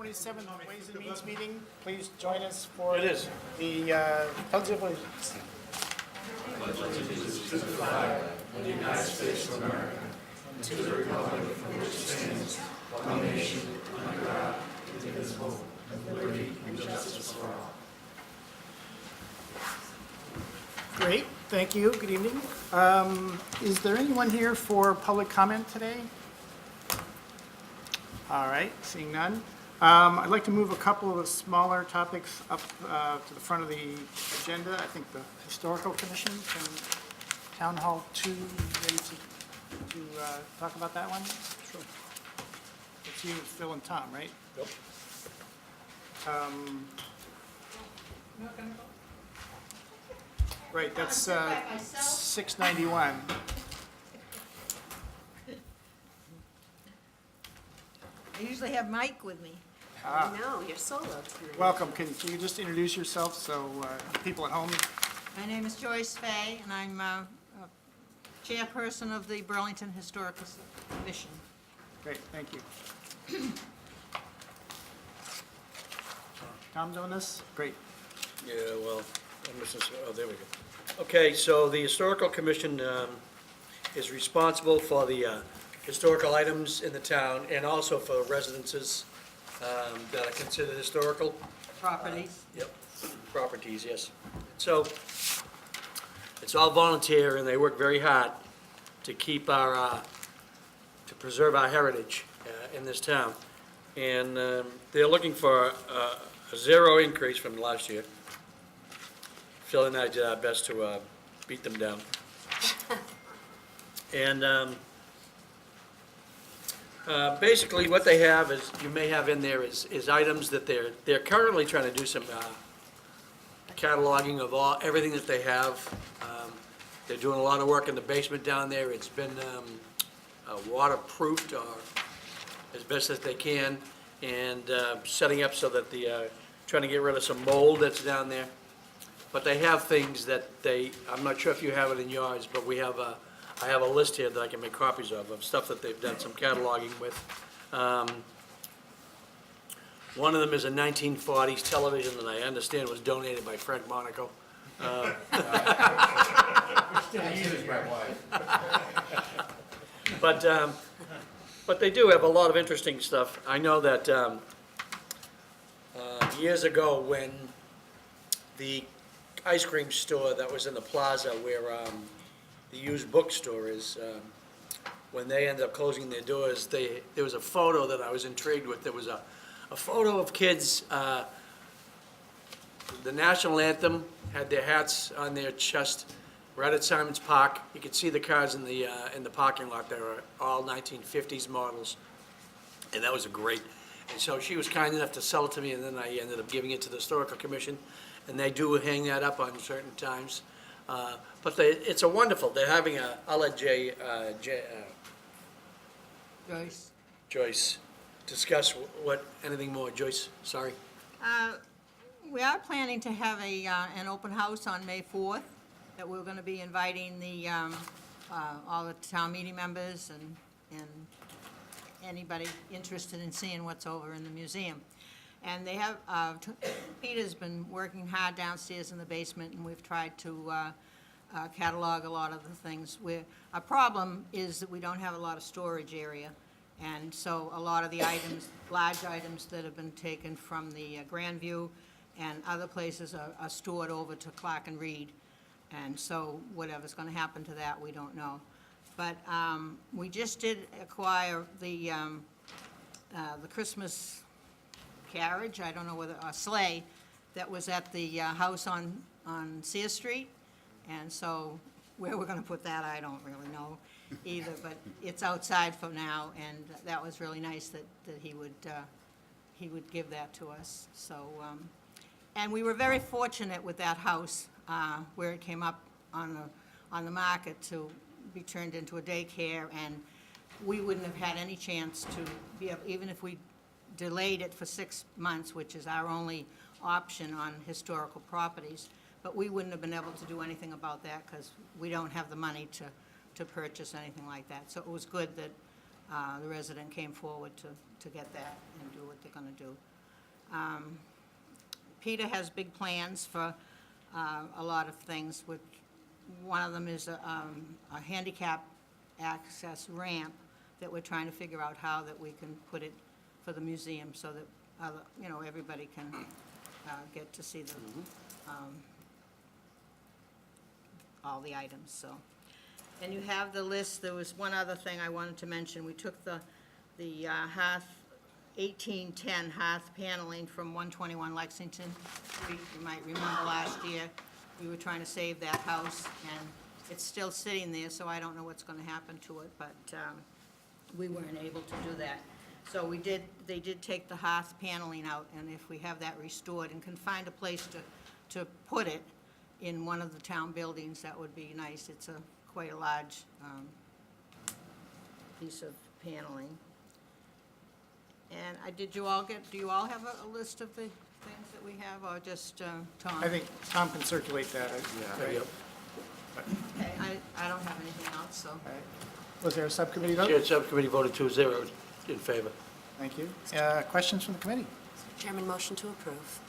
27th Ways and Means meeting. Please join us for It is. the Pledge of Allegiance. Great, thank you. Good evening. Is there anyone here for public comment today? All right, seeing none. I'd like to move a couple of smaller topics up to the front of the agenda. I think the Historical Commission from Town Hall 2, ready to talk about that one? Sure. It's you, Phil, and Tom, right? Yep. Right, that's 691. I usually have Mike with me. I know, you're solo tonight. Welcome. Can you just introduce yourself so people at home? My name is Joyce Fay, and I'm a chairperson of the Burlington Historical Commission. Great, thank you. Tom doing this? Great. Yeah, well, there we go. Okay, so the Historical Commission is responsible for the historical items in the town and also for residences that are considered historical. Properties. Yep, properties, yes. So it's all volunteer, and they work very hard to keep our, to preserve our heritage in this town. And they're looking for a zero increase from last year. Phil and I did our best to beat them down. And basically what they have is, you may have in there is items that they're currently trying to do some cataloging of everything that they have. They're doing a lot of work in the basement down there. It's been waterproofed or as best as they can, and setting up so that trying to get rid of some mold that's down there. But they have things that I'm not sure if you have it in yours, but I have a list here that I can make copies of stuff that they've done some cataloging with. One of them is a 1940s television that I understand was donated by Frank Monaco. But they do have a lot of interesting stuff. I know that years ago, when the ice cream store that was in the plaza where the used bookstore is, when they ended up closing their doors, there was a photo that I was intrigued with. There was a photo of kids, the national anthem, had their hats on their chest, right at Simon's Park. You could see the cars in the parking lot. They were all 1950s models, and that was a great. And so she was kind enough to sell it to me, and then I ended up giving it to the Historical Commission, and they do hang that up on certain times. But it's a wonderful. They're having I'll let Joyce discuss anything more. Joyce, sorry. We are planning to have an open house on May 4th, that we're going to be inviting all the town meeting members and anybody interested in seeing what's over in the museum. And they have, Peter's been working hard downstairs in the basement, and we've tried to catalog a lot of the things. Our problem is that we don't have a lot of storage area, and so a lot of the items, large items that have been taken from the Grandview and other places are stored over to Clark and Reed. And so whatever's going to happen to that, we don't know. But we just did acquire the Christmas carriage, I don't know whether, a sleigh, that was at the house on Sear Street. And so where we're going to put that, I don't really know either, but it's outside for now, and that was really nice that he would give that to us. So, and we were very fortunate with that house where it came up on the market to be turned into a daycare, and we wouldn't have had any chance to be able, even if we delayed it for 6 months, which is our only option on historical properties, but we wouldn't have been able to do anything about that because we don't have the money to purchase anything like that. So it was good that the resident came forward to get that and do it they're gonna do. Peter has big plans for a lot of things, which, one of them is a handicap access ramp that we're trying to figure out how that we can put it for the museum so that, you know, everybody can get to see the, all the items, so. And you have the list. There was one other thing I wanted to mention. We took the Hearth, 1810 Hearth paneling from 121 Lexington Street. You might remember last year, we were trying to save that house, and it's still sitting there, so I don't know what's gonna happen to it, but we weren't able to do that. So they did take the hearth paneling out, and if we have that restored and can find a place to put it in one of the town buildings, that would be nice. It's quite a large piece of paneling. And do you all have a list of the things that we have, or just Tom? I think Tom can circulate that. Right? Yep. Okay, I don't have anything else, so. All right. Was there a subcommittee vote? Shared Subcommittee voted 2-0 in favor. Thank you. Questions from the committee? Chairman, motion to approve.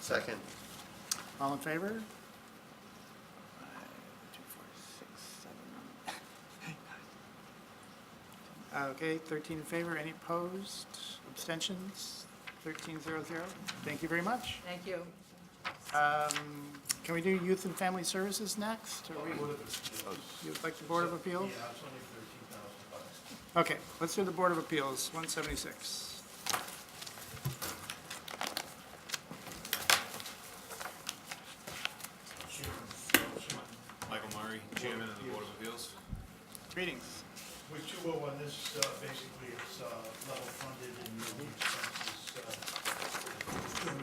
Second. All in favor? 1, 2, 4, 6, 7. Okay, 13 in favor. Any opposed? Abstentions? 13-0-0. Thank you very much. Thank you. Can we do Youth and Family Services next? Or you would like the Board of Appeals? Yeah, it's only $13,000. Okay, let's do the Board of Appeals, 176. Michael Murray, Chairman of the Board of Appeals. Greetings. With 201, this, basically, it's level funded and the expenses, $250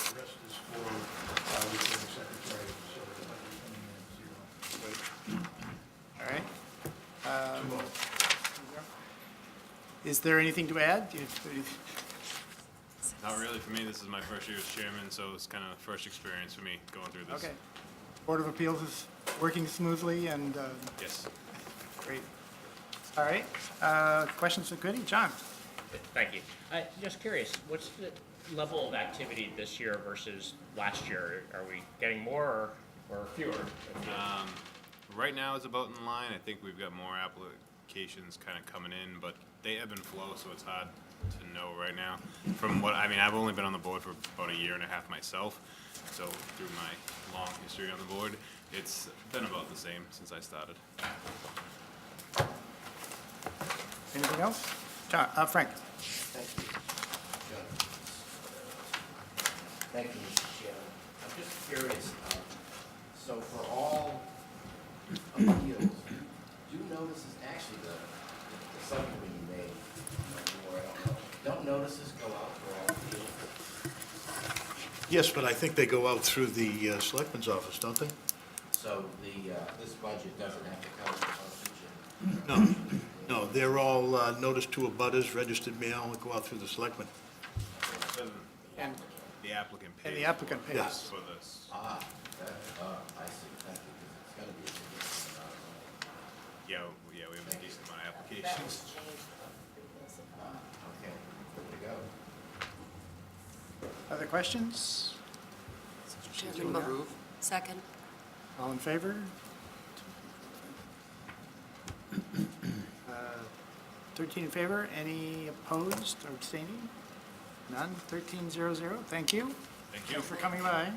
the rest is for, the secretary, so the budget coming in at 0. All right. Is there anything to add? Not really for me, this is my first year as chairman, so it's kind of a fresh experience for me going through this. Okay. Board of Appeals is working smoothly and Yes. great. All right. Questions for Goody? John? Thank you. Just curious, what's the level of activity this year versus last year? Are we getting more or fewer? Right now it's about in line. I think we've got more applications kind of coming in, but they ebb and flow, so it's hard to know right now. From what, I mean, I've only been on the board for about 1.5 years myself, so through my long history on the board, it's been about the same since I started. Anything else? John, Frank? Thank you. Thank you, Mr. Chairman. I'm just curious, so for all appeals, do notices, actually the subcommittee may, or I don't know, don't notices go out for all appeals? Yes, but I think they go out through the selectman's office, don't they? So this budget doesn't have to come to us each No, they're all noticed to abutters, registered mail, and go out through the selectmen. And The applicant pays. the applicant pays. Yes. For this. I see, thank you, because it's gonna be a significant amount of money. Yeah, we have a decent amount of applications. Okay, good to go. Other questions? Chairman, second. All in favor? 13 in favor. Any opposed or abstaining? None. 13-0-0. Thank you. Thank you. Thanks for coming by.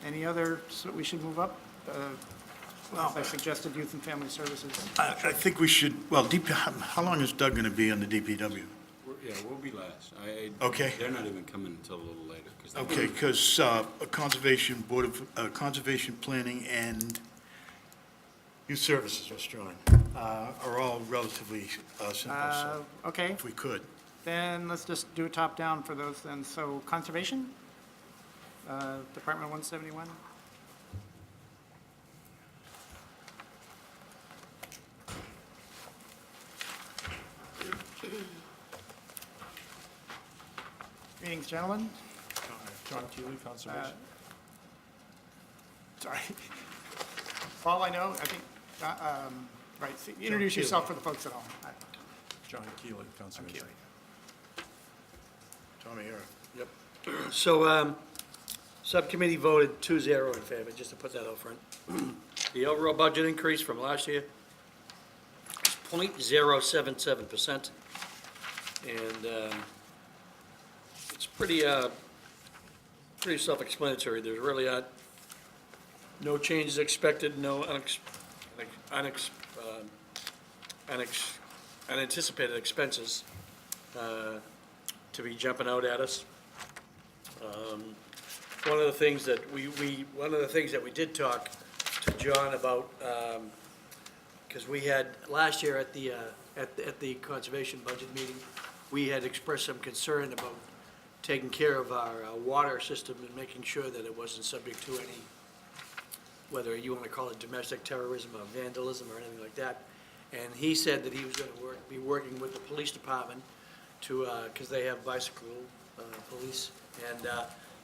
Any other, so we should move up? As I suggested, Youth and Family Services. I think we should, well, how long is Doug going to be on the DPW? Yeah, we'll be last. Okay. They're not even coming until a little later. Okay, because Conservation, Board of, Conservation Planning and Youth Services, Mr. John, are all relatively simple, so Okay, if we could. then let's just do a top-down for those then. So Conservation, Department 171. Greetings, gentlemen. John Keeley, Conservation. Sorry. All I know, I think, right, so introduce yourself for the folks at home. John Keely, Conservation. Tommy here. Yep. So, subcommittee voted 2-0 in favor, just to put that out front. The overall budget increase from last year is 0.077%. And it's pretty self-explanatory. There's really no changes expected, no unanticipated expenses to be jumping out at us. One of the things that we did talk to John about, because we had, last year at the conservation budget meeting, we had expressed some concern about taking care of our water system and making sure that it wasn't subject to any, whether you want to call it domestic terrorism or vandalism or anything like that. And he said that he was going to be working with the police department to, because they have bicycle police, and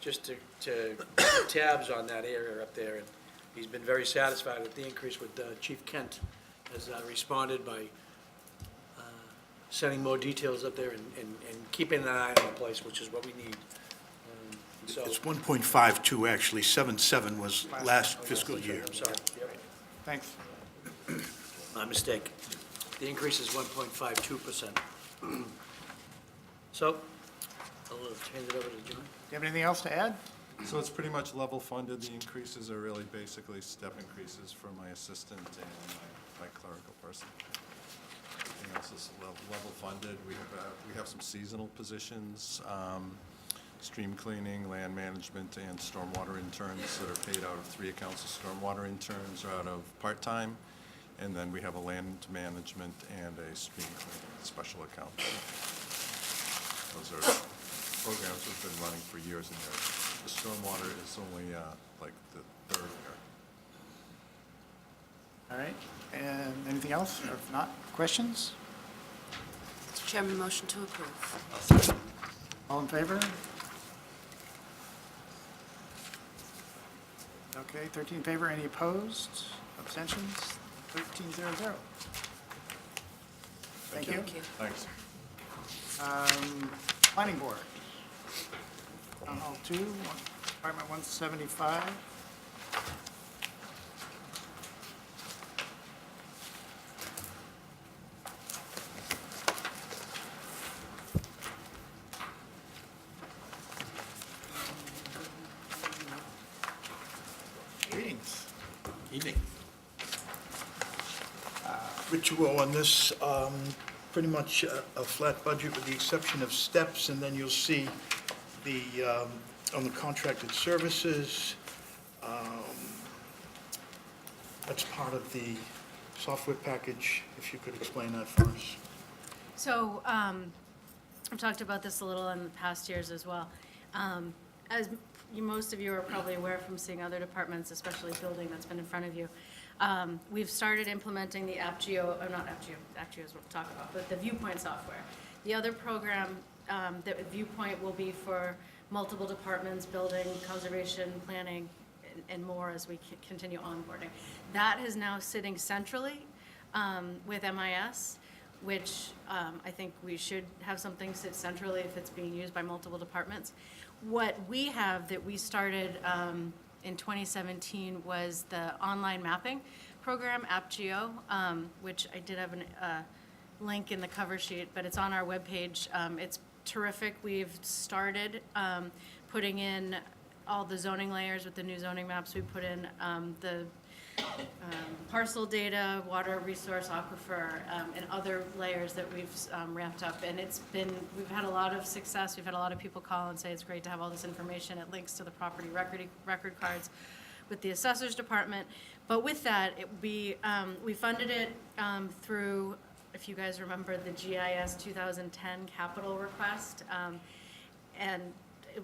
just to keep tabs on that area up there. And he's been very satisfied with the increase. With Chief Kent has responded by sending more details up there and keeping an eye on the place, which is what we need. So, It's 1.52, actually. 7.7 was last fiscal year. I'm sorry. Yep. Thanks. My mistake. The increase is 1.52%. So, I'll hand it over to John. Do you have anything else to add? So it's pretty much level funded. The increases are really basically step increases for my assistant and my clerical person. Everything else is level funded. We have some seasonal positions, stream cleaning, land management, and stormwater interns that are paid out of 3 accounts. The stormwater interns are out of part-time, and then we have a land management and a stream cleaning special account. Those are programs we've been running for years and years. The stormwater is only like the 3rd year. All right, and anything else? Or if not, questions? Mr. Chairman, motion to approve. All in favor? Okay, 13 in favor, any opposed? Abstentions? 13-0-0. Thank you. Thank you. Thanks. Planning Board. Town Hall 2, Department 175. Greetings. Evening. Withdrawal on this, pretty much a flat budget with the exception of steps, and then you'll see the, on the contracted services, that's part of the software package, if you could explain that for us. So, I've talked about this a little in the past years as well. As most of you are probably aware from seeing other departments, especially building that's been in front of you, we've started implementing the AppGeo, or not AppGeo, AppGeo is what we'll talk about, but the Viewpoint software. The other program, that Viewpoint will be for multiple departments, building, conservation, planning, and more as we continue onboarding. That is now sitting centrally with MIS, which I think we should have something sit centrally if it's being used by multiple departments. What we have that we started in 2017 was the online mapping program, AppGeo, which I did have a link in the cover sheet, but it's on our webpage. It's terrific. We've started putting in all the zoning layers with the new zoning maps. We put in the parcel data, water resource aquifer, and other layers that we've ramped up. And we've had a lot of success. We've had a lot of people call and say it's great to have all this information. It links to the property record cards with the assessor's department. But with that, we funded it through, if you guys remember, the GIS 2010 capital request. And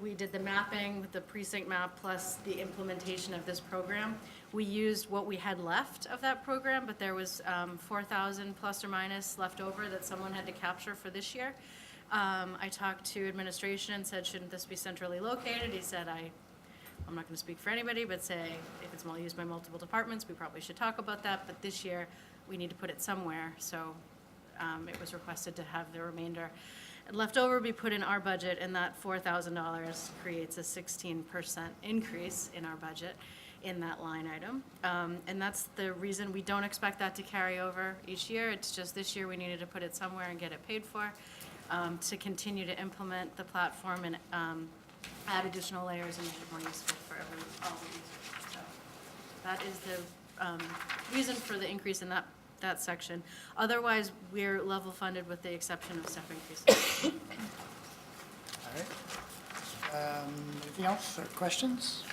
we did the mapping, the precinct map, plus the implementation of this program. We used what we had left of that program, but there was 4,000 plus or minus left over that someone had to capture for this year. I talked to administration and said, shouldn't this be centrally located? He said, I'm not going to speak for anybody, but say if it's used by multiple departments, we probably should talk about that. But this year, we need to put it somewhere. So it was requested to have the remainder left over be put in our budget, and that $4,000 creates a 16% increase in our budget in that line item. And that's the reason we don't expect that to carry over each year. It's just this year we needed to put it somewhere and get it paid for, to continue to implement the platform and add additional layers and make it more useful for all the users. So that is the reason for the increase in that section. Otherwise, we're level funded with the exception of step increases. All right. Anything else or questions?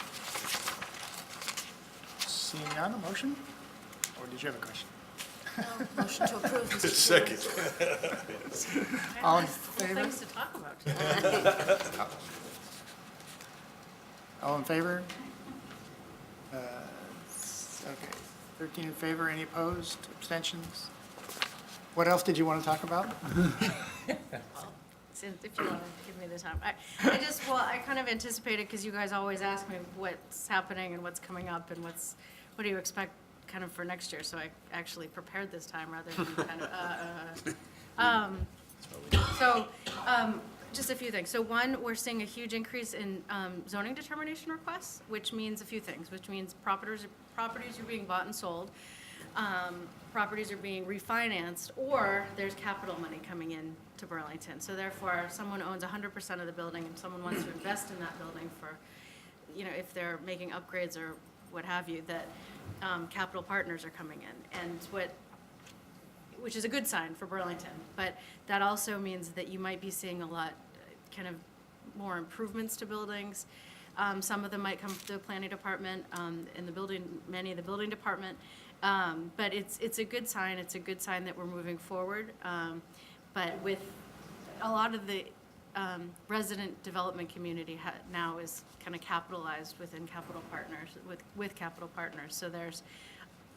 Seeing none, a motion? Or did you have a question? Motion to approve, Mr. Second. All in Cool favor? things to talk about today. All in favor? Okay, 13 in favor, any opposed, abstentions? What else did you want to talk about? Since, if you want to give me the time. I kind of anticipated, because you guys always ask me what's happening and what's coming up and what do you expect kind of for next year, so I actually prepared this time rather than kind of, just a few things. So one, we're seeing a huge increase in zoning determination requests, which means a few things, which means properties are being bought and sold, properties are being refinanced, or there's capital money coming in to Burlington. So therefore, if someone owns 100% of the building and someone wants to invest in that building for, if they're making upgrades or what have you, that capital partners are coming in. And which is a good sign for Burlington, but that also means that you might be seeing a lot, kind of more improvements to buildings. Some of them might come to the planning department, many of the building department. But it's a good sign. It's a good sign that we're moving forward. But with a lot of the resident development community now is kind of capitalized within capital partners, with capital partners. So there's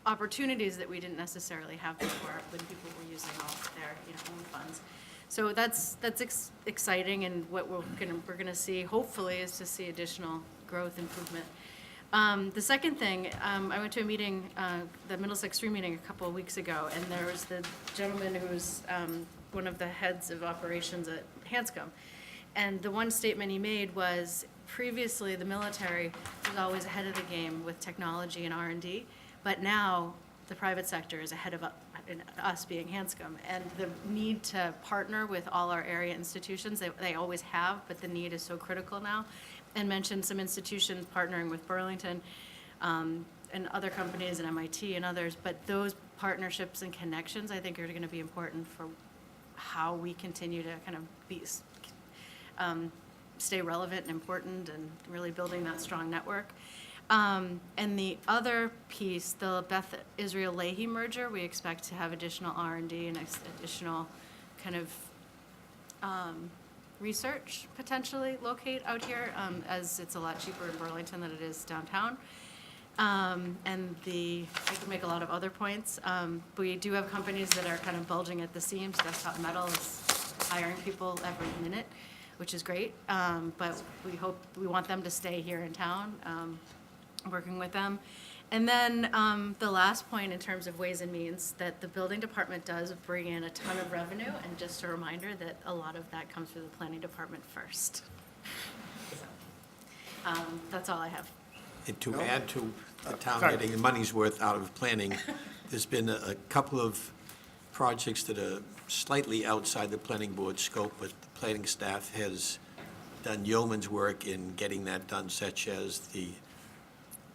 opportunities that we didn't necessarily have before when people were using all their own funds. So that's exciting, and what we're gonna see hopefully is to see additional growth improvement. The second thing, I went to a meeting, the Middlesex 3 meeting a couple of weeks ago, and there was the gentleman who was one of the heads of operations at Hanscom. And the one statement he made was, previously the military was always ahead of the game with technology and R&D, but now the private sector is ahead of us being Hanscom. And the need to partner with all our area institutions, they always have, but the need is so critical now. And mentioned some institutions partnering with Burlington and other companies and MIT and others, but those partnerships and connections, I think, are going to be important for how we continue to kind of stay relevant and important and really building that strong network. And the other piece, the Beth Israel Leahy merger, we expect to have additional R&D and additional kind of research potentially locate out here, as it's a lot cheaper in Burlington than it is downtown. And I could make a lot of other points. We do have companies that are kind of bulging at the seams. Desktop Metal is hiring people every minute, which is great. But we want them to stay here in town, working with them. And then the last point in terms of ways and means, that the building department does bring in a ton of revenue, and just a reminder that a lot of that comes through the planning department first. So, that's all I have. And to add to the town sorry. getting the money's worth out of planning, there's been a couple of projects that are slightly outside the planning board scope, but the planning staff has done yeoman's work in getting that done, such as the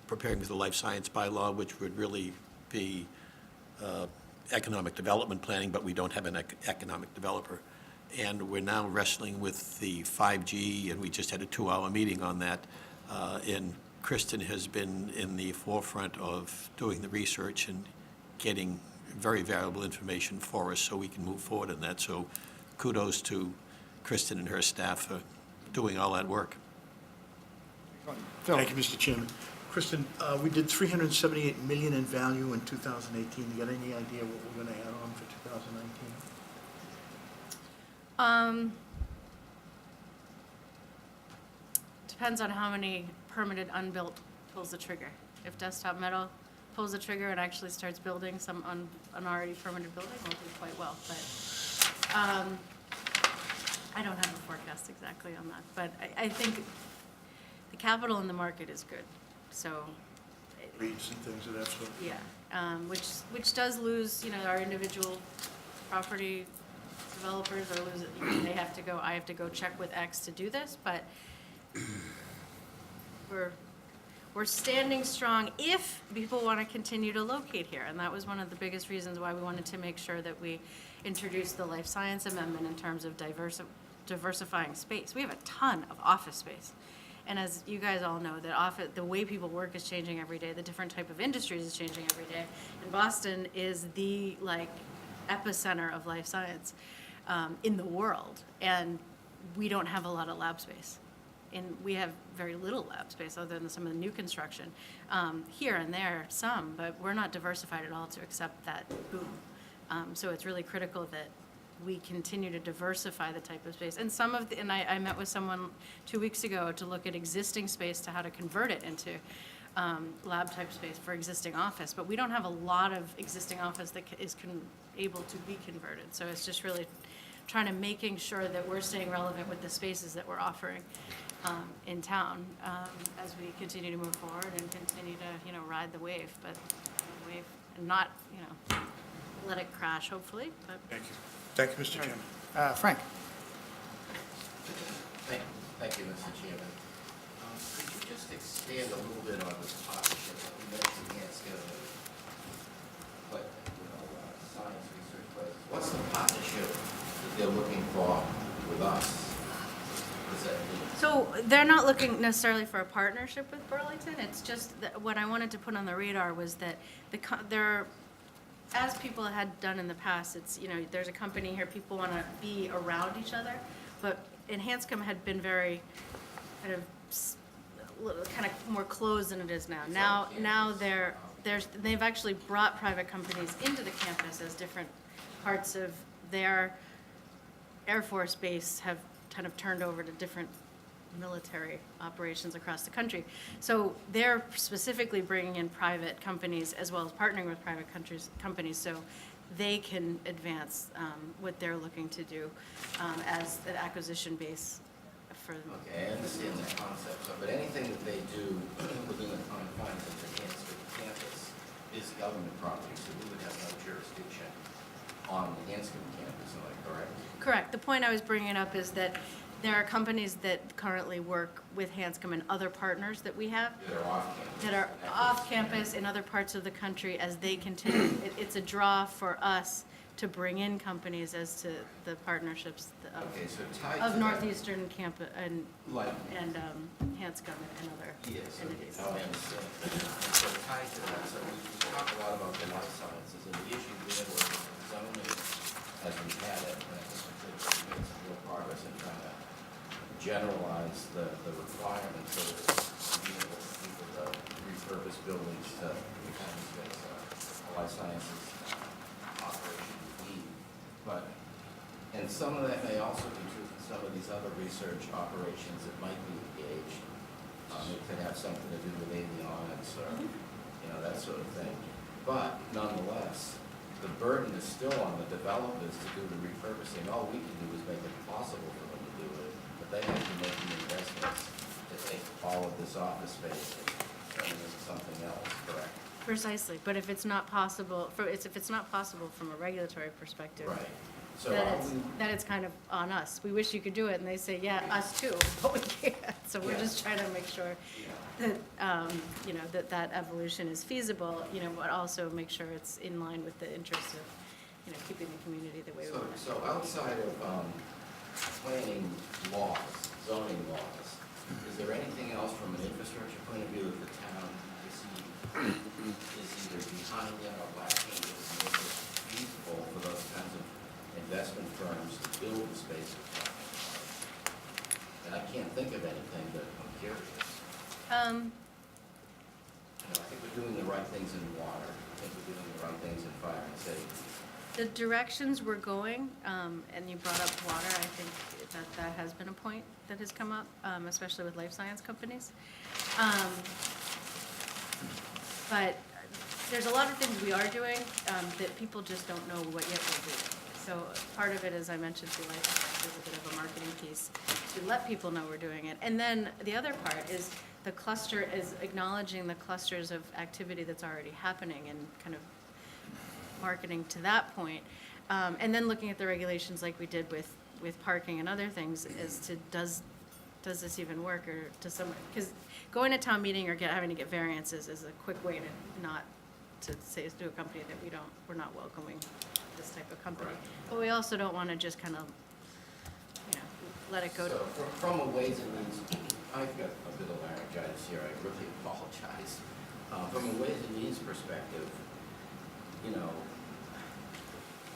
preparing for the life science bylaw, which would really be economic development planning, but we don't have an economic developer. And we're now wrestling with the 5G, and we just had a 2-hour meeting on that. And Kristen has been in the forefront of doing the research and getting very valuable information for us so we can move forward in that. So kudos to Kristen and her staff for doing all that work. Phil? Thank you, Mr. Chairman. Kristen, we did $378 million in value in 2018. You got any idea what we're going to add on for 2019? Depends on how many permitted unbuilt pulls the trigger. If Desktop Metal pulls the trigger and actually starts building some on an already permitted building, we'll do quite well. But I don't have a forecast exactly on that, but I think the capital in the market is good, so. Rates and things of that sort. Yeah, which does lose, our individual property developers or lose it. They have to go, I have to go check with X to do this, but we're standing strong if people want to continue to locate here. And that was one of the biggest reasons why we wanted to make sure that we introduced the life science amendment in terms of diversifying space. We have a ton of office space. And as you guys all know, the way people work is changing every day. The different type of industries is changing every day. And Boston is the epicenter of life science in the world. And we don't have a lot of lab space. And we have very little lab space other than some of the new construction. Here and there, some, but we're not diversified at all to accept that boom. So it's really critical that we continue to diversify the type of space. And I met with someone 2 weeks ago to look at existing space to how to convert it into lab type space for existing office. But we don't have a lot of existing office that is able to be converted. So it's just really trying to making sure that we're staying relevant with the spaces that we're offering in town as we continue to move forward and continue to, ride the wave, and not, let it crash, hopefully, but. Thank you. Thank you, Mr. Chairman. Frank? Thank you, Mr. Chairman. Could you just expand a little bit on this partnership that we mentioned, science research places? What's the partnership that they're looking for with us? What does that mean? So they're not looking necessarily for a partnership with Burlington. It's just that what I wanted to put on the radar was that as people had done in the past, it's, there's a company here, people want to be around each other, but Hanscom had been very kind of more closed than it is now. Now they've actually brought private companies into the campus as different parts of their Air Force base have kind of turned over to different military operations across the country. So they're specifically bringing in private companies as well as partnering with private companies so they can advance what they're looking to do as an acquisition base for them. Okay, I understand that concept, but anything that they do within the confines of the Hanscom campus is government property, so we would have no jurisdiction on the Hanscom campus, am I correct? Correct. The point I was bringing up is that there are companies that currently work with Hanscom and other partners that we have that are off campus in other parts of the country as they continue. It's a draw for us to bring in companies as to the partnerships of Northeastern campus and Hanscom and other entities. I understand. So tied to that, so we talk a lot about the life sciences, and the issue there was zoning as we had it, and I think we made some real progress in trying to generalize the requirements of being able for people to repurpose buildings to the kind of space a life sciences operation would need. And some of that may also be true for some of these other research operations that might be engaged. It could have something to do with avionics or, that sort of thing. But nonetheless, the burden is still on the developers to do the repurposing. All we can do is make it possible for them to do it, but they have to make the investments to take all of this office space and turn it into something else, correct? Precisely, but if it's not possible, if it's not possible from a regulatory perspective. Right. So Then it's kind of on us. We wish you could do it, and they say, yeah, us too, but we can't. So we're just trying to make sure that, that evolution is feasible, but also make sure it's in line with the interests of, keeping the community the way we want it. So outside of planning laws, zoning laws, is there anything else from an infrastructure point of view that the town is either behind yet or lacking that would make it feasible for those kinds of investment firms to build the space? And I can't think of anything, but I'm curious. I think we're doing the right things in water. I think we're doing the right things in fire and safety. The directions we're going, and you brought up water, I think that has been a point that has come up, especially with life science companies. But there's a lot of things we are doing that people just don't know what yet we're doing. So part of it, as I mentioned, to like, there's a bit of a marketing piece to let people know we're doing it. And then the other part is the cluster is acknowledging the clusters of activity that's already happening and kind of marketing to that point. And then looking at the regulations like we did with parking and other things as to does this even work, or to someone, because going to town meeting or having to get variances is a quick way to not, to say to a company that we're not welcoming this type of company. But we also don't want to just kind of, let it go to. So from a Ways and Means, I've got a bit of laryngitis here, I really apologize. From a Ways and Means perspective,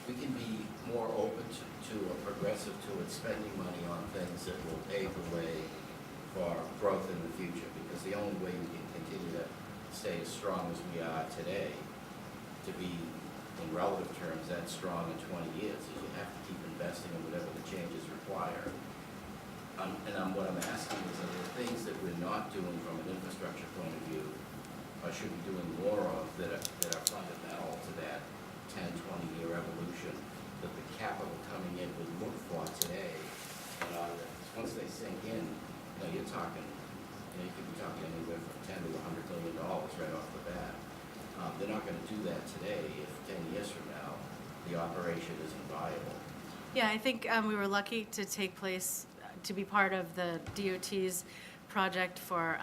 we can be more open to a progressive towards spending money on things that will pave the way for growth in the future, because the only way we can continue to stay as strong as we are today, to be in relative terms that strong in 20 years, is you have to keep investing in whatever the changes require. What I'm asking is, are there things that we're not doing from an infrastructure point of view, or should be doing more of, that are fundamental to that 10, 20-year evolution that the capital coming in would look for today? And once they sink in, you're talking, you could be talking anywhere from $10 to $100 million right off the bat. They're not going to do that today if 10 years from now the operation isn't viable. Yeah, I think we were lucky to to be part of the DOT's project for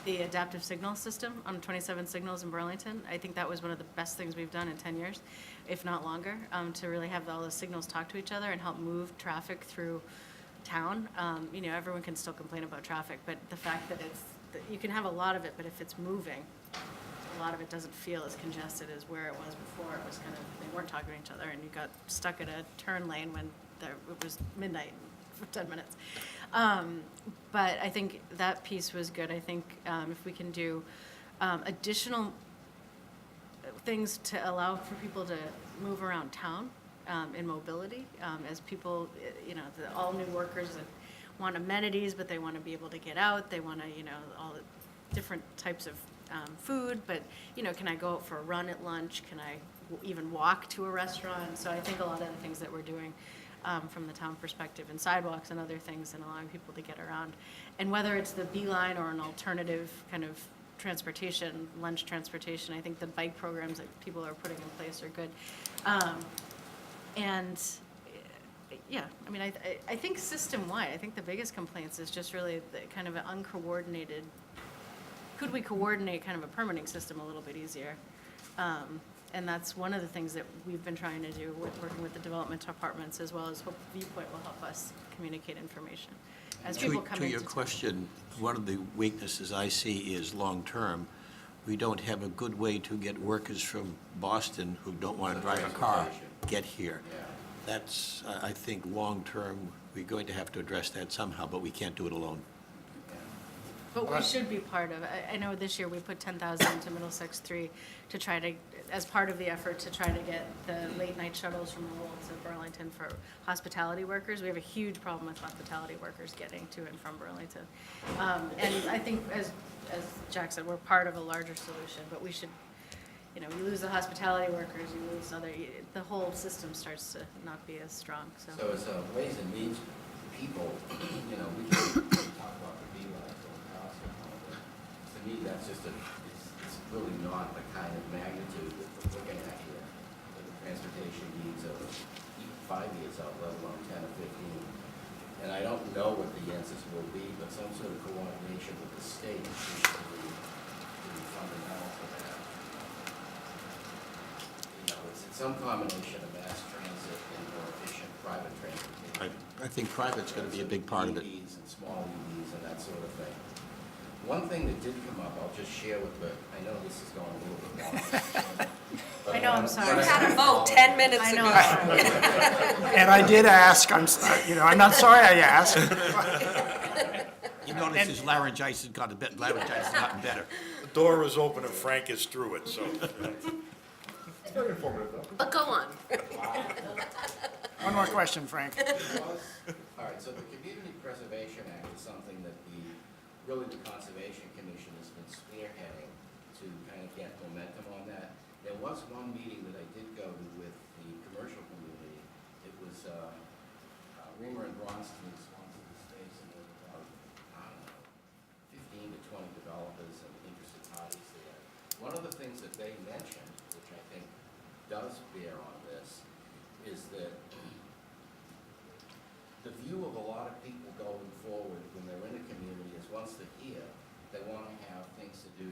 the adaptive signal system on 27 signals in Burlington. I think that was one of the best things we've done in 10 years, if not longer, to really have all the signals talk to each other and help move traffic through town. Everyone can still complain about traffic, but the fact that you can have a lot of it, but if it's moving, a lot of it doesn't feel as congested as where it was before. It was kind of, they weren't talking to each other, and you got stuck at a turn lane when it was midnight for 10 minutes. But I think that piece was good. I think if we can do additional things to allow for people to move around town in mobility, as people, all new workers that want amenities, but they want to be able to get out. They want to, all the different types of food, but, can I go out for a run at lunch? Can I even walk to a restaurant? So I think a lot of the things that we're doing from the town perspective, and sidewalks and other things, and allowing people to get around. And whether it's the B-line or an alternative kind of transportation, lunch transportation, I think the bike programs that people are putting in place are good. I think system-wide, I think the biggest complaints is just really the kind of an uncoordinated, could we coordinate kind of a permitting system a little bit easier? And that's one of the things that we've been trying to do with working with the development departments, as well as Hope Viewpoint will help us communicate information. As people come To into your town. question, one of the weaknesses I see is long-term. We don't have a good way to get workers from Boston who don't want to drive a car get here. Yeah. That's, I think, long-term, we're going to have to address that somehow, but we can't do it alone. But we should be part of it. I know this year we put 10,000 to Middlesex 3 to try to, as part of the effort to try to get the late-night shuttles from Lowell to Burlington for hospitality workers. We have a huge problem with hospitality workers getting to and from Burlington. And I think, as Jack said, we're part of a larger solution, but we should, you lose the hospitality workers, you lose the whole system starts to not be as strong, so. So as Ways and Means people, we can talk about the B-line going cost and all that. To me, that's just it's really not the kind of magnitude that we're looking at here. The transportation needs of even 5 years out, let alone 10 or 15. And I don't know what the answers will be, but some sort of coordination with the state seems to be fundamental to that. It's some combination of mass transit and more efficient private transportation. I think private's going to be a big part of it. EVs and small EVs and that sort of thing. One thing that did come up, I'll just share with I know this is going a little bit long. I know, I'm sorry. We had a vote 10 minutes I ago. know, I'm sorry. And I did ask, I'm not sorry I asked. You notice his laryngitis has gotten better. The door is open and Frank is through it, so. But go on. One more question, Frank. All right, so the Community Preservation Act is something that the Conservation Commission has been spearheading to kind of get momentum on that. There was one meeting that I did go to with the commercial community. It was Reamer and Bronstein sponsored the space, and there were about, I don't know, 15 to 20 developers and interested parties there. One of the things that they mentioned, which I think does bear on this, is that the view of a lot of people going forward when they're in a community is once they're here, they want to have things to do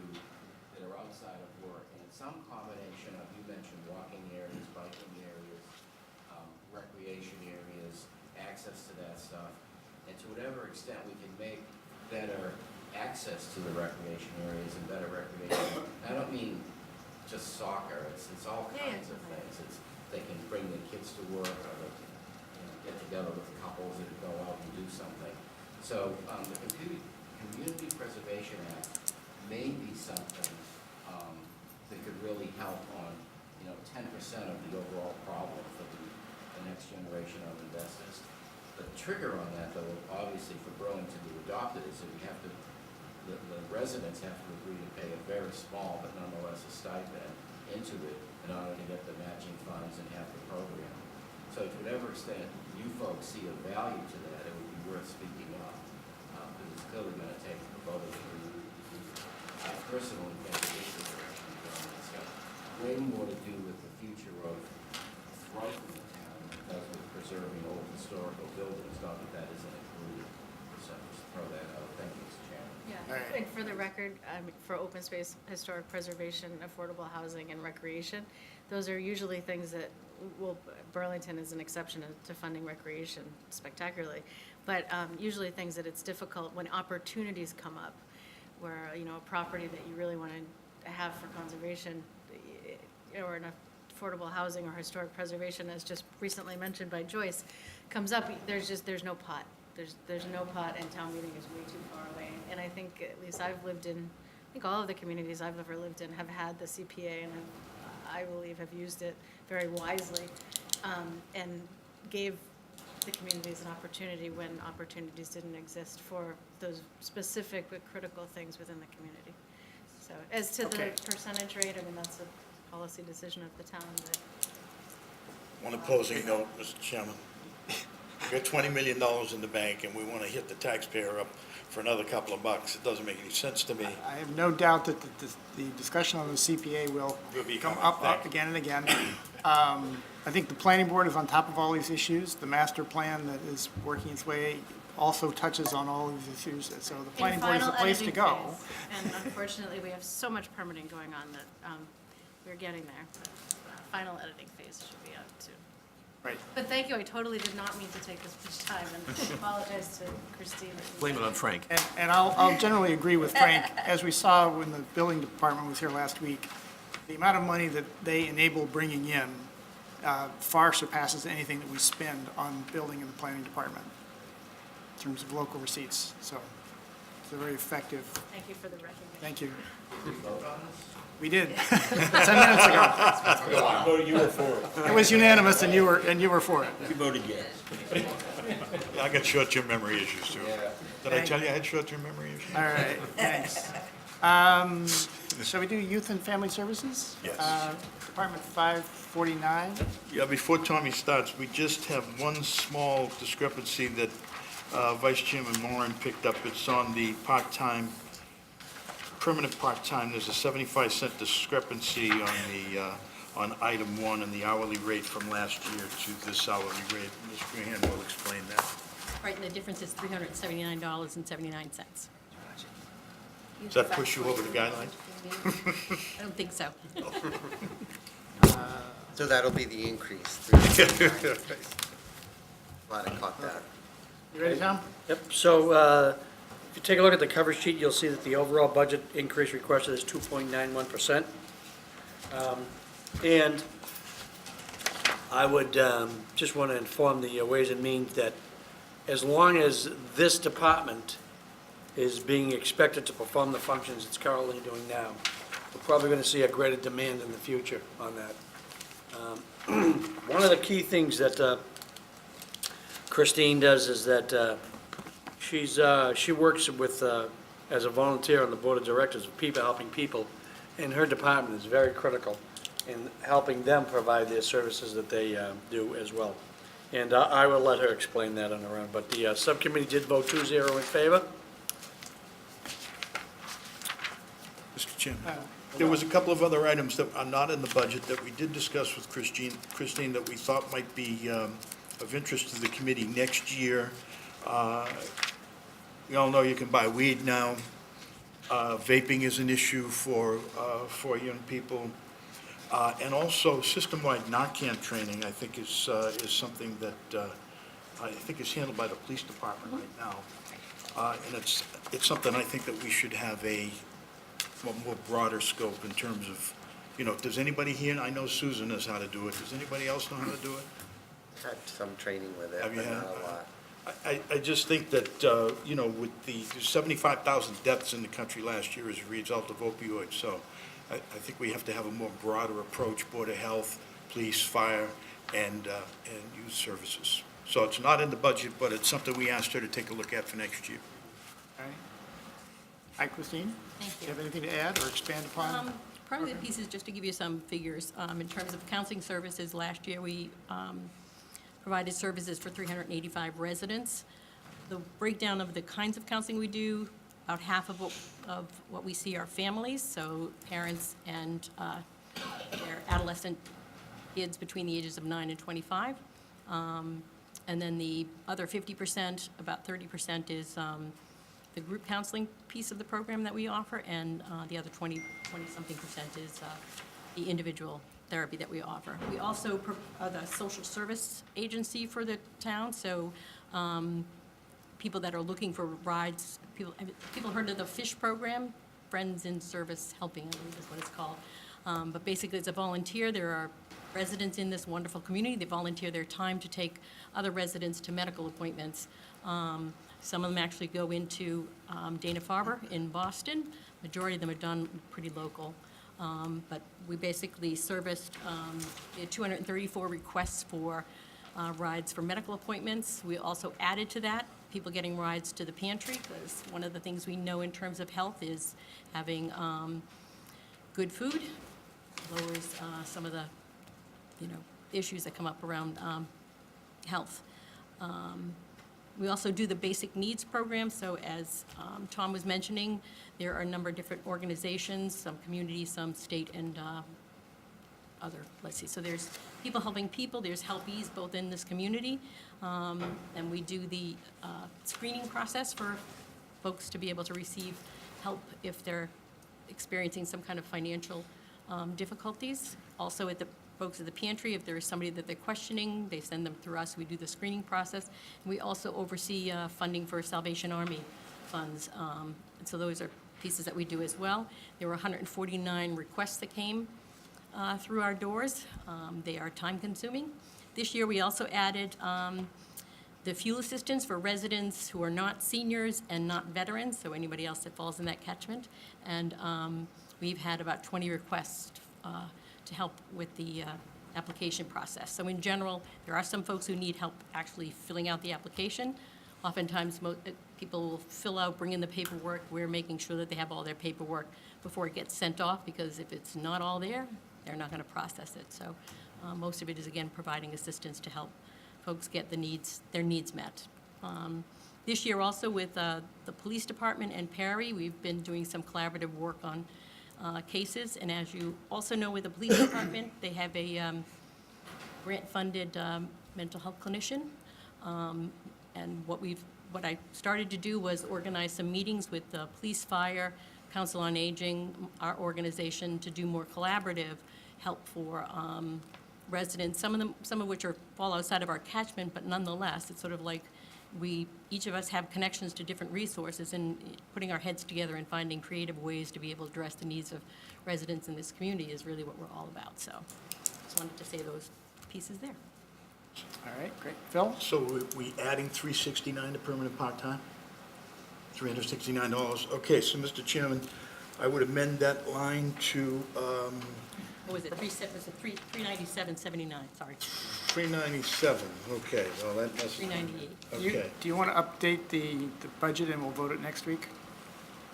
that are outside of work. And some combination of, you mentioned walking areas, biking areas, recreation areas, access to that stuff. And to whatever extent we can make better access to the recreation areas and better recreation. I don't mean just soccer, it's all kinds of things. It's, they can bring their kids to work, or they can, get together with couples that go out and do something. So the Community Preservation Act may be something that could really help on, 10% of the overall problem for the next generation of investors. The trigger on that, though, obviously for Burlington to adopt it, is that we have to, the residents have to agree to pay a very small but nonetheless a stipend into it in order to get the matching funds and have the program. So to whatever extent you folks see a value to that, it would be worth speaking up, because it's clearly going to take a vote of the community. I personally think it is the direction we're going. It's got way more to do with the future of growth in the town than it does with preserving old historical buildings, not that that isn't included. So just throw that out. Thank you, Mr. Chairman. Yeah, and for the record, for open space, historic preservation, affordable housing, and recreation, those are usually things that, Burlington is an exception to funding recreation spectacularly, but usually things that it's difficult when opportunities come up, where, a property that you really want to have for conservation, or an affordable housing or historic preservation, as just recently mentioned by Joyce, comes up, there's no pot. There's no pot, and town meeting is way too far away. And I think, at least I've lived in, I think all of the communities I've ever lived in have had the CPA, and I believe have used it very wisely, and gave the communities an opportunity when opportunities didn't exist for those specific but critical things within the community. So as to Okay. the percentage rate, I mean, that's a policy decision of the town, but One opposing note, Mr. Chairman. We got $20 million in the bank, and we want to hit the taxpayer up for another couple of bucks. It doesn't make any sense to me. I have no doubt that the discussion on the CPA will Will be come coming up back. again and again. I think the planning board is on top of all these issues. The master plan that is working its way also touches on all these issues, so the planning board is the place to go. And unfortunately, we have so much permitting going on that we're getting there. But final editing phase should be out too. Right. But thank you, I totally did not mean to take this much time, and apologize to Christine. Blame it on Frank. And I'll generally agree with Frank. As we saw when the building department was here last week, the amount of money that they enable bringing in far surpasses anything that we spend on building in the planning department in terms of local receipts. So it's a very effective, Thank you for the recognition. thank you. Did we vote on this? We did, 10 minutes ago. You were for it. It was unanimous, and you were for it. You voted yes. Yeah, I got short-term memory issues, too. Did I tell you I had short-term memory issues? All right, thanks. Shall we do youth and family services? Yes. Department 549. Yeah, before Tommy starts, we just have one small discrepancy that Vice Chairman Moran picked up. It's on the part-time, permanent part-time. There's a 75-cent discrepancy on the, on item 1 and the hourly rate from last year to this hourly rate. Ms. Graham will explain that. Right, and the difference is $379.79. Does that push you over the guideline? I don't think so. So that'll be the increase. Glad I caught that. You ready, Tom? Yep, so if you take a look at the cover sheet, you'll see that the overall budget increase requested is 2.91%. And I would just want to inform the Ways and Means that as long as this department is being expected to perform the functions it's currently doing now, we're probably going to see a greater demand in the future on that. One of the key things that Christine does is that she works with, as a volunteer on the board of directors of people, helping people, and her department is very critical in helping them provide their services that they do as well. And I will let her explain that on her own, but the subcommittee did vote 2-0 in favor. Mr. Chairman, there was a couple of other items that are not in the budget that we did discuss with Christine that we thought might be of interest to the committee next year. We all know you can buy weed now. Vaping is an issue for young people. And also, system-wide Narcan training, I think, is something that I think is handled by the police department right now. And it's something I think that we should have a more broader scope in terms of, does anybody here, and I know Susan knows how to do it, does anybody else know how to do it? Had some training with it, Have you but had? not a lot. I just think that, with the 75,000 deaths in the country last year as a result of opioids, so I think we have to have a more broader approach, Board of Health, police, fire, and youth services. So it's not in the budget, but it's something we asked her to take a look at for next year. All right. Hi, Christine? Thank Do you have anything to add or expand upon? Part of the piece is just to give you some figures. In terms of counseling services, last year we provided services for 385 residents. The breakdown of the kinds of counseling we do, about half of what we see are families, so parents and their adolescent kids between the ages of 9 and 25. And then the other 50%, about 30% is the group counseling piece of the program that we offer, and the other 20-something percent is the individual therapy that we offer. We also are the social service agency for the town, so people that are looking for rides, people heard of the FISH program, Friends in Service Helping, I believe is what it's called. But basically, it's a volunteer. There are residents in this wonderful community. They volunteer their time to take other residents to medical appointments. Some of them actually go into Dana-Farber in Boston. Majority of them are done pretty local. But we basically serviced, we had 234 requests for rides for medical appointments. We also added to that people getting rides to the pantry, because one of the things we know in terms of health is having good food lowers some of the, issues that come up around health. We also do the basic needs program, so as Tom was mentioning, there are a number of different organizations, some community, some state, and other, so there's people helping people, there's helpees both in this community, and we do the screening process for folks to be able to receive help if they're experiencing some kind of financial difficulties. Also at the folks at the pantry, if there is somebody that they're questioning, they send them through us, we do the screening process. And we also oversee funding for Salvation Army funds, and so those are pieces that we do as well. There were 149 requests that came through our doors. They are time-consuming. This year, we also added the fuel assistance for residents who are not seniors and not veterans, so anybody else that falls in that catchment. And we've had about 20 requests to help with the application process. So in general, there are some folks who need help actually filling out the application. Oftentimes, people will fill out, bring in the paperwork. We're making sure that they have all their paperwork before it gets sent off, because if it's not all there, they're not going to process it. So most of it is, again, providing assistance to help folks get their needs met. This year also with the police department and Perry, we've been doing some collaborative work on cases. And as you also know, with the police department, they have a grant-funded mental health clinician. And what I started to do was organize some meetings with the police, fire, Council on Aging, our organization, to do more collaborative help for residents, some of which fall outside of our catchment, but nonetheless, it's sort of like each of us have connections to different resources, and putting our heads together and finding creative ways to be able to address the needs of residents in this community is really what we're all about. So just wanted to say those pieces there. All right, great. Phil? So we adding $369 to permanent part-time? $369. Okay, so Mr. Chairman, I would amend that line to What was it, 397.79, sorry, 397. Okay, well, that must... 398. Okay. Do you want to update the budget and we'll vote it next week?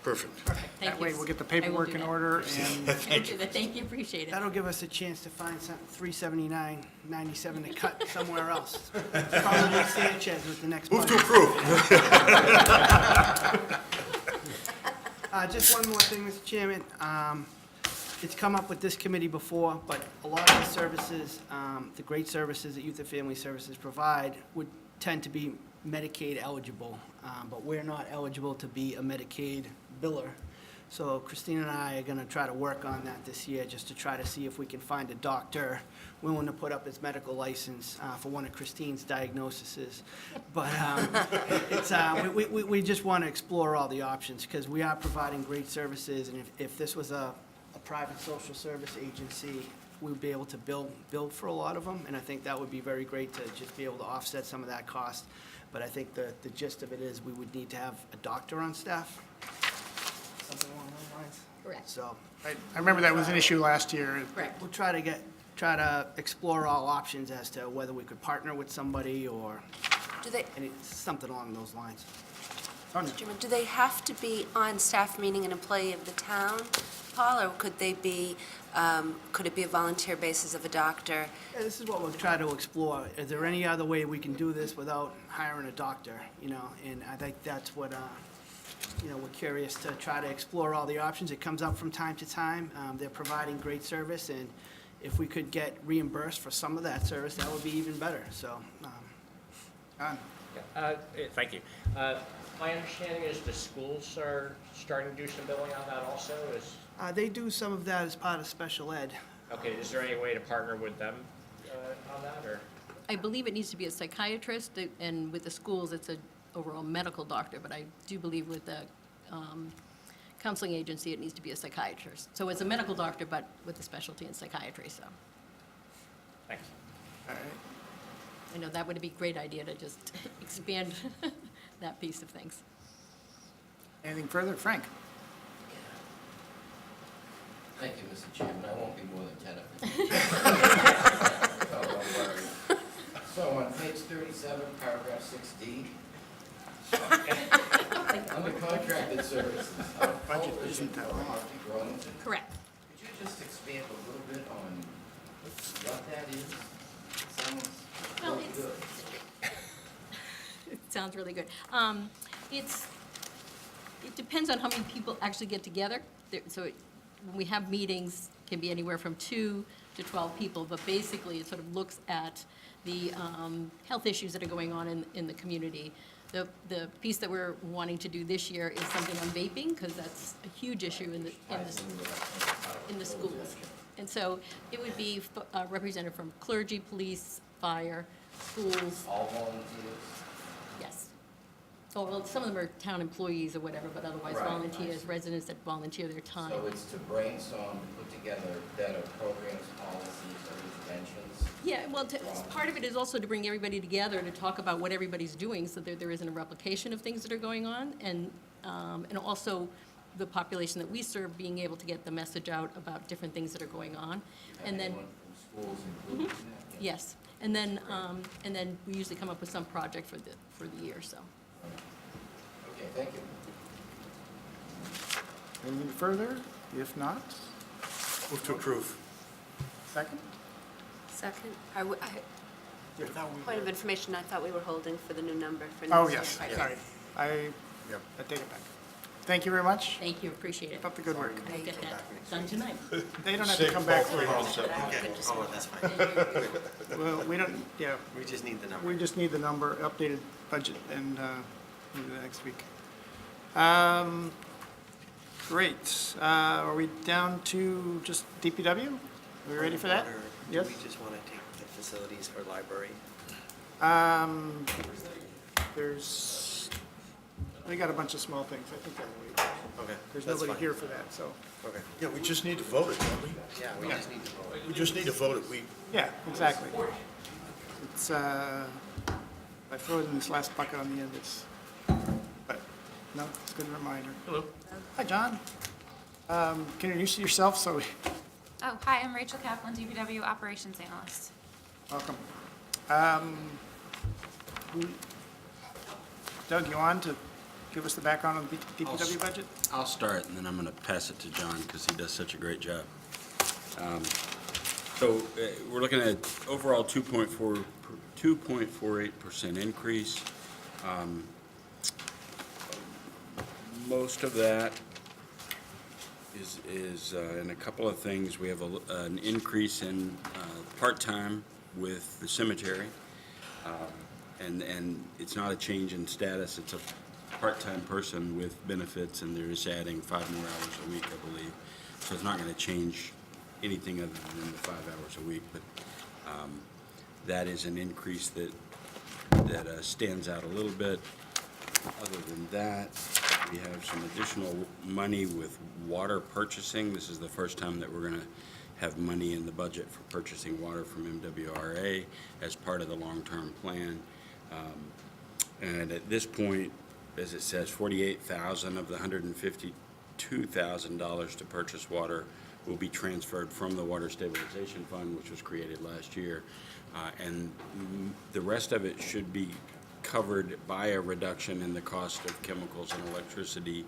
Perfect. Thank That way you. we'll get the I will paperwork do in that. order and Thank you, appreciate it. That'll give us a chance to find some $379.97 to cut somewhere else. Probably Sanchez with the next Move budget. to approve. Just one more thing, Mr. Chairman. It's come up with this committee before, but a lot of the services, the great services that Youth and Family Services provide would tend to be Medicaid eligible, but we're not eligible to be a Medicaid biller. So Christine and I are going to try to work on that this year, just to try to see if we can find a doctor willing to put up his medical license for one of Christine's diagnoses. But it's, we just want to explore all the options, because we are providing great services, and if this was a private social service agency, we'd be able to build for a lot of them, and I think that would be very great to just be able to offset some of that cost. But I think the gist of it is we would need to have a doctor on staff, something along those lines. Correct. So I remember that was an issue last year. Correct. we'll try to explore all options as to whether we could partner with somebody or Do they, something along those lines. Mr. Chairman, do they have to be on staff, meaning an employee of the town, Paul, or could they be, could it be a volunteer basis of a doctor? Yeah, this is what we'll try to explore. Is there any other way we can do this without hiring a doctor, you know? And I think that's what, you know, we're curious to try to explore all the options. It comes up from time to time. They're providing great service, and if we could get reimbursed for some of that service, that would be even better, so. John? Thank you. My understanding is the schools are starting to do some billing on that also. They do some of that as part of special ed. Okay, is there any way to partner with them on that, or? I believe it needs to be a psychiatrist, and with the schools, it's an overall medical doctor, but I do believe with the counseling agency, it needs to be a psychiatrist. So it's a medical doctor, but with a specialty in psychiatry, so. Thanks. All right. I know that would be a great idea to just expand that piece of things. Anything further? Frank? Thank you, Mr. Chairman. I won't be more than 10 or 15. So don't worry. So on page 37, paragraph 6D, under contracted services, Budget isn't that long. Correct. Could you just expand a little bit on what that is? It sounds Well, really it's- good. It sounds really good. It depends on how many people actually get together. When we have meetings, it can be anywhere from 2 to 12 people, but basically it sort of looks at the health issues that are going on in the community. The piece that we're wanting to do this year is something on vaping, because that's a huge issue in the schools. And so it would be represented from clergy, police, fire, schools. All volunteers? Yes. Oh, well, some of them are town employees or whatever, but otherwise Right. volunteers, residents that volunteer their time. So it's to brainstorm, to put together better programs, policies, or interventions? Yeah, well, part of it is also to bring everybody together to talk about what everybody's doing, so that there isn't a replication of things that are going on, and also the population that we serve being able to get the message out about different things that are going on. And then, Anyone from schools included in that? yes, and then we usually come up with some project for the year, so. Okay, thank you. Anything further? If not, Move to approve. Second. second? Point of information, I thought we were holding for the new number for Oh, next year. yes, Right. sorry. I take it back. Thank you very much. Thank you, appreciate it. Keep up the good work. We'll get that done tonight. They don't have to come back for it. Oh, that's fine. Well, we don't, yeah, We just need the number. we just need the number, updated budget, and maybe the next week. Great. Are we down to just DPW? Are we ready for that? Do Yes? we just want to take the facilities or library? We got a bunch of small things. I think that'll wait. Okay. There's that's nobody fine. here for that, so. Okay. Yeah, we just need to vote it, don't we? Yeah, we just need to vote. We just need to vote it. Yeah, exactly. It's, I throw it in this last bucket on the end, but, no, it's a good reminder. Hello. Hi, John. Can you introduce yourself, so, Oh, hi, I'm Rachel Kaplan, DPW Operations Analyst. welcome. Doug, you on to give us the background on the DPW budget? I'll start, and then I'm going to pass it to John, because he does such a great job. So we're looking at overall 2.48% increase. Most of that is in a couple of things. We have an increase in part-time with the cemetery, and it's not a change in status. It's a part-time person with benefits, and they're just adding 5 more hours a week, I believe. So it's not going to change anything other than the 5 hours a week, but that is an increase that stands out a little bit. Other than that, we have some additional money with water purchasing. This is the first time that we're going to have money in the budget for purchasing water from MWRA as part of the long-term plan. And at this point, as it says, $48,000 of the $152,000 to purchase water will be transferred from the Water Stabilization Fund, which was created last year. And the rest of it should be covered by a reduction in the cost of chemicals and electricity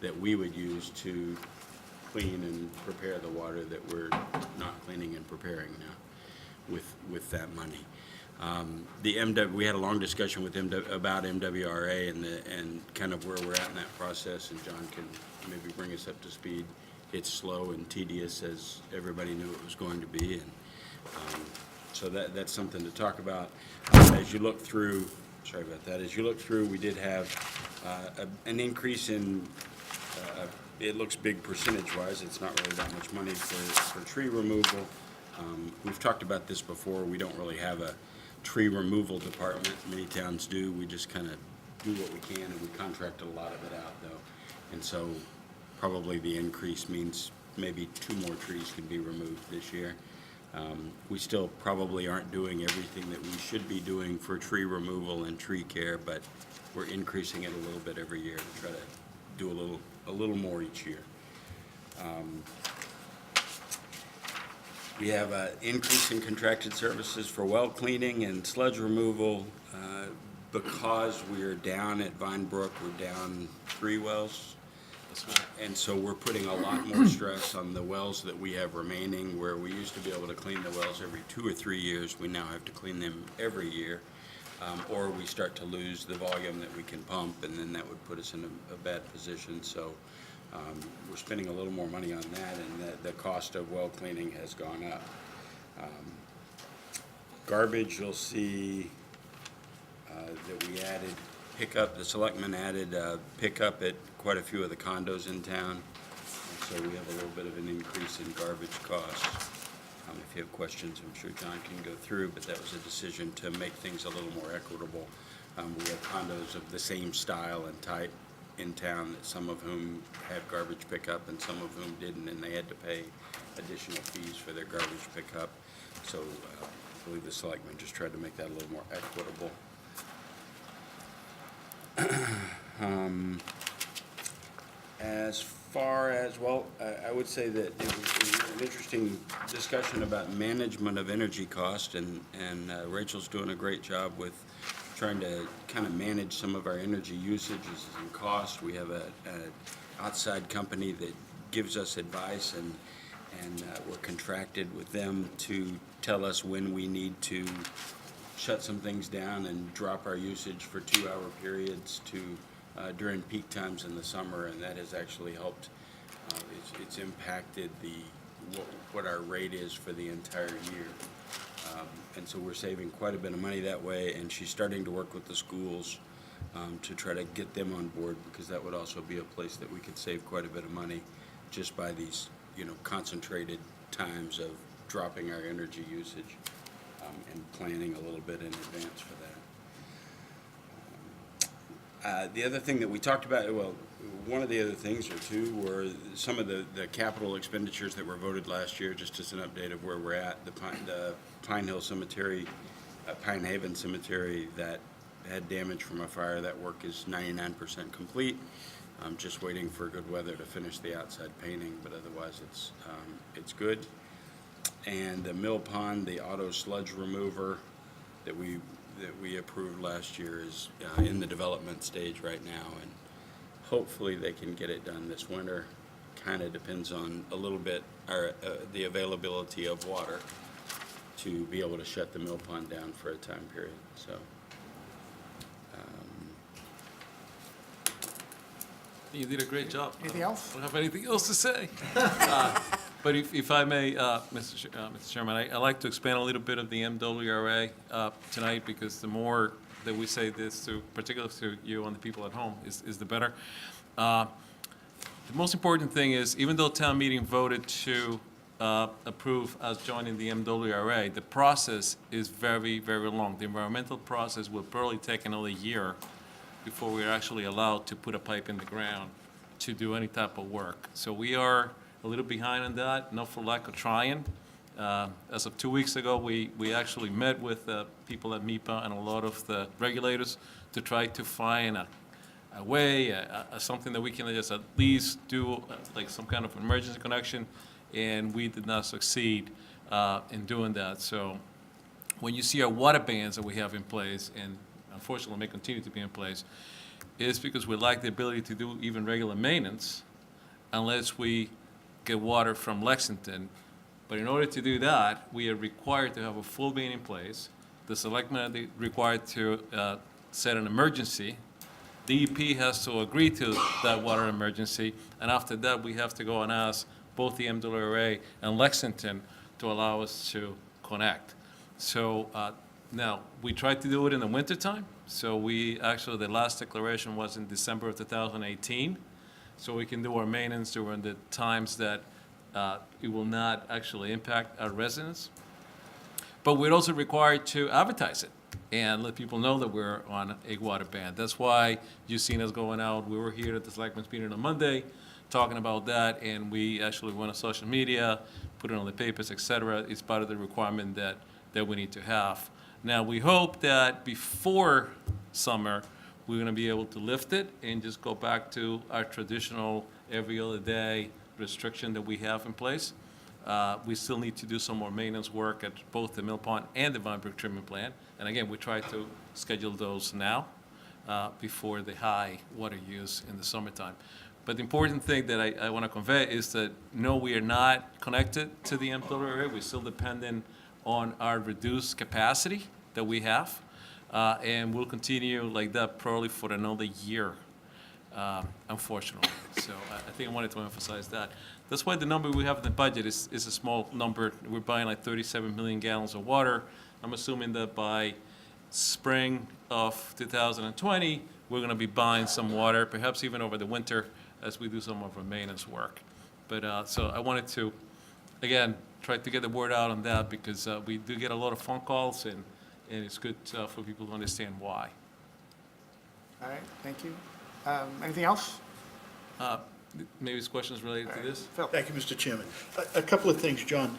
that we would use to clean and prepare the water that we're not cleaning and preparing now with that money. We had a long discussion with about MWRA and kind of where we're at in that process, and John can maybe bring us up to speed. It's slow and tedious, as everybody knew it was going to be, and so that's something to talk about. As you look through, sorry about that, as you look through, we did have an increase in, it looks big percentage-wise, it's not really that much money for tree removal. We've talked about this before. We don't really have a tree removal department. Many towns do. We just kind of do what we can, and we contract a lot of it out, though. And so probably the increase means maybe 2 more trees can be removed this year. We still probably aren't doing everything that we should be doing for tree removal and tree care, but we're increasing it a little bit every year to try to do a little more each year. We have an increase in contracted services for well cleaning and sludge removal. Because we're down at Vine Brook, we're down 3 wells. And so we're putting a lot more stress on the wells that we have remaining, where we used to be able to clean the wells every 2 or 3 years. We now have to clean them every year, or we start to lose the volume that we can pump, and then that would put us in a bad position. So we're spending a little more money on that, and the cost of well cleaning has gone up. Garbage, you'll see that we added pickup. The selectmen added pickup at quite a few of the condos in town, and so we have a little bit of an increase in garbage costs. If you have questions, I'm sure John can go through, but that was a decision to make things a little more equitable. We have condos of the same style and type in town, that some of whom have garbage pickup and some of whom didn't, and they had to pay additional fees for their garbage pickup. So I believe the selectmen just tried to make that a little more equitable. As far as, well, I would say that it was an interesting discussion about management of energy cost, and Rachel's doing a great job with trying to kind of manage some of our energy usages and cost. We have an outside company that gives us advice, and we're contracted with them to tell us when we need to shut some things down and drop our usage for 2-hour periods during peak times in the summer, and that has actually helped. It's impacted what our rate is for the entire year. And so we're saving quite a bit of money that way, and she's starting to work with the schools to try to get them on board, because that would also be a place that we could save quite a bit of money just by these, concentrated times of dropping our energy usage and planning a little bit in advance for that. The other thing that we talked about, well, one of the other things or two were some of the capital expenditures that were voted last year, just as an update of where we're at. The Pine Hill Cemetery, Pine Haven Cemetery that had damage from a fire, that work is 99% complete. I'm just waiting for good weather to finish the outside painting, but otherwise it's good. And the Mill Pond, the auto sludge remover that we approved last year, is in the development stage right now, and Hopefully, they can get it done this winter. Kind of depends on a little bit the availability of water to be able to shut the mill pond down for a time period, so. You did a great job. Anything else? I don't have anything else to say. But if I may, Mr. Chairman, I'd like to expand a little bit of the MWRA tonight, because the more that we say this to, particularly to you and the people at home, is the better. The most important thing is, even though town meeting voted to approve us joining the MWRA, the process is very, very long. The environmental process will probably take another year before we're actually allowed to put a pipe in the ground to do any type of work. So we are a little behind on that, not for lack of trying. As of 2 weeks ago, we actually met with people at MIPA and a lot of the regulators to try to find a way, something that we can just at least do, like some kind of emergency connection, and we did not succeed in doing that. So when you see our water bans that we have in place, and unfortunately may continue to be in place, is because we lack the ability to do even regular maintenance unless we get water from Lexington. But in order to do that, we are required to have a full ban in place. The selectmen are required to set an emergency. DEP has to agree to that water emergency, and after that, we have to go and ask both the MWRA and Lexington to allow us to connect. So now, we tried to do it in the wintertime, so we actually, the last declaration was in December of 2018, so we can do our maintenance during the times that it will not actually impact our residents. But we're also required to advertise it and let people know that we're on a water ban. That's why you've seen us going out. We were here at the Selectmen's meeting on Monday talking about that, and we actually went on social media, put it on the papers, et cetera. It's part of the requirement that we need to have. Now, we hope that before summer, we're going to be able to lift it and just go back to our traditional every other day restriction that we have in place. We still need to do some more maintenance work at both the Mill Pond and the Vine Brook Treatment Plant. And again, we try to schedule those now before the high water use in the summertime. But the important thing that I want to convey is that, no, we are not connected to the MWRA. We're still dependent on our reduced capacity that we have, and we'll continue like that probably for another year, unfortunately. So I think I wanted to emphasize that. That's why the number we have in the budget is a small number. We're buying like 37 million gallons of water. I'm assuming that by spring of 2020, we're going to be buying some water, perhaps even over the winter, as we do some of our maintenance work. But so I wanted to, again, try to get the word out on that, because we do get a lot of phone calls, and it's good for people to understand why. All right, thank you. Anything else? Maybe it's questions related to this? Phil? Thank you, Mr. Chairman. A couple of things, John.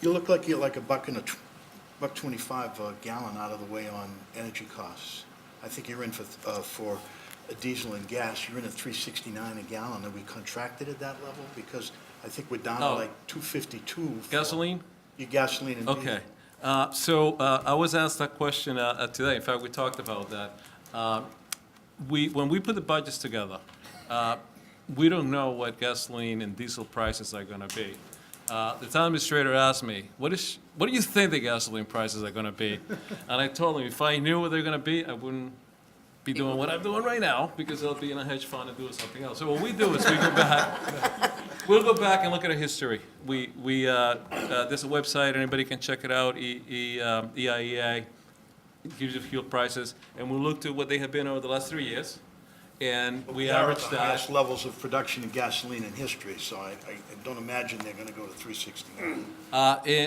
You look like you're like $1.25 a gallon out of the way on energy costs. I think you're in for diesel and gas, you're in at $3.69 a gallon. Are we contracted at that level? Because I think we're down to like $2.52. Gasoline? Your gasoline and diesel. Okay. So I was asked that question today. In fact, we talked about that. When we put the budgets together, we don't know what gasoline and diesel prices are going to be. The town administrator asked me, what do you think the gasoline prices are going to be? And I told him, if I knew what they're going to be, I wouldn't be doing what I'm doing right now, because I'll be in a hedge fund and doing something else. So what we do is we go back. We'll go back and look at our history. There's a website, anybody can check it out, EIEA. It gives you fuel prices, and we looked at what they have been over the last 3 years, and we are at averaged the highest that. levels of production of gasoline in history, so I don't imagine they're going to go to $3.69.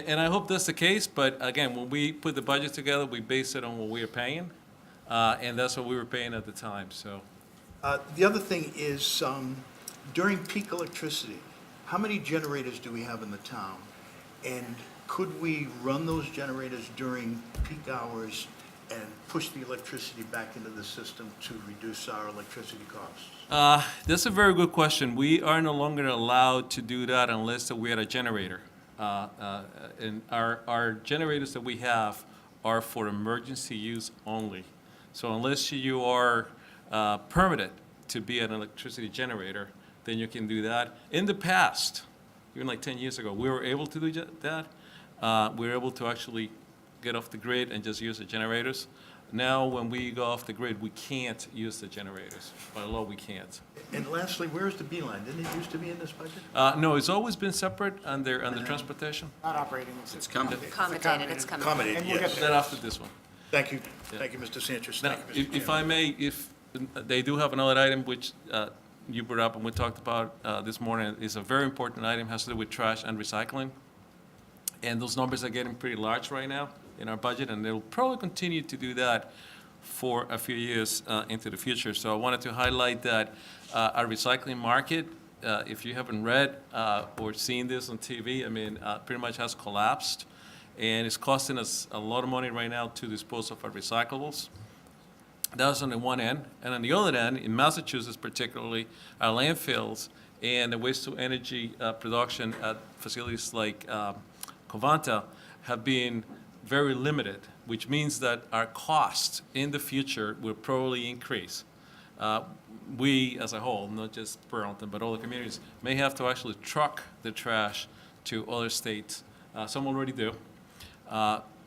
And I hope that's the case, but again, when we put the budget together, we base it on what we are paying, and that's what we were paying at the time, so. The other thing is, during peak electricity, how many generators do we have in the town? And could we run those generators during peak hours and push the electricity back into the system to reduce our electricity costs? That's a very good question. We are no longer allowed to do that unless that we had a generator. And our generators that we have are for emergency use only. So unless you are permitted to be an electricity generator, then you can do that. In the past, even like 10 years ago, we were able to do that. We were able to actually get off the grid and just use the generators. Now, when we go off the grid, we can't use the generators. By law, we can't. And lastly, where's the beeline? Didn't it used to be in this budget? No, it's always been separate under transportation. Not operating. It's coming. Accommodated, it's coming. Accommodated, And we'll yes. get Then after this one. Thank you. Thank you, Mr. Sanchez. Now, Thank you, Mr. if Chairman. I may, they do have another item which you brought up and we talked about this morning. It's a very important item, has to do with trash and recycling. And those numbers are getting pretty large right now in our budget, and they'll probably continue to do that for a few years into the future. So I wanted to highlight that our recycling market, if you haven't read or seen this on TV, I mean, pretty much has collapsed. And it's costing us a lot of money right now to dispose of our recyclables. That's on the one end. And on the other end, in Massachusetts particularly, our landfills and the waste-to-energy production at facilities like Covanta have been very limited, which means that our costs in the future will probably increase. We, as a whole, not just Burlington, but all the communities, may have to actually truck the trash to other states. Some already do,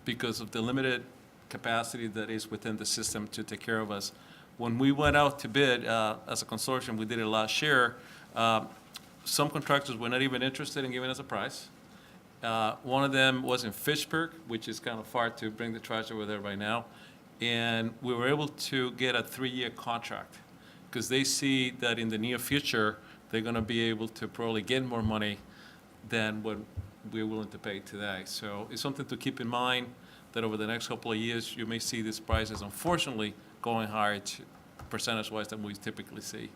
because of the limited capacity that is within the system to take care of us. When we went out to bid as a consortium, we did it last year, some contractors were not even interested in giving us a price. One of them was in Fitchburg, which is kind of far to bring the trash over there right now. And we were able to get a 3-year contract because they see that in the near future, they're going to be able to probably get more money than what we're willing to pay today. So it's something to keep in mind that over the next couple of years, you may see these prices, unfortunately, going higher percentage-wise than we typically see.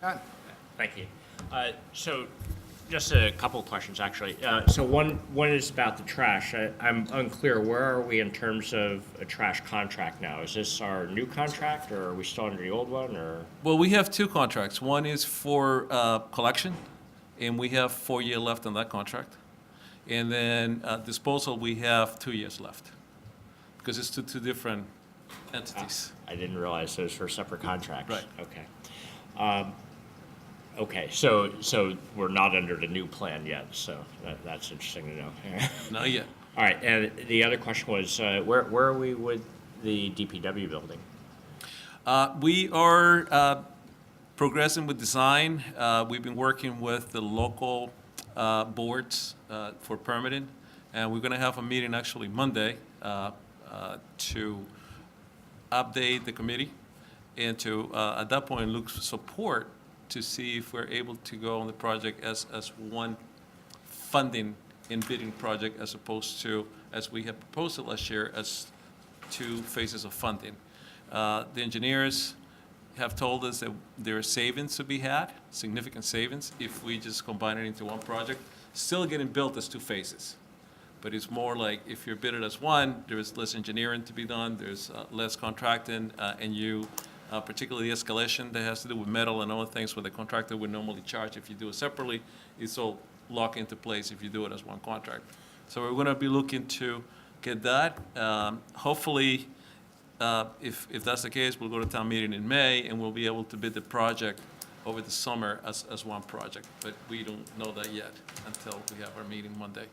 Done. Thank you. So just a couple of questions, actually. So one is about the trash. I'm unclear, where are we in terms of a trash contract now? Is this our new contract, or are we still under the old one, or? Well, we have 2 contracts. One is for collection, and we have 4 years left on that contract. And then disposal, we have 2 years left, because it's two different entities. I didn't realize those were separate contracts. Right. Okay. Okay, so we're not under the new plan yet, so that's interesting to know. Not yet. All right, and the other question was, where are we with the DPW building? We are progressing with design. We've been working with the local boards for permitting, and we're going to have a meeting actually Monday to update the committee and to, at that point, look for support to see if we're able to go on the project as one funding and bidding project as opposed to, as we had proposed it last year, as 2 phases of funding. The engineers have told us that there are savings to be had, significant savings, if we just combine it into one project. Still getting built as 2 phases. But it's more like if you're bidded as one, there's less engineering to be done, there's less contracting, and you, particularly the escalation that has to do with metal and other things where the contractor would normally charge if you do it separately, it's all locked into place if you do it as one contract. So we're going to be looking to get that. Hopefully, if that's the case, we'll go to town meeting in May, and we'll be able to bid the project over the summer as one project. But we don't know that yet until we have our meeting Monday.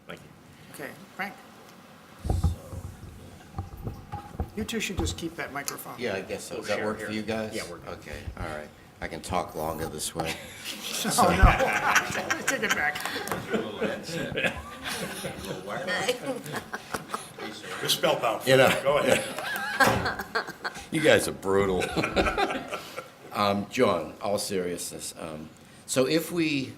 Thank you. Okay, Frank? You two should just keep that microphone. Yeah, I guess so. We'll Does that share work here. for you guys? Yeah, we're good. Okay, all right. I can talk longer this way. Oh, no. Take it back. You're spellbound. You know. Go ahead. You guys are brutal. John, all seriousness, so if we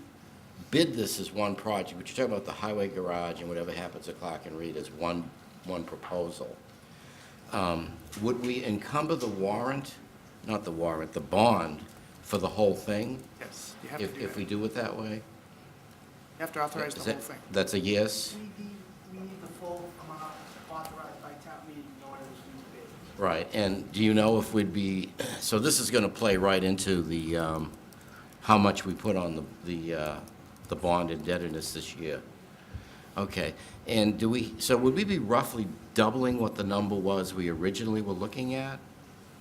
bid this as one project, but you're talking about the highway garage and whatever happens at Clark and Reed as one proposal, would we encumber the the bond for the whole thing? Yes, you have to do If that. we do it that way? You have to authorize the Is whole that- thing. That's a yes? We need the full amount authorized by town meeting in order to do the bid. Right, and do you know if we'd be, so this is gonna play right into the, how much we put on the bond indebtedness this year? Okay, and would we be roughly doubling what the number was we originally were looking at?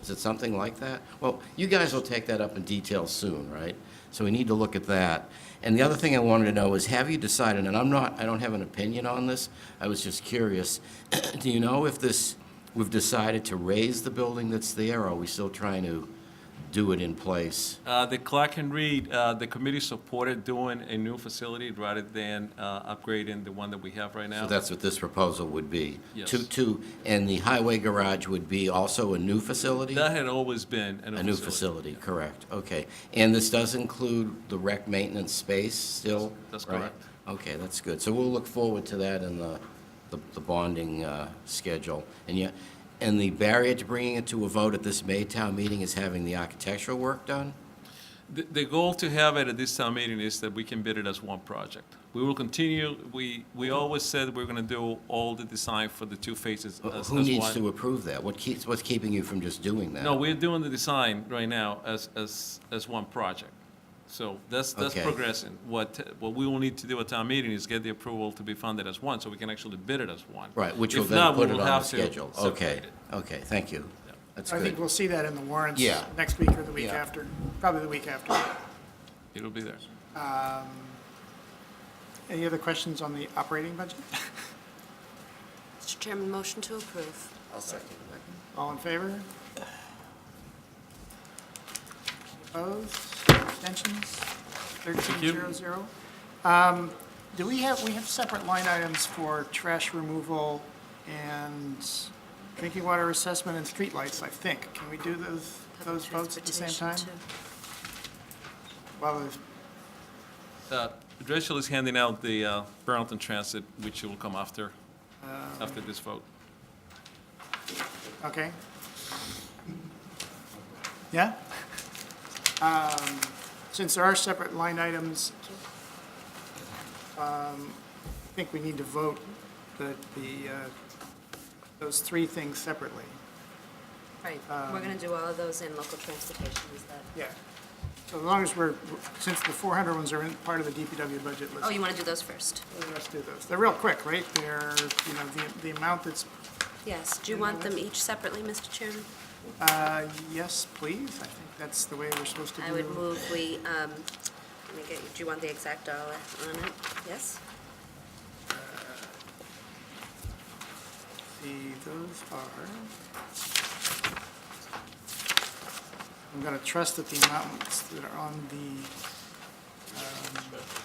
Is it something like that? Well, you guys will take that up in detail soon, right? So we need to look at that. And the other thing I wanted to know is, have you decided, and I don't have an opinion on this, I was just curious, do you know if we've decided to raise the building that's there, or are we still trying to do it in place? The Clark and Reed, the committee supported doing a new facility rather than upgrading the one that we have right now. So that's what this proposal would be? Yes. And the highway garage would be also a new facility? That had always been A new facility, correct, okay. And this does include the rec maintenance space still? That's right? correct. Okay, that's good. So we'll look forward to that in the bonding schedule. And the barrier to bringing it to a vote at this May town meeting is having the architectural work done? The goal to have it at this town meeting is that we can bid it as one project. We will continue, we always said we're gonna do all the design for the two phases as Who needs one. to approve that? What's keeping you from just doing that? No, we're doing the design right now as one project. So that's Okay. progressing. What we will need to do at town meeting is get the approval to be funded as one, so we can actually bid it as one. Right, which will If then not, we put it will on the have to schedule. separate Okay, it. okay, thank you. That's I think good. we'll see that in the warrants Yeah. next week or the week Yeah. after, probably the week after. It'll be there. Any other questions on the operating budget? Mr. Chairman, motion to approve. I'll second that. All in favor? Opposed? Abstentions? 1300. Do we have separate line items for trash removal and drinking water assessment and streetlights, I think? Can we do those votes at the same time? Well, Rachel is handing out the Burlington Transit, which will come after this vote. okay. Yeah? Since there are separate line items, I think we need to vote those three things separately. Right, we're going to do all of those in local transportation, is that? Yeah. So as long as since the 400 ones are in part of the DPW budget, Oh, you want to do those first? let's do those. They're real quick, right? They're, the amount that's, Yes. Do you want them each separately, Mr. Chairman? yes, please. I think that's the way we're supposed to do. I would move we, let me get you, do you want the exact dollar on it? Yes? Those are, I'm going to trust that the amounts that are on the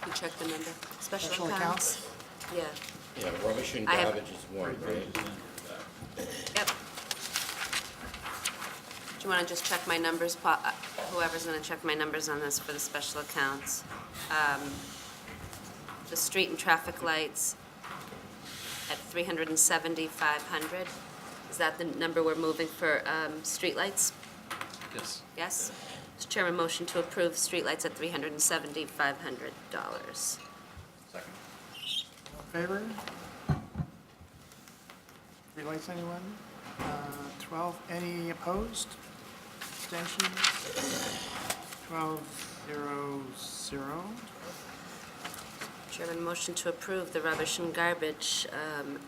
You check the number. Special Special accounts? accounts? Yeah. Yeah, rubbish and I have- garbage is one, right? Yep. Do you want to just check my numbers, whoever's going to check my numbers on this for the special accounts? The street and traffic lights at $370,500. Is that the number we're moving for streetlights? Yes. Yes? Mr. Chairman, motion to approve streetlights at $370,500. favor? Three lights, anyone? 12, any opposed? Abstentions? 12-0-0. Chairman, motion to approve the rubbish and garbage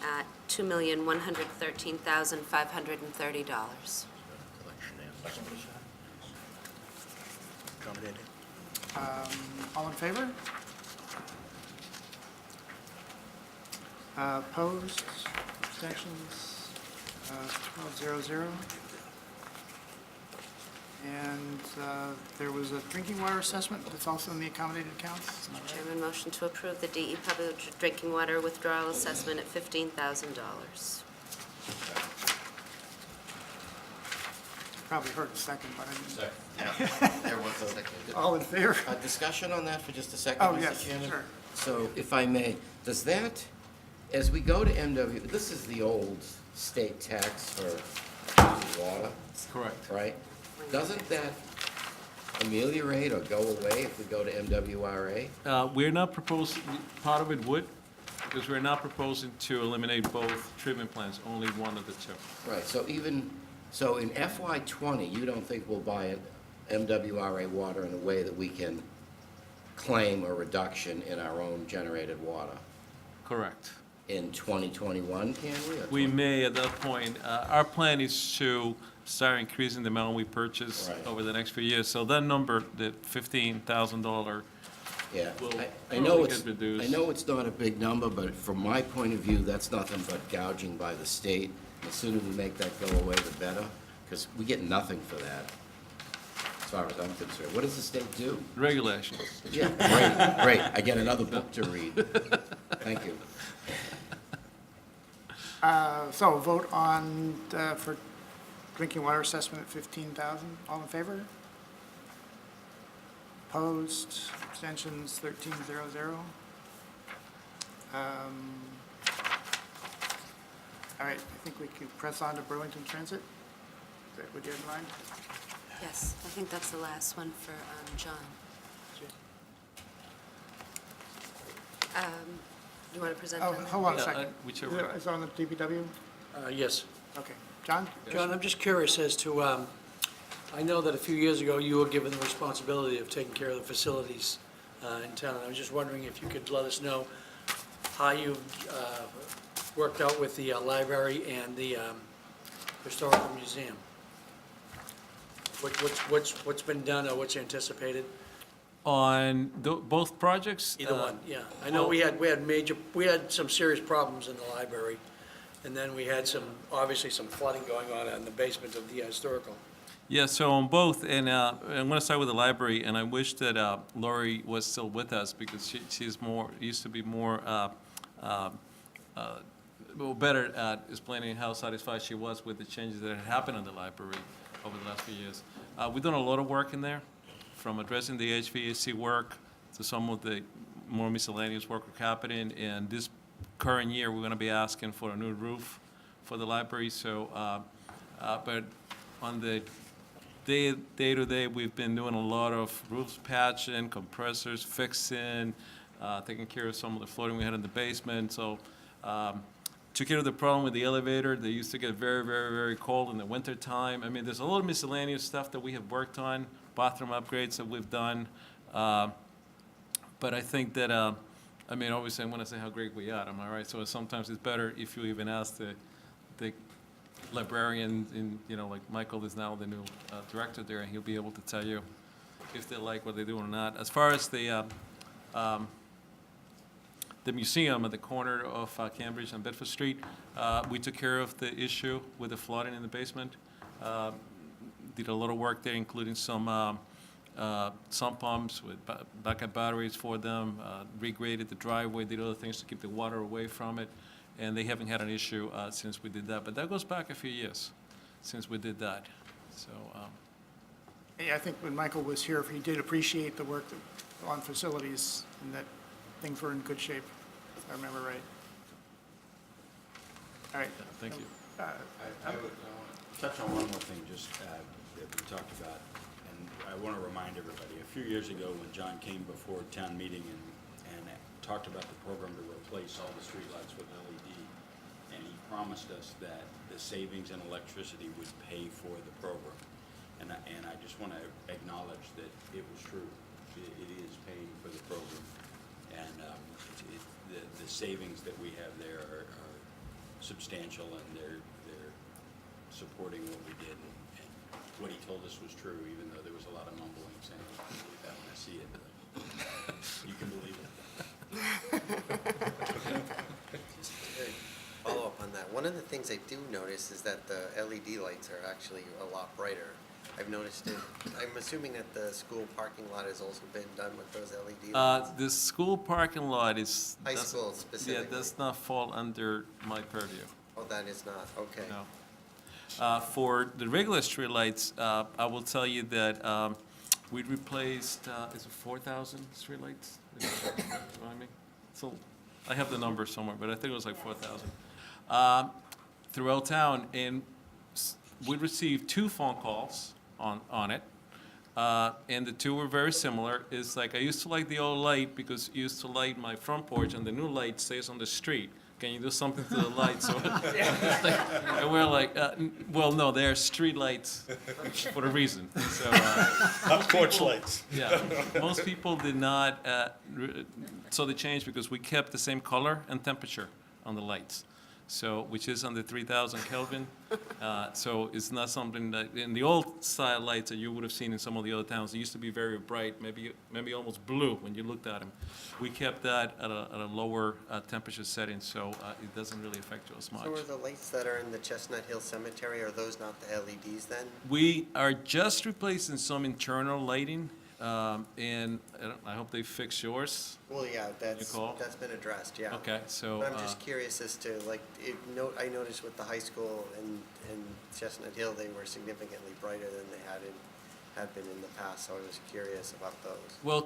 at $2,113,530. All in favor? Opposed? Abstentions? 12-0-0. And there was a drinking water assessment that's also in the accommodated accounts. Is that right? Chairman, motion to approve the DPW drinking water withdrawal assessment at $15,000. Probably heard a second, but I didn't. There was a second. All in favor? Discussion on that for just a second, Oh, Mr. yes, Chairman? sure. So if I may, does that, as we go to MW, this is the old state tax for water, Correct. right? Doesn't that ameliorate or go away if we go to MWRA? We're not proposing, part of it would, because we're not proposing to eliminate both treatment plants, only one of the two. Right, so in FY '20, you don't think we'll buy MWRA water in a way that we can claim a reduction in our own generated water? Correct. in 2021, can we? or We 20 may at that point. Our plan is to start increasing the amount we purchase Right. over the next few years. So that number, the $15,000, Yeah, will I know probably it's, get reduced. I know it's not a big number, but from my point of view, that's nothing but gouging by the state. The sooner we make that go away, the better, because we get nothing for that, as far as I'm concerned. What does the state do? Regulations. Yeah, great. I get another book to read. Thank you. So vote on, for drinking water assessment at 15,000. All in favor? Opposed? Abstentions? 13,000. All right, I think we could press on to Burlington Transit. Is that what you had in mind? Yes, I think that's the last one for John. You want to present Oh, on that? hold on a Yeah, second. whichever. Is it on the DPW? Yes. Okay. John? John, I'm just curious as to, I know that a few years ago, you were given the responsibility of taking care of the facilities in town. I was just wondering if you could let us know how you worked out with the library and the historical museum. What's been done or what's anticipated? On both projects? Either one, yeah. I know we had some serious problems in the library, and then we had obviously some flooding going on in the basement of the historical. Yeah, so on both, and I'm going to start with the library, and I wish that Lori was still with us, because she's used to be more, better at explaining how satisfied she was with the changes that had happened in the library over the last few years. We've done a lot of work in there, from addressing the HVAC work to some of the more miscellaneous work happening, and this current year, we're going to be asking for a new roof for the library, so, but on the day-to-day, we've been doing a lot of roof patching, compressors, fixing, taking care of some of the flooding we had in the basement, so, took care of the problem with the elevator. They used to get very, very, very cold in the wintertime. I mean, there's a lot of miscellaneous stuff that we have worked on, bathroom upgrades that we've done, but I think that, I mean, obviously, I'm going to say how great we are, am I right? So sometimes it's better if you even ask the librarian, like Michael is now the new director there, and he'll be able to tell you if they like what they do or not. As far as the museum at the corner of Cambridge and Bedford Street, we took care of the issue with the flooding in the basement. Did a lot of work there, including some pumps with backup batteries for them, regraded the driveway, did other things to keep the water away from it, and they haven't had an issue since we did that. But that goes back a few years since we did that. So, Yeah, I think when Michael was here, he did appreciate the work on facilities and that things were in good shape, if I remember right. All right. thank you. I would touch on one more thing, just that we talked about, and I want to remind everybody, a few years ago when John came before town meeting and talked about the program to replace all the streetlights with LED, and he promised us that the savings in electricity would pay for the program. And I just want to acknowledge that it was true. It is paying for the program. And the savings that we have there are substantial, and they're supporting what we did. And what he told us was true, even though there was a lot of mumbling saying, I don't believe that when I see it. You can believe it. Just to follow up on that, one of the things I do notice is that the LED lights are actually a lot brighter. I've noticed it. I'm assuming that the school parking lot has also been done with those LED lights. The school parking lot is. High school specifically. Yeah, does not fall under my purview. Oh, that is not, okay. No. For the regular streetlights, I will tell you that we replaced, is it 4,000 streetlights? Remind me? So I have the number somewhere, but I think it was like 4,000 throughout town. And we received 2 phone calls on it, and the 2 were very similar. It's like, I used to like the old light because it used to light my front porch, and the new light stays on the street. Can you do something to the lights? So, and we're like, well, no, they're street lights for a reason. So, Not porch lights. yeah, most people did not, so they changed because we kept the same color and temperature on the lights. So, which is under 3,000 Kelvin. So it's not something that, in the old style lights that you would have seen in some of the other towns, they used to be very bright, maybe almost blue when you looked at them. We kept that at a lower temperature setting, so it doesn't really affect you as much. So are the lights that are in the Chestnut Hill Cemetery, are those not the LEDs then? We are just replacing some internal lighting, and I hope they fix yours. Well, yeah, call? that's been addressed, yeah. Okay, so. But I'm just curious as to, like, I noticed with the high school and Chestnut Hill, they were significantly brighter than they had been in the past, so I was curious about those. Well,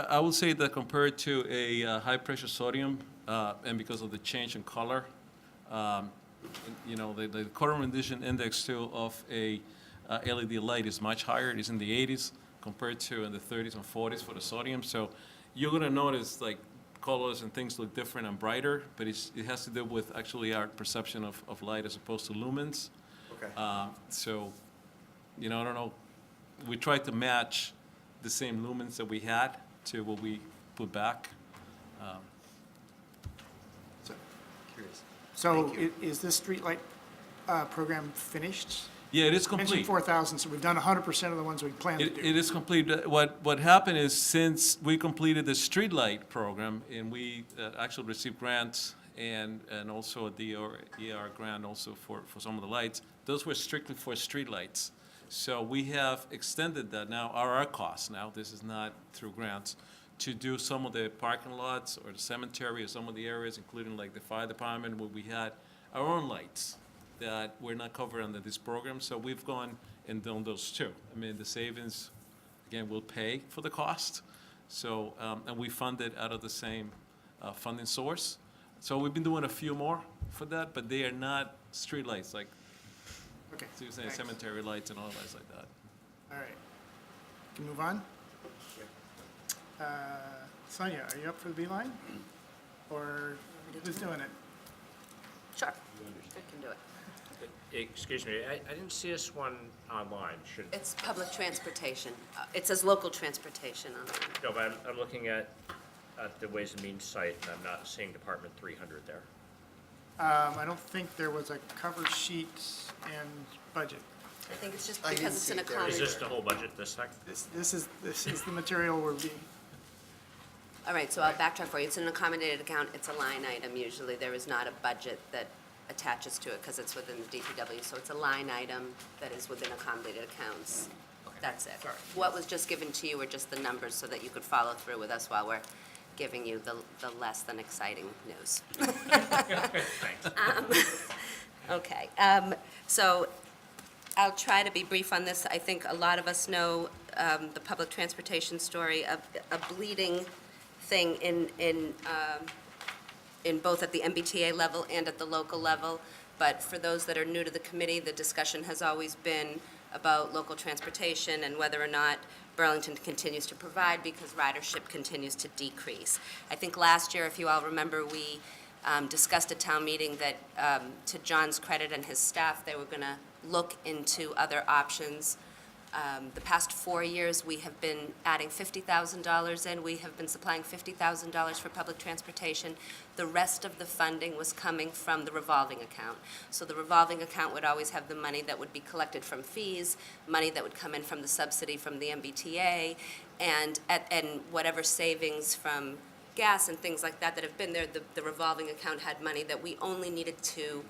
I would say that compared to a high-pressure sodium, and because of the change in color, the color rendition index too of a LED light is much higher. It is in the 80s compared to in the 30s and 40s for the sodium. So you're going to notice like colors and things look different and brighter, but it has to do with actually our perception of light as opposed to lumens. Okay. So, I don't know. We tried to match the same lumens that we had to what we put back. Curious. So Thank you. is this streetlight program finished? Yeah, it is You mentioned complete. 4,000, so we've done 100% of the ones we planned to do. It is complete. What happened is, since we completed the streetlight program, and we actually received grants and also a DOR grant also for some of the lights, those were strictly for streetlights. So we have extended that now, our costs now, this is not through grants, to do some of the parking lots or the cemetery or some of the areas, including like the fire department, where we had our own lights that were not covered under this program. So we've gone and done those too. I mean, the savings, again, will pay for the cost. So, and we fund it out of the same funding source. So we've been doing a few more for that, but they are not street lights, like, Okay, so you're saying thanks. cemetery lights and all lights like that. All right. Can move on? Sonia, are you up for the beeline? Or who's doing it? Sure, I can do it. Excuse me, I didn't see this one online. It's public transportation. It says local transportation on it. No, but I'm looking at the Ways and Means site, and I'm not seeing Department 300 there. I don't think there was a cover sheet and budget. I think it's just I didn't because it's see an it there. Is accommodated. this the whole budget, this section? This is the material we're being, All right, so I'll backtrack for you. It's an accommodated account. It's a line item usually. There is not a budget that attaches to it because it's within the DPW. So it's a line item that is within accommodated accounts. That's it. What was just given to you were just the numbers so that you could follow through with us while we're giving you the less than exciting news. Okay, so I'll try to be brief on this. I think a lot of us know the public transportation story, a bleeding thing in both at the MBTA level and at the local level. But for those that are new to the committee, the discussion has always been about local transportation and whether or not Burlington continues to provide because ridership continues to decrease. I think last year, if you all remember, we discussed at town meeting that, to John's credit and his staff, they were going to look into other options. The past 4 years, we have been adding $50,000 in. We have been supplying $50,000 for public transportation. The rest of the funding was coming from the revolving account. So the revolving account would always have the money that would be collected from fees, money that would come in from the subsidy from the MBTA, and whatever savings from gas and things like that have been there, the revolving account had money that we only needed to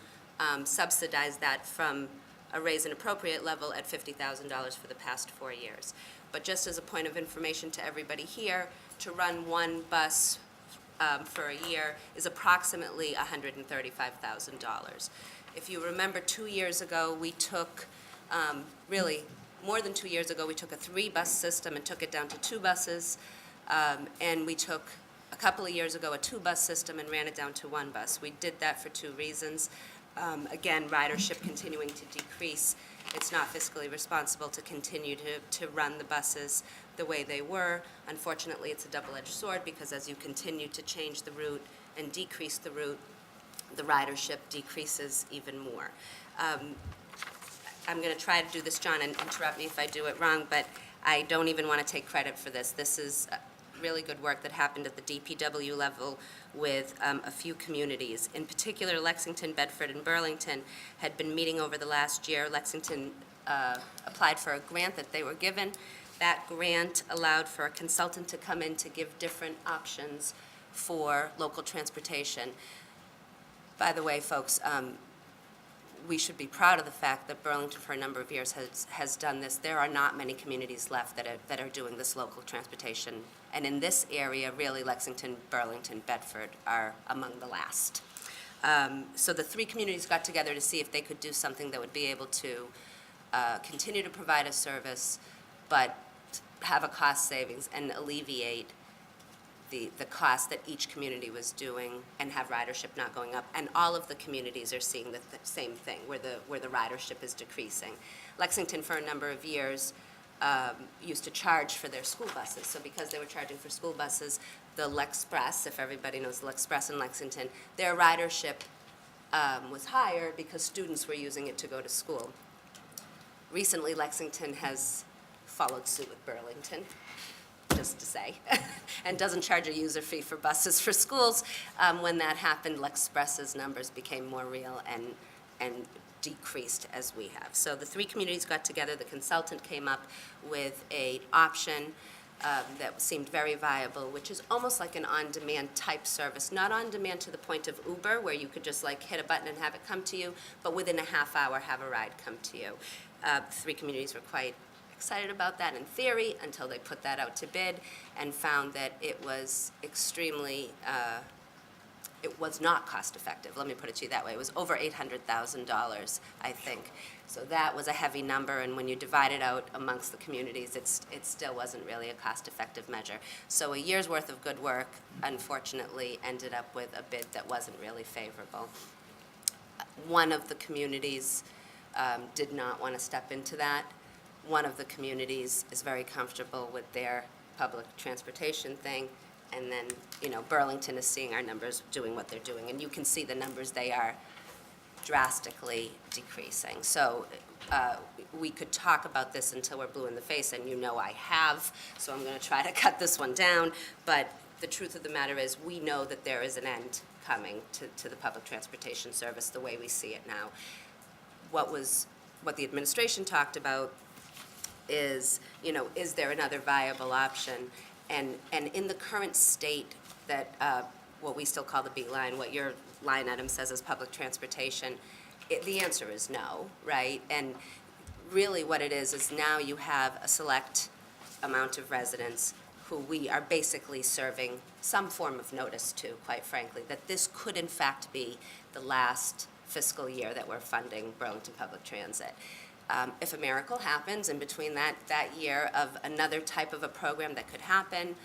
subsidize that from a raise and appropriate level at $50,000 for the past 4 years. But just as a point of information to everybody here, to run one bus for a year is approximately $135,000. If you remember 2 years ago, we took, really more than 2 years ago, we took a 3-bus system and took it down to 2 buses. And we took a couple of years ago a 2-bus system and ran it down to 1 bus. We did that for 2 reasons. Again, ridership continuing to decrease. It's not fiscally responsible to continue to run the buses the way they were. Unfortunately, it's a double-edged sword because as you continue to change the route and decrease the route, the ridership decreases even more. I'm going to try to do this, John, and interrupt me if I do it wrong, but I don't even want to take credit for this. This is really good work that happened at the DPW level with a few communities. In particular, Lexington, Bedford, and Burlington had been meeting over the last year. Lexington applied for a grant that they were given. That grant allowed for a consultant to come in to give different options for local transportation. By the way, folks, we should be proud of the fact that Burlington, for a number of years, has done this. There are not many communities left that are doing this local transportation. And in this area, really, Lexington, Burlington, Bedford are among the last. So the three communities got together to see if they could do something that would be able to continue to provide a service, but have a cost savings and alleviate the cost that each community was doing and have ridership not going up. And all of the communities are seeing the same thing, where the ridership is decreasing. Lexington, for a number of years, used to charge for their school buses. So because they were charging for school buses, the Lexpress, if everybody knows the Lexpress in Lexington, their ridership was higher because students were using it to go to school. Recently, Lexington has followed suit with Burlington, just to say, and doesn't charge a user fee for buses for schools. When that happened, Lexpress's numbers became more real and decreased as we have. So the three communities got together. The consultant came up with an option that seemed very viable, which is almost like an on-demand type service. Not on-demand to the point of Uber, where you could just like hit a button and have it come to you, but within a half hour have a ride come to you. Three communities were quite excited about that in theory until they put that out to bid and found that it was extremely, it was not cost effective. Let me put it to you that way. It was over $800,000, I think. So that was a heavy number, and when you divide it out amongst the communities, it still wasn't really a cost effective measure. So a year's worth of good work, unfortunately, ended up with a bid that wasn't really favorable. One of the communities did not want to step into that. One of the communities is very comfortable with their public transportation thing, and then, you know, Burlington is seeing our numbers doing what they're doing, and you can see the numbers, they are drastically decreasing. So we could talk about this until we're blue in the face, and you know I have, so I'm going to try to cut this one down, but the truth of the matter is we know that there is an end coming to the public transportation service the way we see it now. What the administration talked about is, you know, is there another viable option? And in the current state that, what we still call the B line, what your line item says is public transportation, the answer is no, right? And really what it is now you have a select amount of residents who we are basically serving some form of notice to, quite frankly, that this could in fact be the last fiscal year that we're funding Burlington Public Transit. If a miracle happens in between that year of another type of a program that could happen,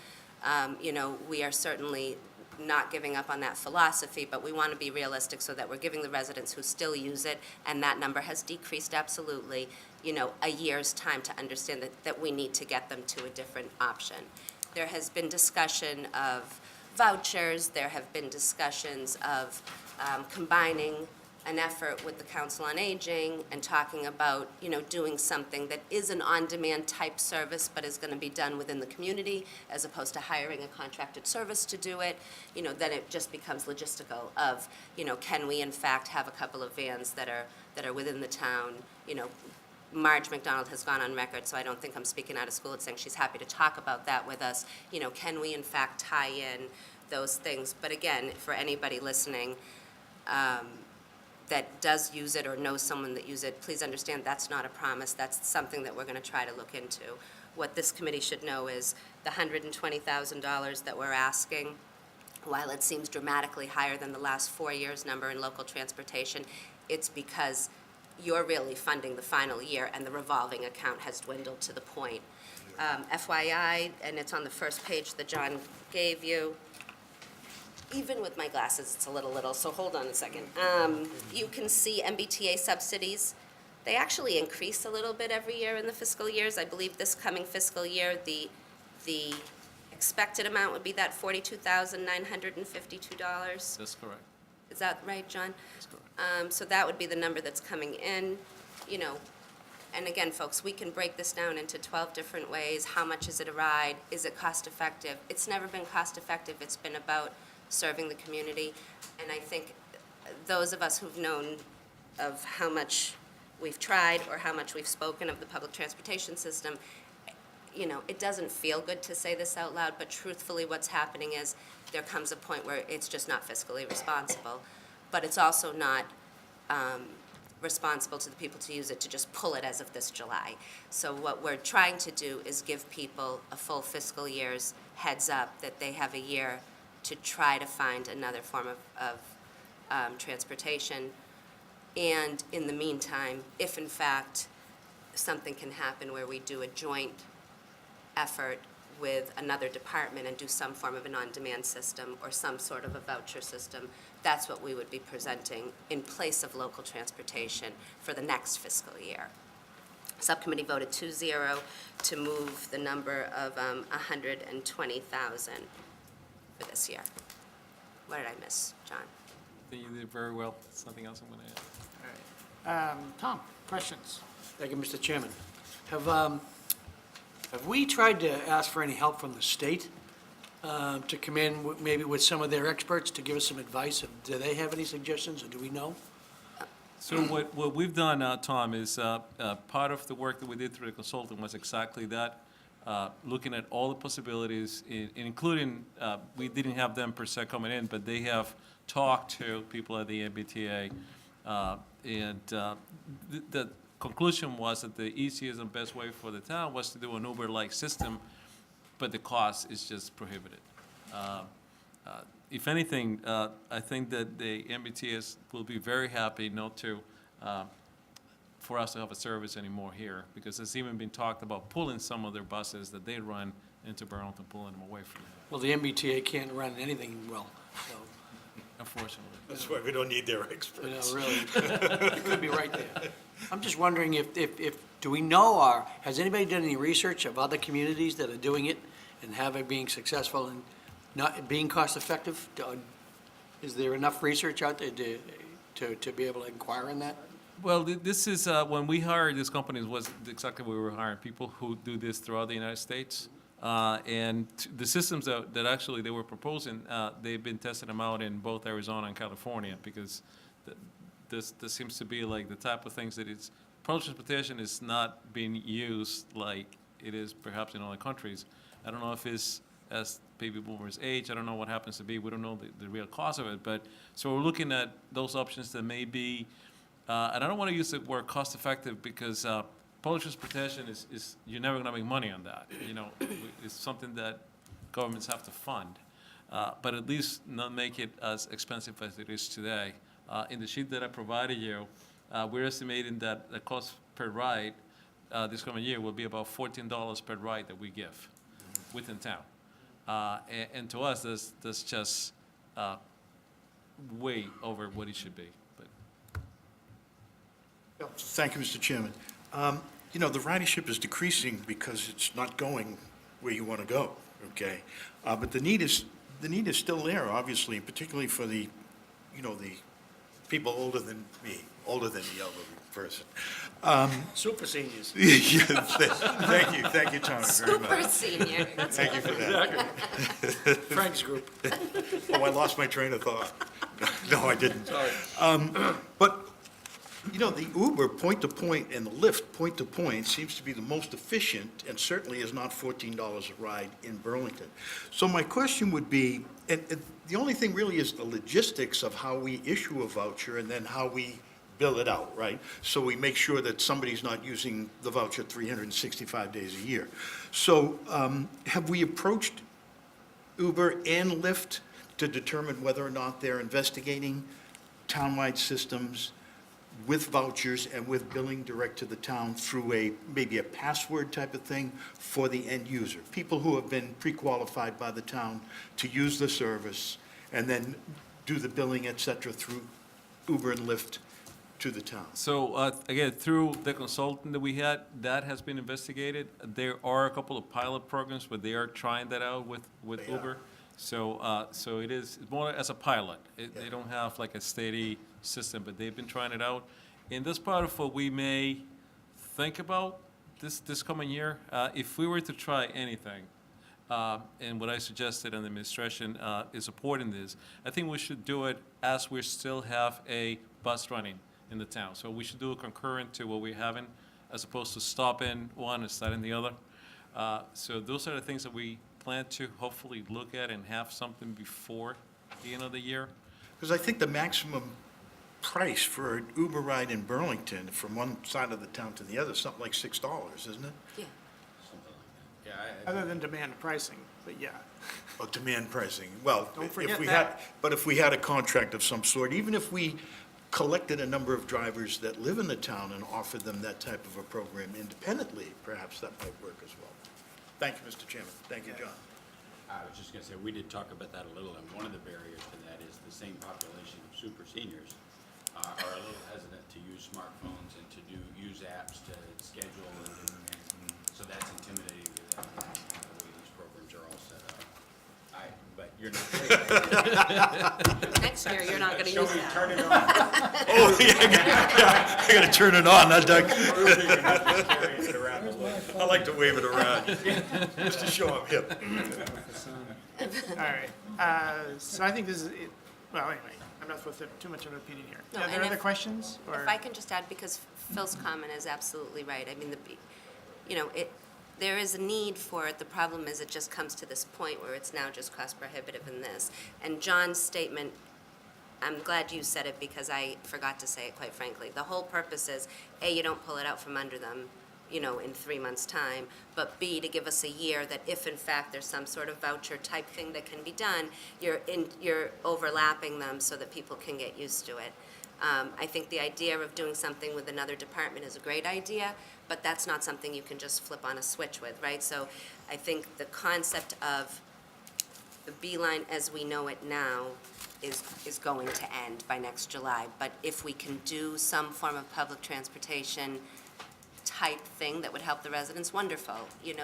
you know, we are certainly not giving up on that philosophy, but we want to be realistic so that we're giving the residents who still use it, and that number has decreased absolutely, you know, a year's time to understand that we need to get them to a different option. There has been discussion of vouchers, there have been discussions of combining an effort with the Council on Aging and talking about, you know, doing something that is an on-demand type service but is going to be done within the community as opposed to hiring a contracted service to do it. You know, then it just becomes logistical of, you know, can we in fact have a couple of vans that are within the town. You know, Marge McDonald has gone on record, so I don't think I'm speaking out of school at saying she's happy to talk about that with us. You know, can we in fact tie in those things? But again, for anybody listening, that does use it or knows someone that uses it, please understand that's not a promise. That's something that we're going to try to look into. What this committee should know is the $120,000 that we're asking, while it seems dramatically higher than the last 4 years' number in local transportation, it's because you're really funding the final year and the revolving account has dwindled to the point. FYI, and it's on the first page that John gave you, even with my glasses, it's a little, so hold on a second. You can see Mbta subsidies. They actually increase a little bit every year in the fiscal years. I believe this coming fiscal year, the expected amount would be that $42,952. That's correct. Is that right, John? That's correct. So that would be the number that's coming in. You know, And again, folks, we can break this down into 12 different ways. How much is it a ride? Is it cost-effective? It's never been cost-effective. It's been about serving the community. And I think those of us who've known of how much we've tried or how much we've spoken of the public transportation system, you know, it doesn't feel good to say this out loud, but truthfully what's happening is there comes a point where it's just not fiscally responsible. But it's also not responsible to the people to use it to just pull it as of this July. So what we're trying to do is give people a full fiscal year's heads up that they have a year to try to find another form of transportation. And in the meantime, if in fact something can happen where we do a joint effort with another department and do some form of an on-demand system or some sort of a voucher system, that's what we would be presenting in place of local transportation for the next fiscal year. Subcommittee voted 2-0 to move the number of 120,000 for this year. What did I miss, John? I think you did very well. There's nothing else I'm going to add. All right. Tom, questions? Thank you, Mr. Chairman. Have we tried to ask for any help from the state to come in maybe with some of their experts to give us some advice? Do they have any suggestions, or do we know? So what we've done, Tom, is part of the work that we did through the consultant was exactly that, looking at all the possibilities, including, we didn't have them per se coming in, but they have talked to people at the MBTA, and the conclusion was that the easiest and best way for the town was to do an Uber-like system, but the cost is just prohibitive. If anything, I think that the MBTS will be very happy not to, for us to have a service anymore here, because it's even been talked about pulling some of their buses that they run into Burlington, pulling them away from there. Well, the MBTA can't run anything well, so, Unfortunately. That's why we don't need their experts. you know, really, you could be right there. I'm just wondering if, do we know, or has anybody done any research of other communities that are doing it and have it being successful and not being cost-effective? Is there enough research out there to be able to inquire in that? Well, this is, when we hired this company, was exactly what we were hiring, people who do this throughout the United States. And the systems that actually they were proposing, they've been testing them out in both Arizona and California, because this seems to be like the type of things that it's, public transportation is not being used like it is perhaps in other countries. I don't know if it's as baby boomers age, I don't know what happens to be, we don't know the real cost of it, but, so we're looking at those options that may be, and I don't want to use the word cost-effective, because public transportation is, you're never going to make money on that. You know, it's something that governments have to fund, but at least not make it as expensive as it is today. In the sheet that I provided you, we're estimating that the cost per ride this coming year will be about $14 per ride that we give within town. And to us, that's just way over what it should be. But Thank you, Mr. Chairman. You know, the ridership is decreasing because it's not going where you want to go, okay? But the need is still there, obviously, particularly for the, you know, the people older than me, older than the elderly person. Super seniors. Yeah, thank you, Tommy, very much. Super senior. Thank you for that. Frank's group. Oh, I lost my train of thought. No, I didn't. Sorry. But, you know, the Uber point-to-point and the Lyft point-to-point seems to be the most efficient, and certainly is not $14 a ride in Burlington. So my question would be, and the only thing really is the logistics of how we issue a voucher and then how we bill it out, right? So we make sure that somebody's not using the voucher 365 days a year. So have we approached Uber and Lyft to determine whether or not they're investigating townwide systems with vouchers and with billing direct to the town through maybe a password type of thing for the end user? People who have been pre-qualified by the town to use the service and then do the billing, et cetera, through Uber and Lyft to the town. So, again, through the consultant that we had, that has been investigated. There are a couple of pilot programs where they are trying that out with Uber. So, so it is more as a pilot. They don't have like a steady system, but they've been trying it out. And that's part of what we may think about this coming year, if we were to try anything, and what I suggested in the administration is supporting this, I think we should do it as we still have a bus running in the town. So we should do it concurrent to what we're having, as opposed to stopping one and starting the other. So those are the things that we plan to hopefully look at and have something before the end of the year. Because I think the maximum price for an Uber ride in Burlington from one side of the town to the other is something like $6, isn't it? Yeah. Other than demand pricing, but yeah. Oh, demand pricing. Well, Don't if forget we that. but if we had a contract of some sort, even if we collected a number of drivers that live in the town and offered them that type of a program independently, perhaps that might work as well. Thank you, Mr. Chairman. Thank you, John. I was just gonna say, we did talk about that a little, and one of the barriers to that is the same population of super seniors are a little hesitant to use smartphones and to use apps to schedule, and so that's intimidating to them, the way these programs are all set up. But you're not. Next year, you're not going to use that. Turn it on. Oh, yeah, I gotta turn it on, huh, Doug? I like to wave it around, just to show I'm hip. All right, so I think this is, well, anyway, I'm not supposed to have too much of an opinion here. No, Are there and other if- questions? Or If I can just add, because Phil's comment is absolutely right. I mean, there is a need for it. The problem is it just comes to this point where it's now just cost prohibitive in this. And John's statement, I'm glad you said it because I forgot to say it, quite frankly. The whole purpose is, A, you don't pull it out from under them, in 3 months' time, but B, to give us a year that if in fact there's some sort of voucher type thing that can be done, you're overlapping them so that people can get used to it. I think the idea of doing something with another department is a great idea, but that's not something you can just flip on a switch with, right? So I think the concept of the Beeline as we know it now is going to end by next July. But if we can do some form of public transportation type thing that would help the residents, wonderful,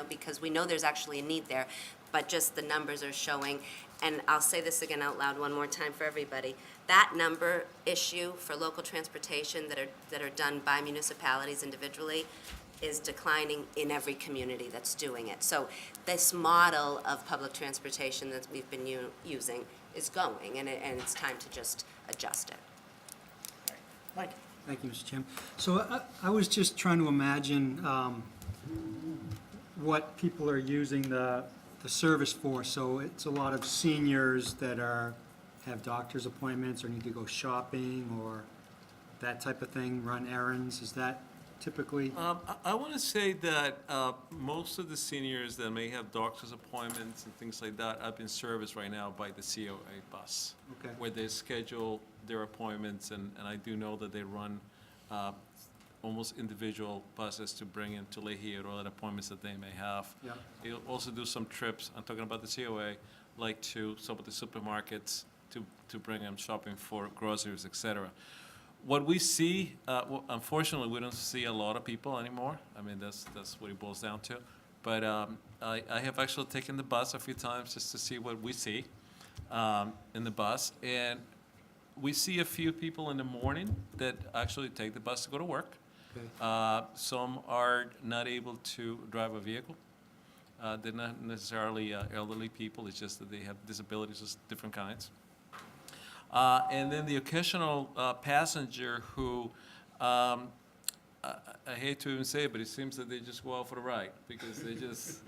because we know there's actually a need there, but just the numbers are showing, and I'll say this again out loud one more time for everybody, that number issue for local transportation that are done by municipalities individually is declining in every community that's doing it. So this model of public transportation that we've been using is going, and it's time to just adjust it. Mike? Thank you, Mr. Chairman. So I was just trying to imagine what people are using the service for. So it's a lot of seniors that have doctor's appointments or need to go shopping or that type of thing, run errands. Is that typically? I want to say that most of the seniors that may have doctor's appointments and things like that are in service right now by the COA bus. Okay. Where they schedule their appointments, and I do know that they run almost individual buses to bring in to Leahy or other appointments that they may have. Yeah. They'll also do some trips, I'm talking about the COA, like to some of the supermarkets to bring them shopping for groceries, et cetera. What we see, unfortunately, we don't see a lot of people anymore. I mean, that's what it boils down to. But I have actually taken the bus a few times just to see what we see in the bus. And we see a few people in the morning that actually take the bus to go to work. Okay. Some are not able to drive a vehicle. They're not necessarily elderly people, it's just that they have disabilities of different kinds. And then the occasional passenger who, I hate to even say it, but it seems that they just go out for the ride because they just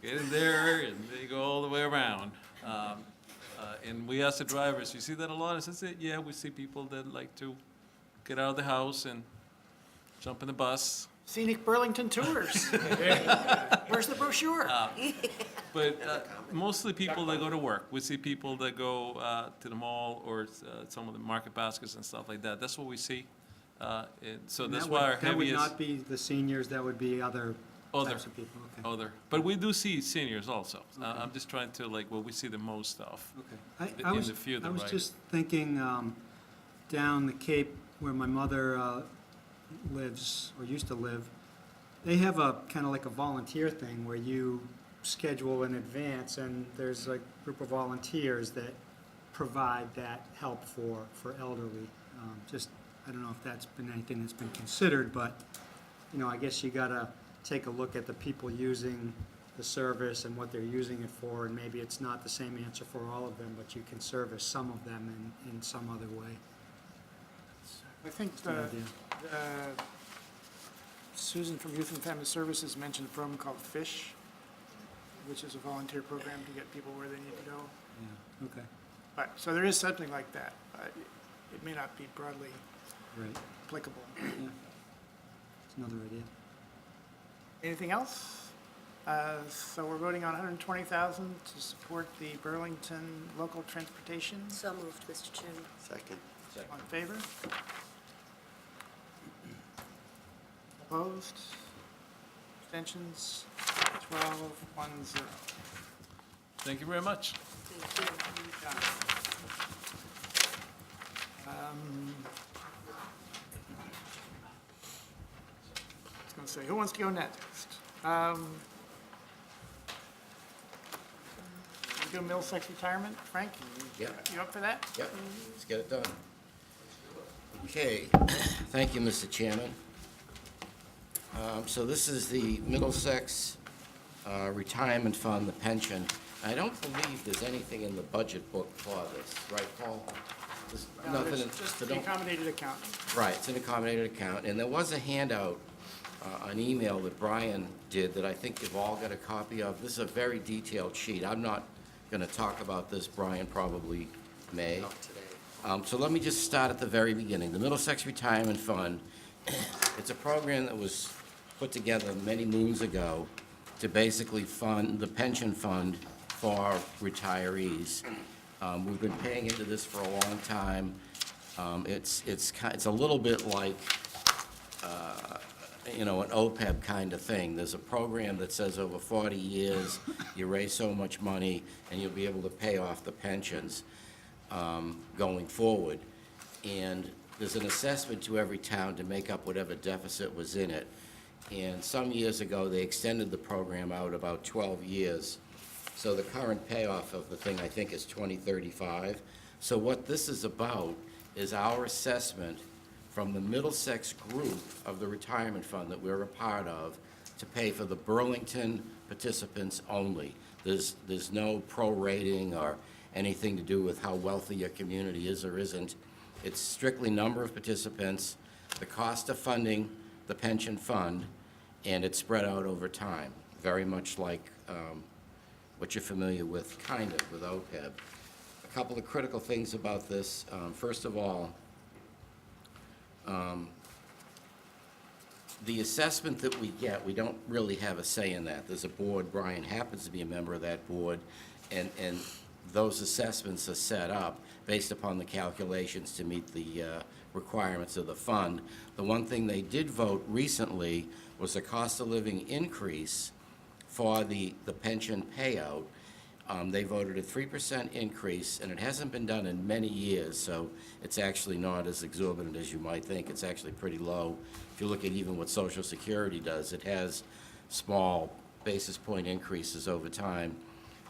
get in there and they go all the way around. And we ask the drivers, you see that a lot? I said, yeah, we see people that like to get out of the house and jump in the bus. Scenic Burlington Tours. Where's the brochure? But mostly people that go to work. We see people that go to the mall or some of the market baskets and stuff like that. That's what we see. So And that's that why our would- That heaviest. would not be the seniors, that would be other types of people. Okay. Other. But we do see seniors also. I'm just trying to we see the most of. Okay. in I was the few that I was ride. just thinking down the Cape where my mother lives, or used to live, they have a kind of like a volunteer thing where you schedule in advance and there's a group of volunteers that provide that help for elderly. I don't know if that's been anything that's been considered, but I guess you gotta take a look at the people using the service and what they're using it for, and maybe it's not the same answer for all of them, but you can service some of them in some other way. I think Susan from Youth and Family Services mentioned a program called FISH, which is a volunteer program to get people where they need to go. Yeah, okay, But, so there is something like that. It may not be broadly right, applicable. yeah. It's another idea. Anything else? So we're voting on $120,000 to support the Burlington local transportation. So moved, Mr. Chairman. Second. All in favor? Opposed? Abstentions? 12-1-0. Thank you very much. Thank you. I was going to say, who wants to go next? We go Middlesex Retirement. Frank, Yep. you up for that? Yep, let's get it done. Okay, thank you, Mr. Chairman. So this is the Middlesex Retirement Fund, the pension. I don't believe there's anything in the budget book for this, right, Paul? There's No, nothing there's in- just so the don't- accommodated account. Right, it's an accommodated account, and there was a handout, an email that Brian did that I think you've all got a copy of. This is a very detailed sheet. I'm not going to talk about this, Brian probably may. Not today. So let me just start at the very beginning. The Middlesex Retirement Fund, it's a program that was put together many moons ago to basically fund the pension fund for retirees. We've been paying into this for a long time. It's a little bit like, an OPEB kind of thing. There's a program that says over 40 years, you raise so much money, and you'll be able to pay off the pensions going forward. And there's an assessment to every town to make up whatever deficit was in it. And some years ago, they extended the program out about 12 years. So the current payoff of the thing, I think, is 2035. So what this is about is our assessment from the Middlesex group of the retirement fund that we're a part of to pay for the Burlington participants only. There's no prorating or anything to do with how wealthy your community is or isn't. It's strictly number of participants, the cost of funding the pension fund, and it's spread out over time, very much like what you're familiar with, kind of, with OPEB. A couple of critical things about this. First of all, the assessment that we get, we don't really have a say in that. There's a board, Brian happens to be a member of that board, and those assessments are set up based upon the calculations to meet the requirements of the fund. The one thing they did vote recently was a cost of living increase for the pension payout. They voted a 3% increase, and it hasn't been done in many years, so it's actually not as exorbitant as you might think. It's actually pretty low. If you look at even what Social Security does, it has small basis point increases over time,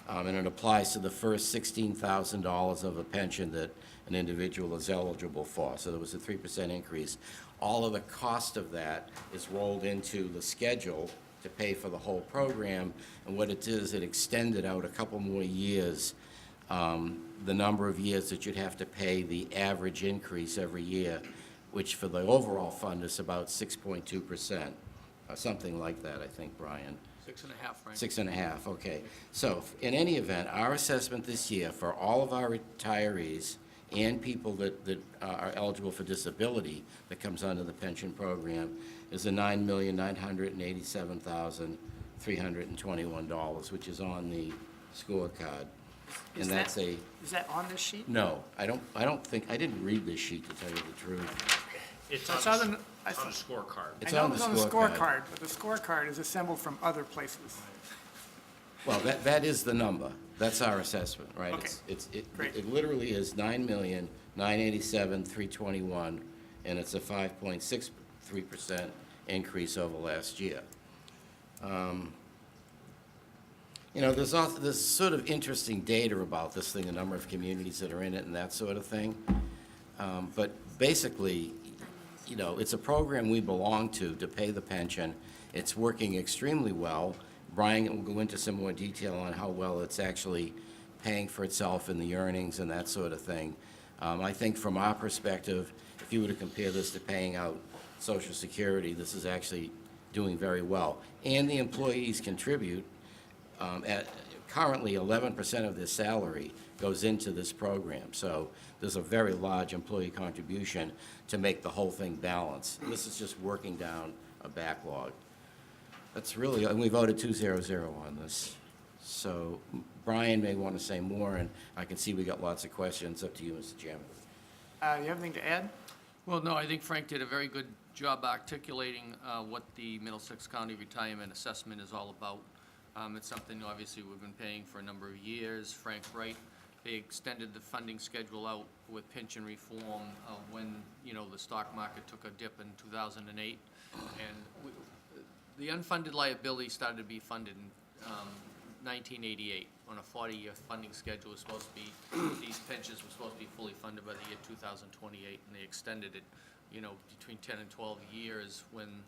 and it applies to the first $16,000 of a pension that an individual is eligible for. So there was a 3% increase. All of the cost of that is rolled into the schedule to pay for the whole program, and what it did is it extended out a couple more years, the number of years that you'd have to pay the average increase every year, which for the overall fund is about 6.2%, something like that, I think, Brian. 6.5, Frank. 6.5, okay. So in any event, our assessment this year for all of our retirees and people that are eligible for disability that comes under the pension program is a $9,987,321, which is on the scorecard. And that's a, Is that on this sheet? no, I don't think, I didn't read this sheet, to tell you the truth. It's It's on on the the- on the scorecard. It's I know on the it's on the scorecard. scorecard, but the scorecard is assembled from other places. Well, that is the number. That's our assessment, right? Okay. Great. It literally is 9,987,321, and it's a 5.63% increase over last year. There's sort of interesting data about this thing, the number of communities that are in it and that sort of thing. But basically, you know, it's a program we belong to pay the pension. It's working extremely well. Brian will go into some more detail on how well it's actually paying for itself in the earnings and that sort of thing. I think from our perspective, if you were to compare this to paying out Social Security, this is actually doing very well. And the employees contribute. Currently, 11% of their salary goes into this program. So there's a very large employee contribution to make the whole thing balance. This is just working down a backlog. That's really, and we voted 2-0-0 on this. So Brian may want to say more, and I can see we got lots of questions. Up to you, Mr. Chairman. You have anything to add? Well, no, I think Frank did a very good job articulating what the Middlesex County Retirement Assessment is all about. It's something, obviously, we've been paying for a number of years. Frank's right. They extended the funding schedule out with pension reform when, you know, the stock market took a dip in 2008. And the unfunded liability started to be funded in 1988 on a 40-year funding schedule. Was supposed to be, these pensions were supposed to be fully funded by the year 2028, and they extended it, you know, between 10 and 12 years when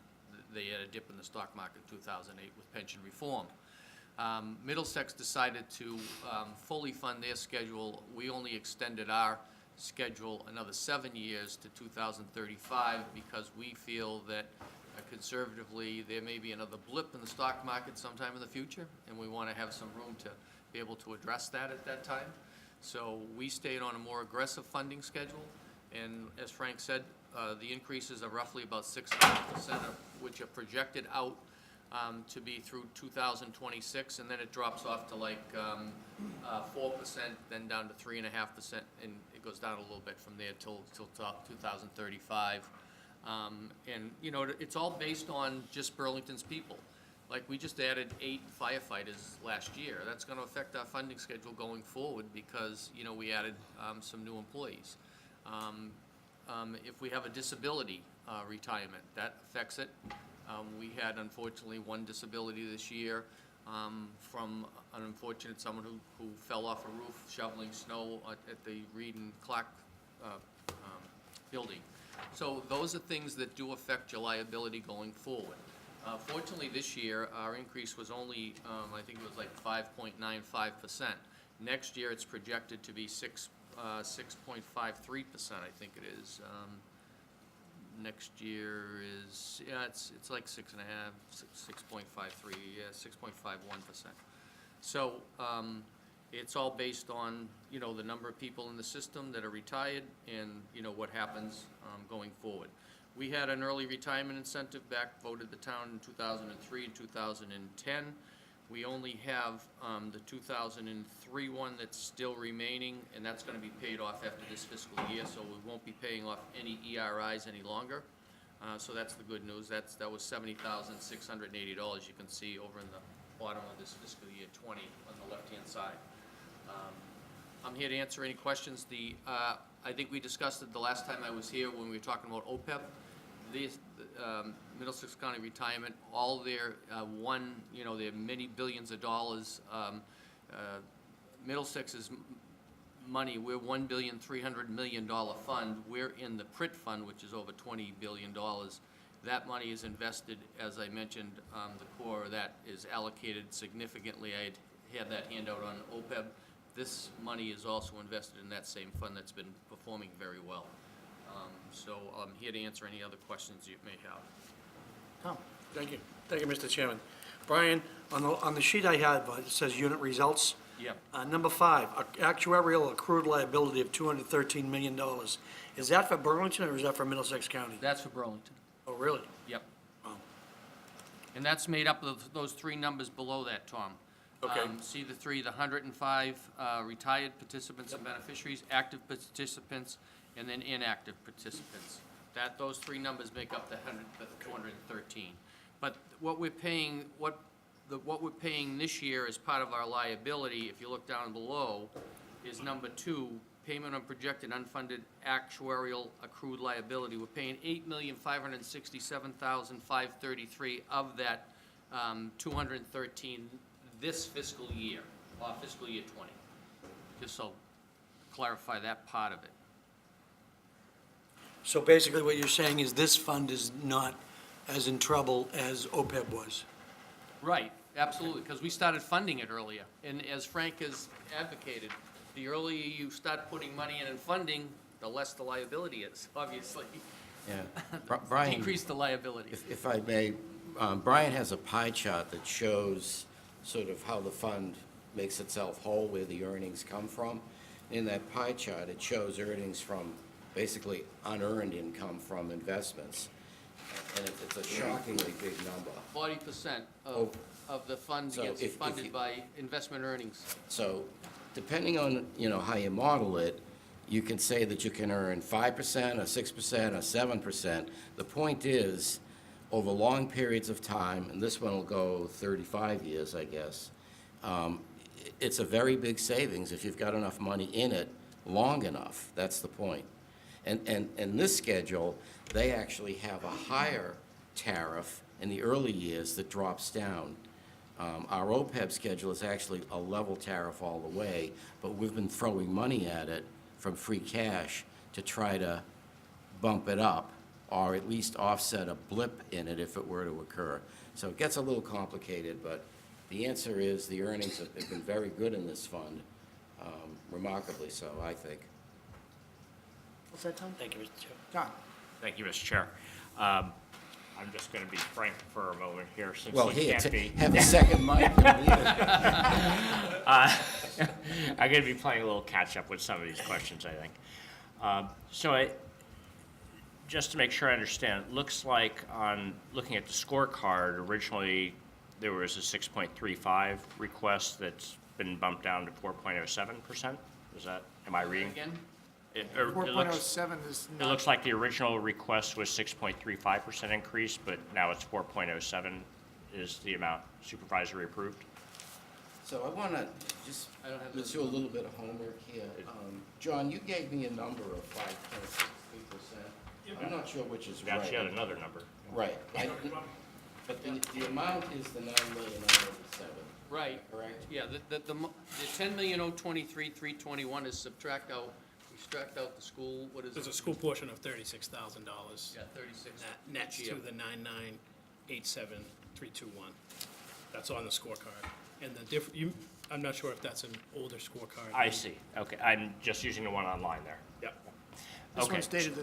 they had a dip in the stock market in 2008 with pension reform. Middlesex decided to fully fund their schedule. We only extended our schedule another 7 years to 2035 because we feel that conservatively there may be another blip in the stock market sometime in the future, and we want to have some room to be able to address that at that time. So we stayed on a more aggressive funding schedule, and as Frank said, the increases are roughly about 6.5%, of which are projected out to be through 2026, and then it drops off to like 4%, then down to 3.5%, and it goes down a little bit from there till 2035. And, you know, it's all based on just Burlington's people. Like, we just added 8 firefighters last year. That's going to affect our funding schedule going forward because, you know, we added some new employees. If we have a disability retirement, that affects it. We had, unfortunately, one disability this year from an unfortunate someone who fell off a roof shoveling snow at the Reed and Clark building. So those are things that do affect your liability going forward. Fortunately, this year, our increase was only, I think it was like 5.95%. Next year, it's projected to be 6.53%, I think it is. Next year is, yeah, it's like 6.5, 6.53, yeah, 6.51%. So it's all based on, you know, the number of people in the system that are retired and, you know, what happens going forward. We had an early retirement incentive back, voted the town in 2003 and 2010. We only have the 2003 one that's still remaining, and that's going to be paid off after this fiscal year, so we won't be paying off any ERIs any longer. So that's the good news. That was $70,680 you can see over in the bottom of this fiscal year 20 on the left-hand side. I'm here to answer any questions. I think we discussed it the last time I was here when we were talking about OPEB. Middlesex County Retirement, all their you know, their many billions of dollars. Middlesex's money, we're $1.3 billion fund. We're in the PRIT fund, which is over $20 billion. That money is invested, as I mentioned, the core of that is allocated significantly. I had that handout on OPEB. This money is also invested in that same fund that's been performing very well. So I'm here to answer any other questions you may have. Tom? Thank you. Thank you, Mr. Chairman. Brian, on the sheet I have, it says unit results. Yep. Number 5, actuarial accrued liability of $213 million. Is that for Burlington or is that for Middlesex County? That's for Burlington. Oh, really? Yep. Wow. And that's made up of those 3 numbers below that, Tom. Okay. See the 3, the 105 retired participants and beneficiaries, active participants, and then inactive participants. Those 3 numbers make up the 213. But what we're paying, what we're paying this year as part of our liability, if you look down below, is number 2, payment on projected unfunded actuarial accrued liability. We're paying $8,567,533 of that 213 this fiscal year, fiscal year 20. Just so clarify that part of it. So basically what you're saying is this fund is not as in trouble as OPEB was. Right, absolutely, because we started funding it earlier. And as Frank has advocated, the earlier you start putting money in and funding, the less the liability is, obviously. Yeah. Brian, Decrease the liability. if I may, Brian has a pie chart that shows sort of how the fund makes itself whole, where the earnings come from. In that pie chart, it shows earnings from basically unearned income from investments. And it's a shockingly big number. 40% of the fund So gets if funded you- by investment earnings. So depending on, how you model it, you can say that you can earn 5% or 6% or 7%. The point is, over long periods of time, and this one will go 35 years, I guess, it's a very big savings if you've got enough money in it long enough. That's the point. And this schedule, they actually have a higher tariff in the early years that drops down. Our OPEB schedule is actually a level tariff all the way, but we've been throwing money at it from free cash to try to bump it up, or at least offset a blip in it if it were to occur. So it gets a little complicated, but the answer is the earnings have been very good in this fund, remarkably so, I think. What's that, Tom? Thank you, Mr. Chair. John? Thank you, Mr. Chair. I'm just going to be frank for a moment here, since Well, he here, can't be. have a second mic. I'm going to be playing a little catch-up with some of these questions, I think. Just to make sure I understand, it looks like on looking at the scorecard, originally there was a 6.35 request that's been bumped down to 4.07%. Is that, am I reading? Again? It 4.07 is It not, looks like the original request was 6.35% increase, but now it's 4.07 is the amount supervisory approved. So I want to just, let's do a little bit of homework here. John, you gave me a number of 5.63%. I'm not sure which is right. That's yet another number. Right. But the amount is the 9,987. Right. Correct? Yeah, the 10,023,321 is subtract out the school, what is it? There's a school portion of $36,000. Yeah, 36. Nets each to year. the 9987321. That's on the scorecard. And the I'm not sure if that's an older scorecard. I see. Okay, I'm just using the one online there. Yep. this Okay. one's dated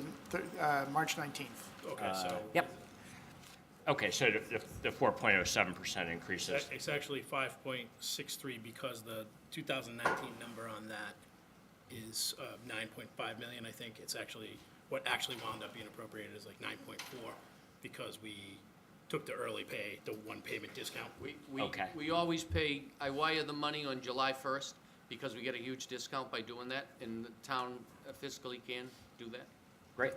March 19th. Okay, so. Yep. Okay, so the 4.07% increases. It's actually 5.63 because the 2019 number on that is 9.5 million, I think. It's actually, what actually wound up being appropriated is like 9.4 because we took the early pay, the one payment discount. We always pay, I wire the money on July 1st because we get a huge discount by doing that, and the town fiscally can do that. Great.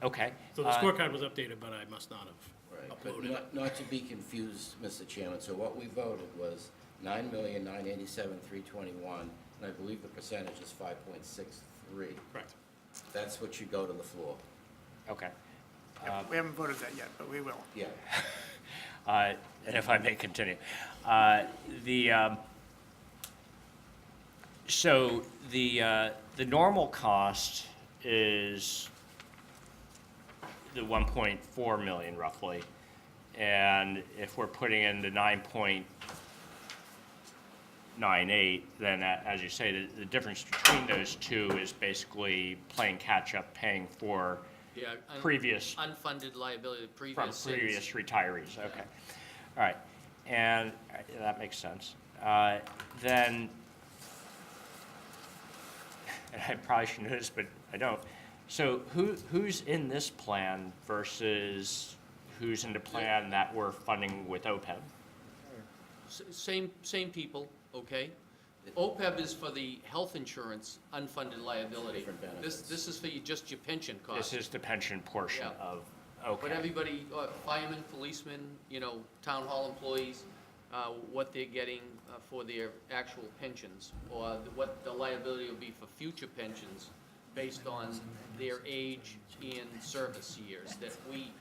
Okay. So the scorecard was updated, but I must not have But uploaded it. not to be confused, Mr. Chairman, so what we voted was 9,987,321, and I believe the percentage is 5.63. Correct. That's what should go to the floor. Okay. We haven't voted that yet, but we will. Yeah. And if I may continue. So the normal cost is the 1.4 million roughly. And if we're putting in the 9.98, then as you say, the difference between those two is basically playing catch-up, paying for Yeah, previous unfunded liability, previous from sins. previous retirees, okay. All right, and that makes sense. Then, and I probably should know this, but I don't. So who's in this plan versus who's in the plan that we're funding with OPEB? Same people, okay? OPEB is for the health insurance unfunded liability. This is for just your pension costs. This is the pension portion Yeah. of, okay. But everybody, firemen, policemen, town hall employees, what they're getting for their actual pensions, or what the liability will be for future pensions based on their age and service years. That we,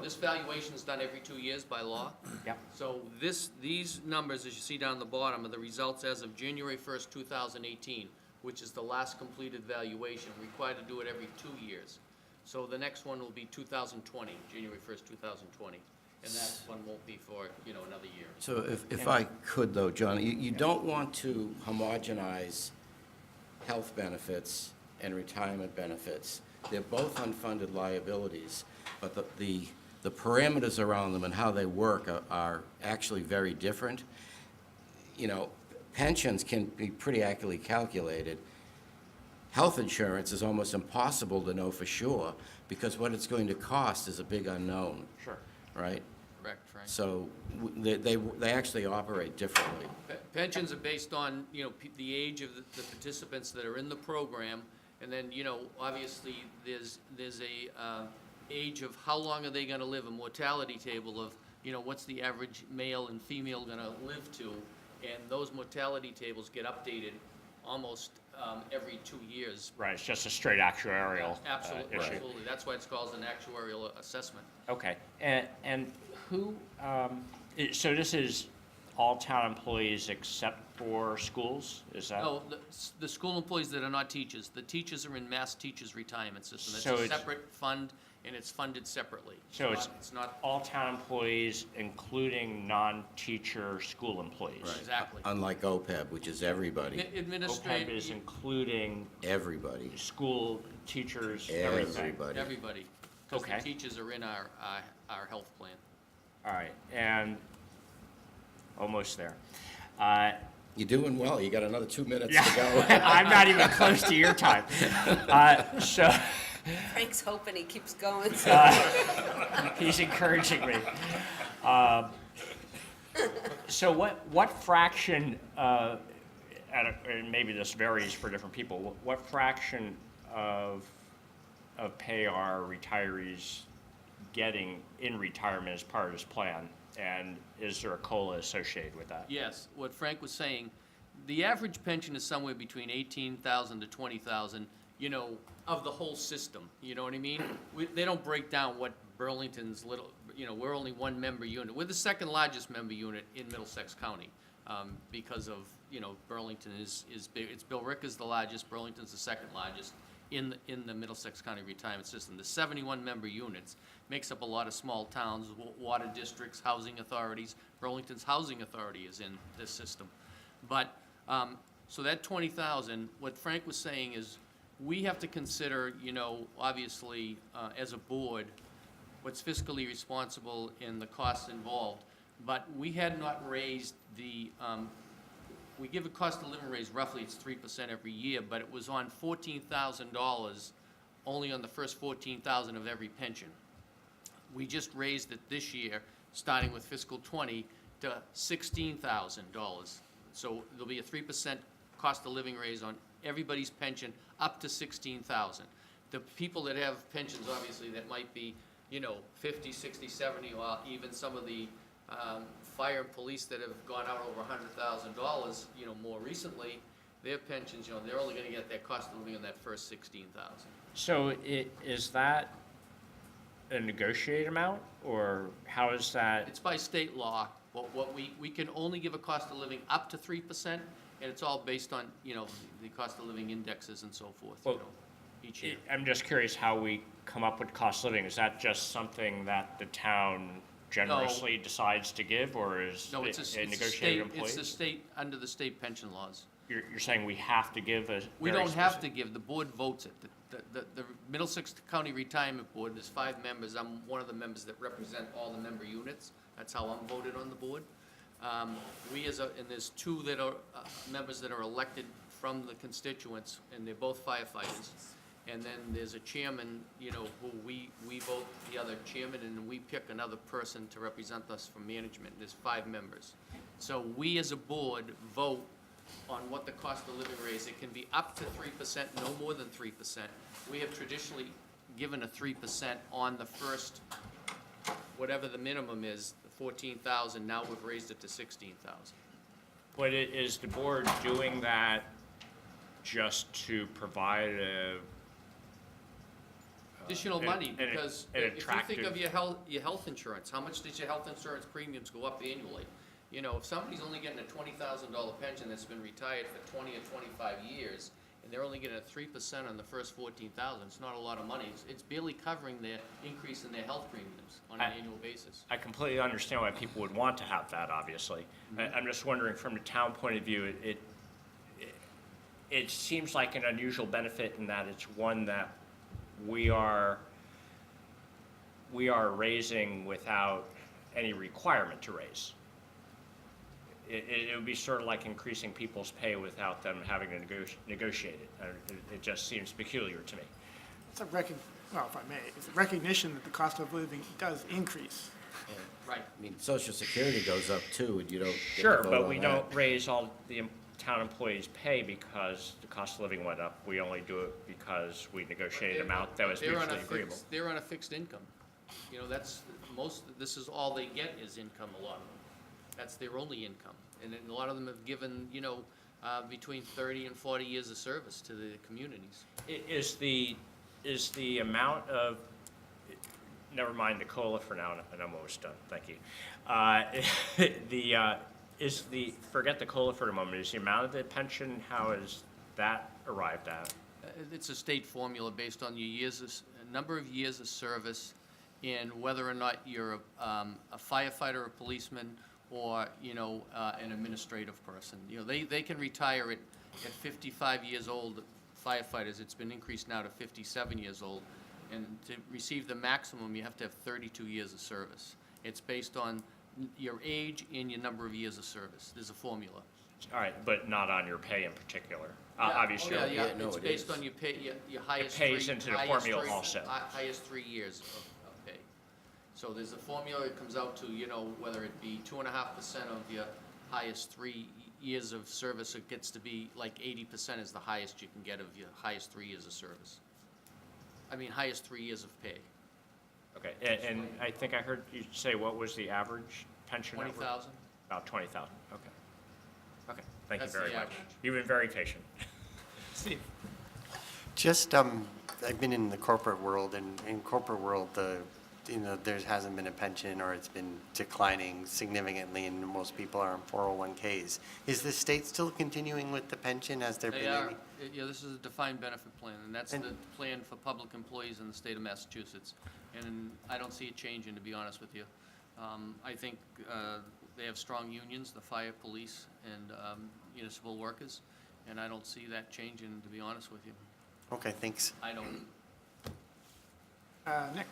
this valuation is done every 2 years by law. Yep. So these numbers, as you see down the bottom, are the results as of January 1st, 2018, which is the last completed valuation, required to do it every 2 years. So the next one will be 2020, January 1st, 2020. And that one won't be for, another year. So if I could though, John, you don't want to homogenize health benefits and retirement benefits. They're both unfunded liabilities, but the parameters around them and how they work are actually very different. Pensions can be pretty accurately calculated. Health insurance is almost impossible to know for sure because what it's going to cost is a big unknown. Sure. Right? Correct, Frank. So they actually operate differently. Pensions are based on, the age of the participants that are in the program, and then, obviously, there's a age of how long are they gonna live, a mortality table of, what's the average male and female gonna live to, and those mortality tables get updated almost every 2 years. Right, it's just a straight actuarial Absolutely, issue. absolutely. That's why it's called an actuarial assessment. Okay, and who, so this is all town employees except for schools, is that? No, the school employees that are not teachers. The teachers are in Mass Teachers Retirement System. So It's a it's- separate fund, and it's funded separately. So it's not, all town employees, including non-teacher school employees? Right. Exactly. Unlike OPEB, which is everybody. administrative. OPEB is including Everybody. school, teachers, everything? Everybody. Everybody. Because Okay. the teachers are in our health plan. All right, and almost there. You're doing well. You got another 2 minutes Yeah, to go. I'm not even close to your time. So, Frank's hoping he keeps going. he's encouraging me. So what fraction, and maybe this varies for different people, what fraction of pay are retirees getting in retirement as part of this plan? And is there a COLA associated with that? Yes, what Frank was saying, the average pension is somewhere between 18,000 to 20,000, of the whole system, you know what I mean? They don't break down what Burlington's little, we're only one member unit. We're the second largest member unit in Middlesex County, because of, Burlington is big. It's Billerica is the largest, Burlington's the second largest in the Middlesex County retirement system. The 71 member units makes up a lot of small towns, water districts, housing authorities. Burlington's housing authority is in this system. But, so that 20,000, what Frank was saying is, we have to consider, obviously, as a board, what's fiscally responsible and the costs involved. But we had not raised the, we give a cost of living raise, roughly it's 3% every year, but it was on $14,000, only on the first $14,000 of every pension. We just raised it this year, starting with fiscal '20, to $16,000. So there'll be a 3% cost of living raise on everybody's pension up to $16,000. The people that have pensions, obviously, that might be, 50, 60, 70, or even some of the fire and police that have gone out over $100,000, more recently, their pensions, they're only gonna get their cost of living on that first $16,000. So is that a negotiated amount, or how is that? It's by state law. What we can only give a cost of living up to 3%, and it's all based on, the cost of living indexes and so forth, Well, each year. I'm just curious how we come up with cost of living. Is that just something that the town generously decides to give, or is No, it it's a a negotiated state, employee? it's the state, under the state pension laws. You're saying we have to give a We very don't have to specific- give, the board votes it. The Middlesex County Retirement Board, there's 5 members, I'm one of the members that represent all the member units, that's how I'm voted on the board. And there's 2 that are, members that are elected from the constituents, and they're both firefighters. And then there's a chairman, who we vote the other chairman, and we pick another person to represent us from management. There's 5 members. So we as a board vote on what the cost of living raise. It can be up to 3%, no more than 3%. We have traditionally given a 3% on the first, whatever the minimum is, 14,000, now we've raised it to 16,000. But is the board doing that just to provide Additional money, because an if you think attractive- of your health insurance, how much does your health insurance premiums go up annually? If somebody's only getting a $20,000 pension that's been retired for 20 or 25 years, and they're only getting a 3% on the first 14,000. It's not a lot of money. It's barely covering their increase in their health premiums on an annual basis. I completely understand why people would want to have that, obviously. I'm just wondering, from the town point of view, it seems like an unusual benefit in that it's one that we are raising without any requirement to raise. It would be sort of like increasing people's pay without them having to negotiate it. It just seems peculiar to me. It's well, if I may, it's a recognition that the cost of living does increase. Right. I mean, Social Security goes up too, and you don't get to Sure, vote but on we that. don't raise all the town employees' pay because the cost of living went up. We only do it because we negotiated an amount that was They're on a mutually agreeable. They're on a fixed income. You know, this is all they get is income, a lot of them. That's their only income. And then a lot of them have given, you know, between 30 and 40 years of service to the communities. Is the amount of, never mind the COLA for now, and I'm almost done, thank you. Forget the COLA for a moment, is the amount of the pension, how is that arrived at? It's a state formula based on your number of years of service and whether or not you're a firefighter, a policeman, or, you know, an administrative person. You know, they can retire at 55 years old. Firefighters, it's been increased now to 57 years old. And to receive the maximum, you have to have 32 years of service. It's based on your age and your number of years of service. There's a formula. All right, but not on your pay in particular. Obviously. Yeah, it's based on your pay, your highest three. It pays into the formula also. Highest 3 years of pay. So there's a formula that comes out to, you know, whether it be 2.5% of your highest 3 years of service, it gets to be like 80% is the highest you can get of your highest 3 years of service. I mean, highest 3 years of pay. Okay, and I think I heard you say what was the average pension? 20,000. About 20,000, okay. Okay, thank you That's the very much. average. You've been very patient. Steve? Just, I've been in the corporate world, and in corporate world, there hasn't been a pension, or it's been declining significantly, and most people are on 401ks. Is the state still continuing with the pension? Has there been They are, any? yeah, this is a defined benefit plan, and that's the plan for public employees in the state of Massachusetts. And I don't see it changing, to be honest with you. I think they have strong unions, the fire, police, and municipal workers, and I don't see that changing, to be honest with you. Okay, thanks. I don't. Nick?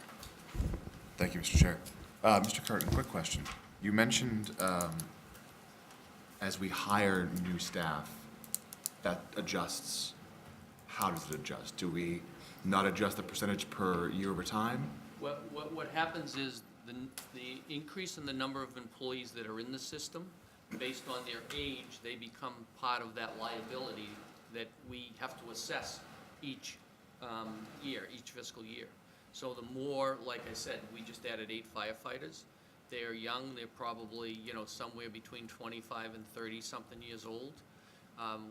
Thank you, Mr. Chair. Mr. Curtin, quick question. You mentioned as we hire new staff, that adjusts. How does it adjust? Do we not adjust the percentage per year over time? What happens is the increase in the number of employees that are in the system, based on their age, they become part of that liability that we have to assess each year, each fiscal year. So the more, like I said, we just added 8 firefighters. They're young, they're probably, you know, somewhere between 25 and 30-something years old.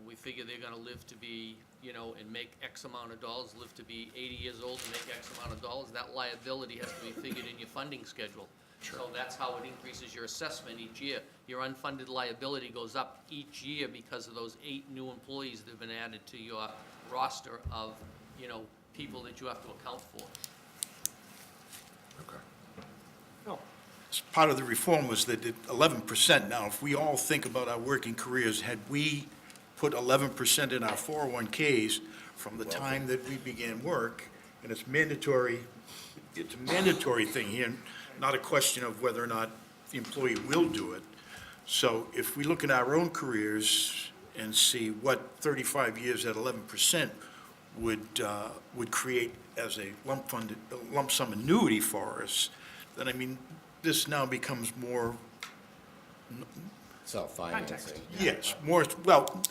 We figure they're gonna live to be, you know, and make X amount of dollars, live to be 80 years old and make X amount of dollars. That liability has to be figured in your funding schedule. So that's how it increases your assessment each year. Your unfunded liability goes up each year because of those 8 new employees that have been added to your roster of, you know, people that you have to account for. Part of the reform was that 11%. Now, if we all think about our working careers, had we put 11% in our 401ks from the time that we began work, and it's a mandatory thing here, not a question of whether or not the employee will do it. So if we look at our own careers and see what 35 years at 11% would create as a lump sum annuity for us, then, I mean, this now becomes more. Self-financing. Yes, more, well,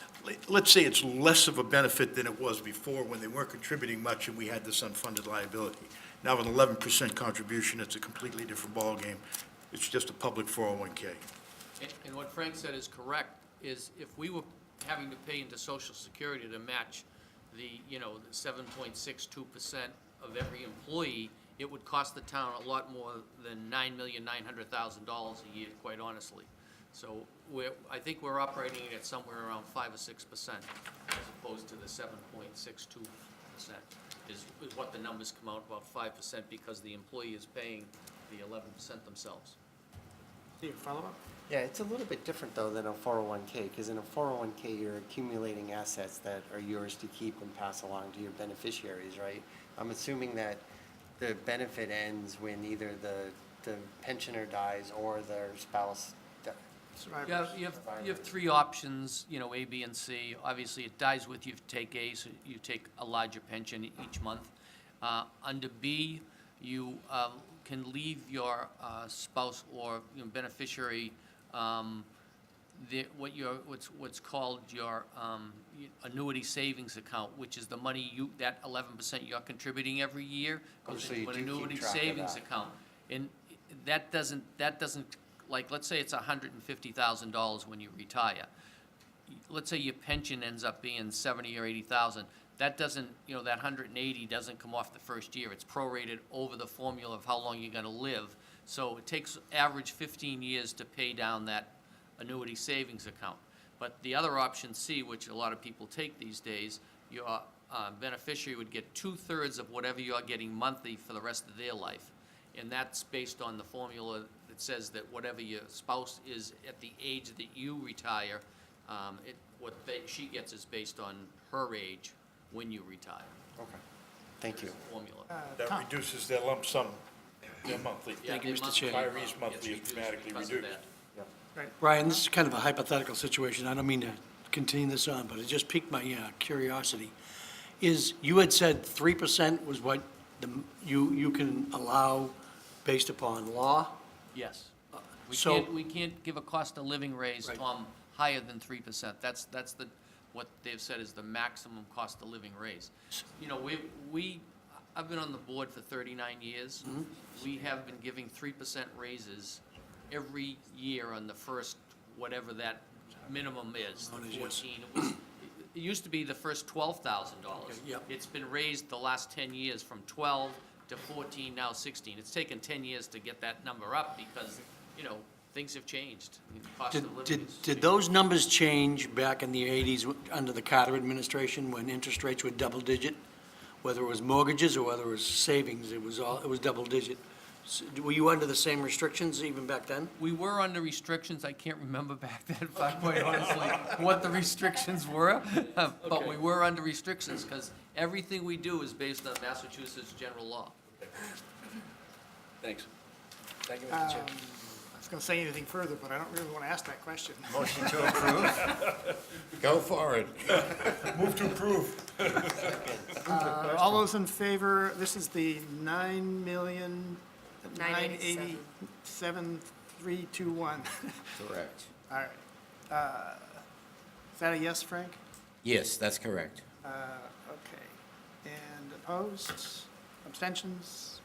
let's say it's less of a benefit than it was before when they weren't contributing much and we had this unfunded liability. Now with an 11% contribution, it's a completely different ballgame. It's just a public 401k. And what Frank said is correct, is if we were having to pay into Social Security to match the, you know, the 7.62% of every employee, it would cost the town a lot more than $9,900,000 a year, quite honestly. So I think we're operating at somewhere around 5 or 6%, as opposed to the 7.62% is what the numbers come out, about 5%, because the employee is paying the 11% themselves. Steve, follow-up? Yeah, it's a little bit different though than a 401K, because in a 401K, you're accumulating assets that are yours to keep and pass along to your beneficiaries, right? I'm assuming that the benefit ends when either the pensioner dies or their spouse dies. You have three options, you know, A, B, and C. Obviously, it dies with you if you take A, so you take a larger pension each month. Under B, you can leave your spouse or beneficiary what's called your annuity savings account, which is the money that 11% you're contributing every year goes So you into an do keep annuity track of savings that. account. And that doesn't, like, let's say it's $150,000 when you retire. Let's say your pension ends up being 70 or 80,000. That doesn't, that 180 doesn't come off the first year. It's prorated over the formula of how long you're gonna live. So it takes average 15 years to pay down that annuity savings account. But the other option, C, which a lot of people take these days, your beneficiary would get 2/3 of whatever you're getting monthly for the rest of their life. And that's based on the formula that says that whatever your spouse is at the age that you retire, she gets is based on her age when you retire. Okay, thank you. Formula. That reduces their lump sum, their monthly. Thank you, Mr. Chair. Retirees' monthly is dramatically reduced. Brian, this is kind of a hypothetical situation. I don't mean to continue this on, but it just piqued my curiosity. You had said 3% was what you can allow based upon law? Yes. So- We can't give a cost of living raise, Right. Tom, higher than 3%. That's what they've said is the maximum cost of living raise. I've been on the board for 39 years. Mm-hmm. We have been giving 3% raises every year on the first, whatever that minimum is, Known as 14. It used to be the first $12,000. Okay, yep. It's been raised the last 10 years from 12 to 14, now 16. It's taken 10 years to get that number up because, things have changed. I mean, the cost of living has Did those numbers change back in the 80s under the Carter administration when interest rates were double-digit? Whether it was mortgages or whether it was savings, it was double-digit. So, were you under the same restrictions even back then? We were under restrictions. I can't remember back then, if I'm quite honestly, what the restrictions were. But we were under restrictions because everything we do is based on Massachusetts general law. Thanks. Thank you, Mr. Chair. I was going to say anything further, but I don't really want to ask that question. Motion to approve? Go for it. Move to approve. All those in favor, this is the 987. 987,321. Correct. All right. Is that a yes, Frank? Yes, that's correct. Okay. And opposed? Abstentions?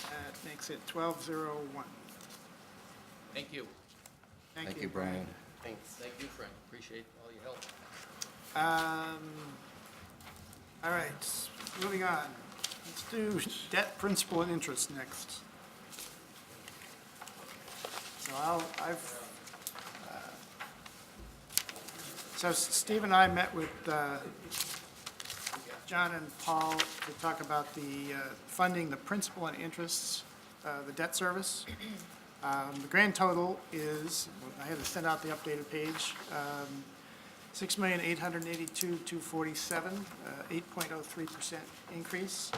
That makes it 1201. Thank you. Thank you, Brian. Thanks. Thank you, Frank. Appreciate all your help. All right, moving on. Let's do debt, principal, and interest next. So Steve and I met with John and Paul to talk about the funding, the principal and interests, the debt service. The grand total is, I had to send out the updated page, $6,882,247, 8.03% increase.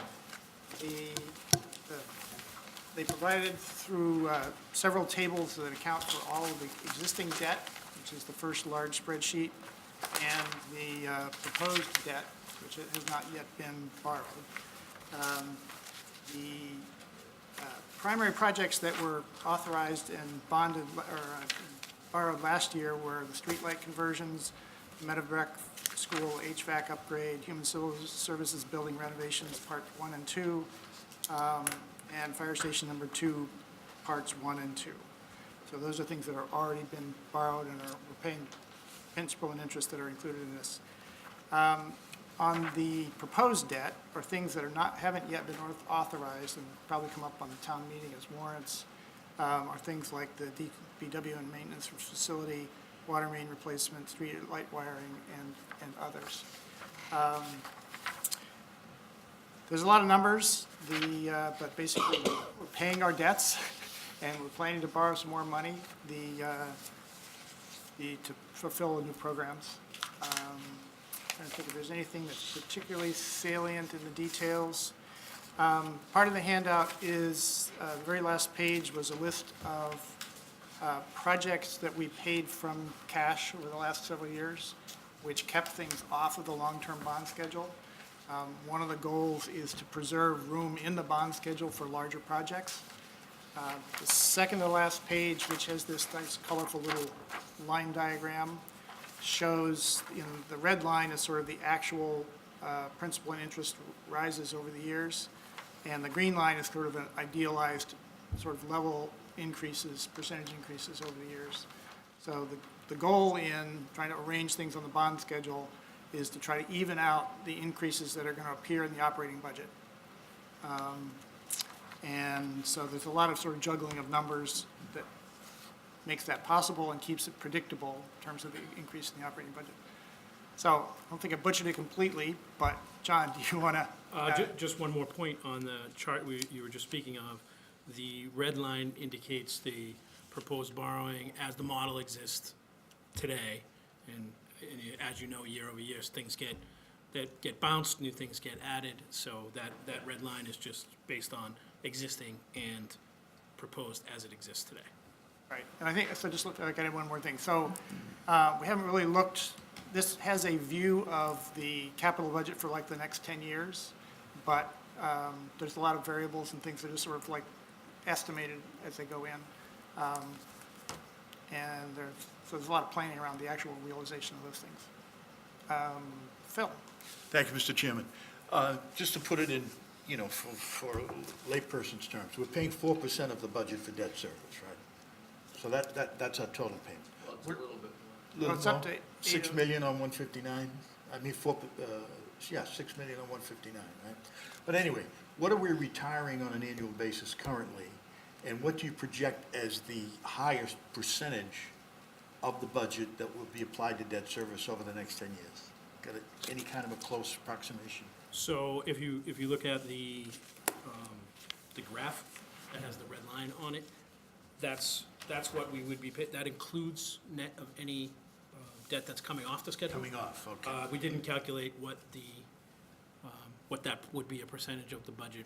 They provided through several tables that account for all of the existing debt, which is the first large spreadsheet, and the proposed debt, which has not yet been borrowed. The primary projects that were authorized and bonded or borrowed last year were the streetlight conversions, Meadowbrook School HVAC upgrade, Human Services Building renovations, Part 1 and 2, and Fire Station number 2, Parts 1 and 2. So those are things that are already been borrowed and we're paying principal and interest that are included in this. On the proposed debt, or things that haven't yet been authorized and probably come up on the town meeting as warrants, are things like the DPW and maintenance for facility, water main replacement, street light wiring, and others. There's a lot of numbers, but basically, we're paying our debts, and we're planning to borrow some more money to fulfill the new programs. Trying to think if there's anything that's particularly salient in the details. Part of the handout is, the very last page was a list of projects that we paid from cash over the last several years, which kept things off of the long-term bond schedule. One of the goals is to preserve room in the bond schedule for larger projects. The second to last page, which has this nice colorful little line diagram, shows, the red line is sort of the actual principal and interest rises over the years, and the green line is sort of an idealized sort of level increases, percentage increases over the years. So the goal in trying to arrange things on the bond schedule is to try to even out the increases that are going to appear in the operating budget. And so there's a lot of sort of juggling of numbers that makes that possible and keeps it predictable in terms of the increase in the operating budget. So I don't think I butchered it completely, but John, do you want to? Just one more point on the chart you were just speaking of. The red line indicates the proposed borrowing as the model exists today. And as you know, year over year, things get bounced, new things get added. So that red line is just based on existing and proposed as it exists today. Right, and I think, so just look, I got one more thing. So we haven't really looked, this has a view of the capital budget for like the next 10 years, but there's a lot of variables and things that are just sort of like estimated as they go in. And so there's a lot of planning around the actual realization of those things. Phil? Thank you, Mr. Chairman. Just to put it in, for layperson's terms, we're paying 4% of the budget for debt service, right? So that's our total payment. Well, it's a little bit more. Well, it's up to 6 million on 159. I mean, 6 million on 159, right? But anyway, what are we retiring on an annual basis currently? And what do you project as the highest percentage of the budget that will be applied to debt service over the next 10 years? Got any kind of a close approximation? So if you look at the graph that has the red line on it, that's what we would be paid. That includes net of any debt that's coming off the schedule. Coming off, okay. We didn't calculate what that would be a percentage of the budget,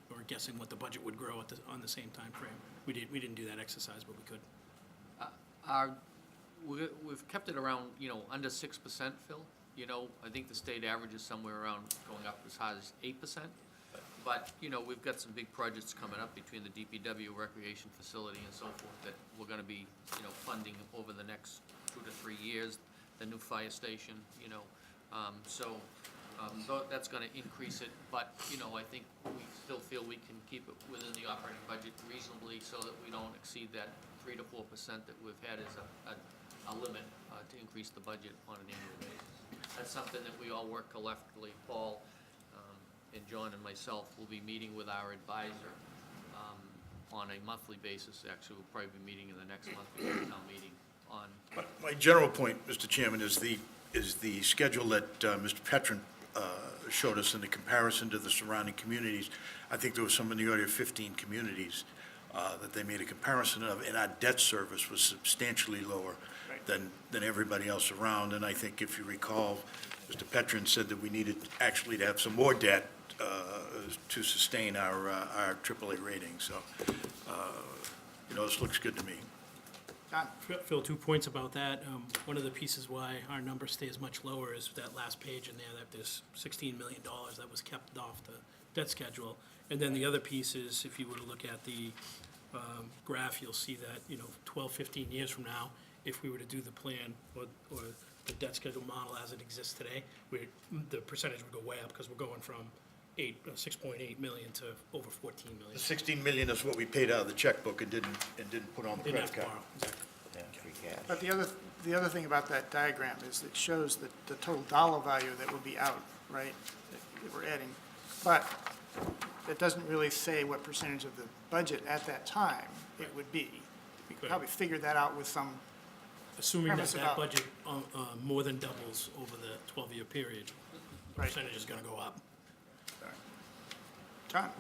or guessing what the budget would grow on the same time frame. We didn't do that exercise, but we could. We've kept it around, under 6%, Phil. I think the state average is somewhere around going up as high as 8%. But, we've got some big projects coming up between the DPW recreation facility and so forth that we're gonna be, funding over the next 2 to 3 years, the new fire station, that's gonna increase it. But, I think we still feel we can keep it within the operating budget reasonably so that we don't exceed that 3 to 4% that we've had as a limit to increase the budget on an annual basis. That's something that we all work collectively. Paul and John and myself will be meeting with our advisor on a monthly basis. Actually, we'll probably be meeting in the next month before the town meeting on. My general point, Mr. Chairman, is the schedule that Mr. Petrin showed us in the comparison to the surrounding communities. I think there was some in the order of 15 communities that they made a comparison of, and our debt service was substantially lower than everybody else around. And I think if you recall, Mr. Petrin said that we needed actually to have some more debt to sustain our AAA rating. So, this looks good to me. John? Phil, 2 points about that. One of the pieces why our number stays much lower is that last page in there, that there's $16 million that was kept off the debt schedule. And then the other piece is, if you were to look at the graph, you'll see that, 12, 15 years from now, if we were to do the plan or the debt schedule model as it exists today, the percentage would go way up because we're going from 6.8 million to over 14 million. The 16 million is what we paid out of the checkbook and didn't put on the Didn't credit have to card. borrow, exactly. Free cash. But the other thing about that diagram is it shows the total dollar value that would be out, right, that we're adding. But it doesn't really say what percentage of the budget at that time it would be. probably figure that out with some Assuming that premise that about- budget more than doubles over the 12-year period, the Right. percentage is gonna go up. John?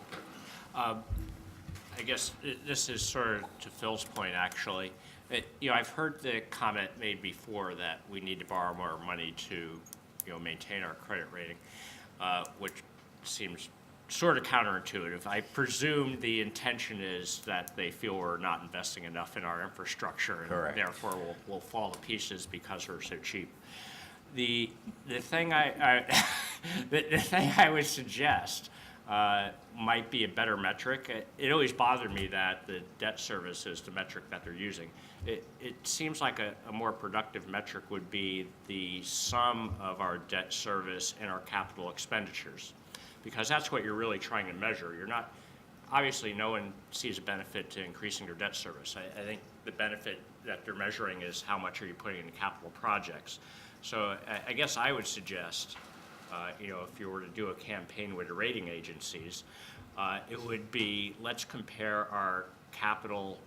I guess this is sort of to Phil's point, actually. I've heard the comment made before that we need to borrow more money to, maintain our credit rating, which seems sort of counterintuitive. I presume the intention is that they feel we're not investing enough in our infrastructure. Correct. And therefore, we'll fall to pieces because we're so cheap. The thing the thing I would suggest might be a better metric. It always bothered me that the debt service is the metric that they're using. It seems like a more productive metric would be the sum of our debt service and our capital expenditures, because that's what you're really trying to measure. You're not, obviously, no one sees a benefit to increasing their debt service. I think the benefit that they're measuring is how much are you putting into capital projects. So I guess I would suggest, if you were to do a campaign with the rating agencies, it would be, let's compare our capital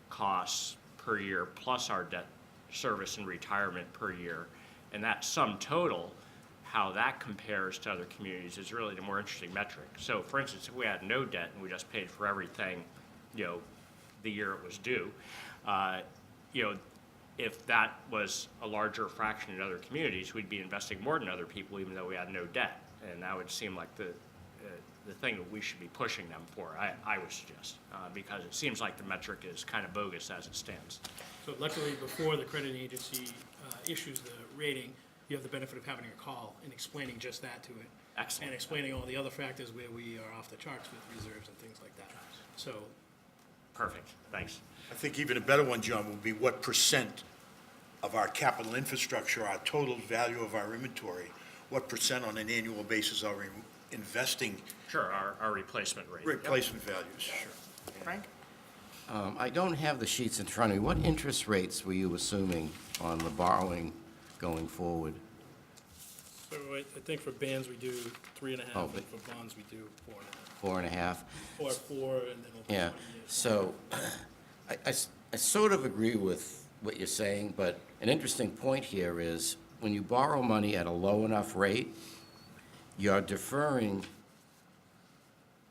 costs per year plus our debt service and retirement per year. And that sum total, how that compares to other communities is really the more interesting metric. So for instance, if we had no debt and we just paid for everything, the year it was due, if that was a larger fraction in other communities, we'd be investing more than other people, even though we had no debt. And that would seem like the thing that we should be pushing them for, I would suggest, because it seems like the metric is kind of bogus as it stands. So luckily, before the credit agency issues the rating, you have the benefit of having a call and explaining just that to it. Excellent. And explaining all the other factors where we are off the charts with reserves and things like that. So, Perfect, thanks. I think even a better one, John, would be what percent of our capital infrastructure, our total value of our inventory, what percent on an annual basis are we investing? Sure, our replacement rate. Replacement values, sure. Frank? I don't have the sheets in front of me. What interest rates were you assuming on the borrowing going forward? so I think for bands, we do 3.5, Oh, and but- for bonds, we do 4.5. 4.5? Or 4, and then over 20 Yeah, years. so I sort of agree with what you're saying, but an interesting point here is when you borrow money at a low enough rate, you're deferring,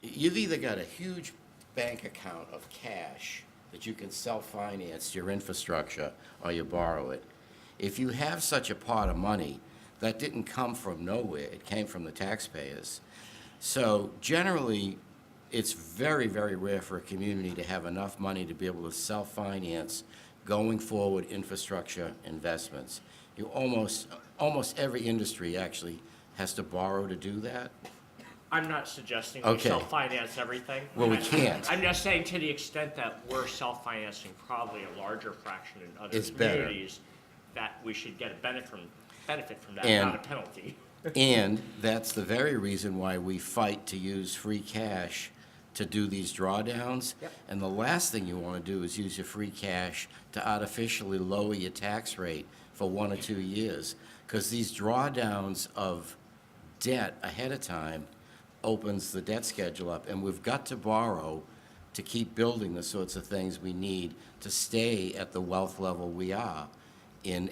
you've either got a huge bank account of cash that you can self-finance your infrastructure or you borrow it. If you have such a pot of money, that didn't come from nowhere, it came from the taxpayers. So generally, it's very, very rare for a community to have enough money to be able to self-finance going forward infrastructure investments. You almost every industry actually has to borrow to do that. I'm not suggesting we Okay. self-finance everything. Well, we can't. I'm just saying to the extent that we're self-financing probably a larger fraction in other It's better. communities, that we should get a benefit from that, And- not a penalty. And that's the very reason why we fight to use free cash to do these drawdowns. Yep. And the last thing you want to do is use your free cash to artificially lower your tax rate for 1 or 2 years. Because these drawdowns of debt ahead of time opens the debt schedule up. And we've got to borrow to keep building the sorts of things we need to stay at the wealth level we are in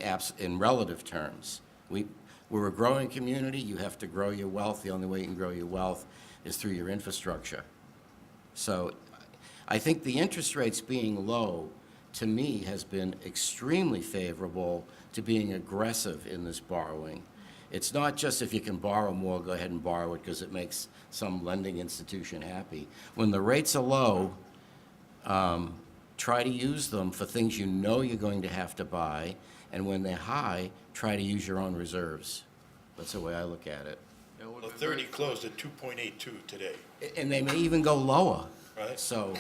relative terms. We're a growing community. You have to grow your wealth. The only way you can grow your wealth is through your infrastructure. So I think the interest rates being low, to me, has been extremely favorable to being aggressive in this borrowing. It's not just if you can borrow more, go ahead and borrow it because it makes some lending institution happy. When the rates are low, try to use them for things you know you're going to have to buy, and when they're high, try to use your own reserves. That's the way I look at it. Well, 30 closed at 2.82 today. And they may even go lower. Right. So,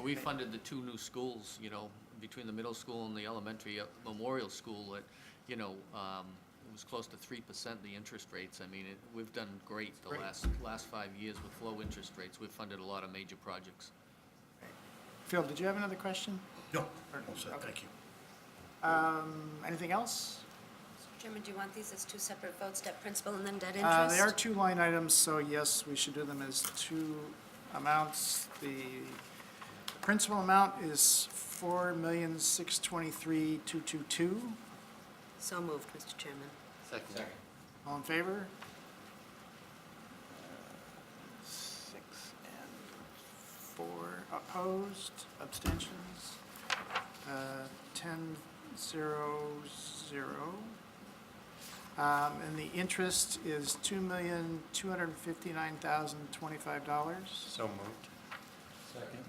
We funded the 2 new schools, between the middle school and the elementary memorial school at, it was close to 3%, the interest rates. I mean, we've done great the last 5 years with low interest rates. We've funded a lot of major projects. Phil, did you have another question? No, thank you. Anything else? Chairman, do you want these as 2 separate votes, debt principal and then debt interest? They are 2 line items, so yes, we should do them as 2 amounts. The Principal amount is $4,623,222. So moved, Mr. Chairman. Second. All in favor? 6 and 4 opposed, abstentions, 10, 0, 0. And the interest is $2,259,025. So moved. Second.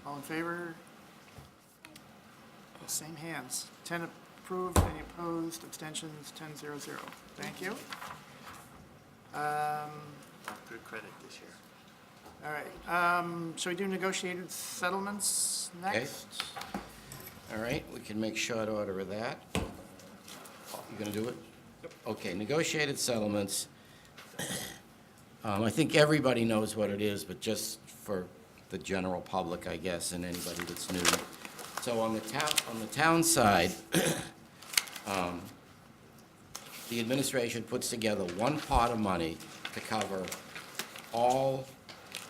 All in favor? Same hands. 10 approved, any opposed, abstentions, 10, 0, 0. Thank you. Good credit this year. All right, shall we do negotiated settlements next? All right, we can make short order of that. You gonna do it? Okay, negotiated settlements. I think everybody knows what it is, but just for the general public, I guess, and anybody that's new. So on the town side, the administration puts together one pot of money to cover all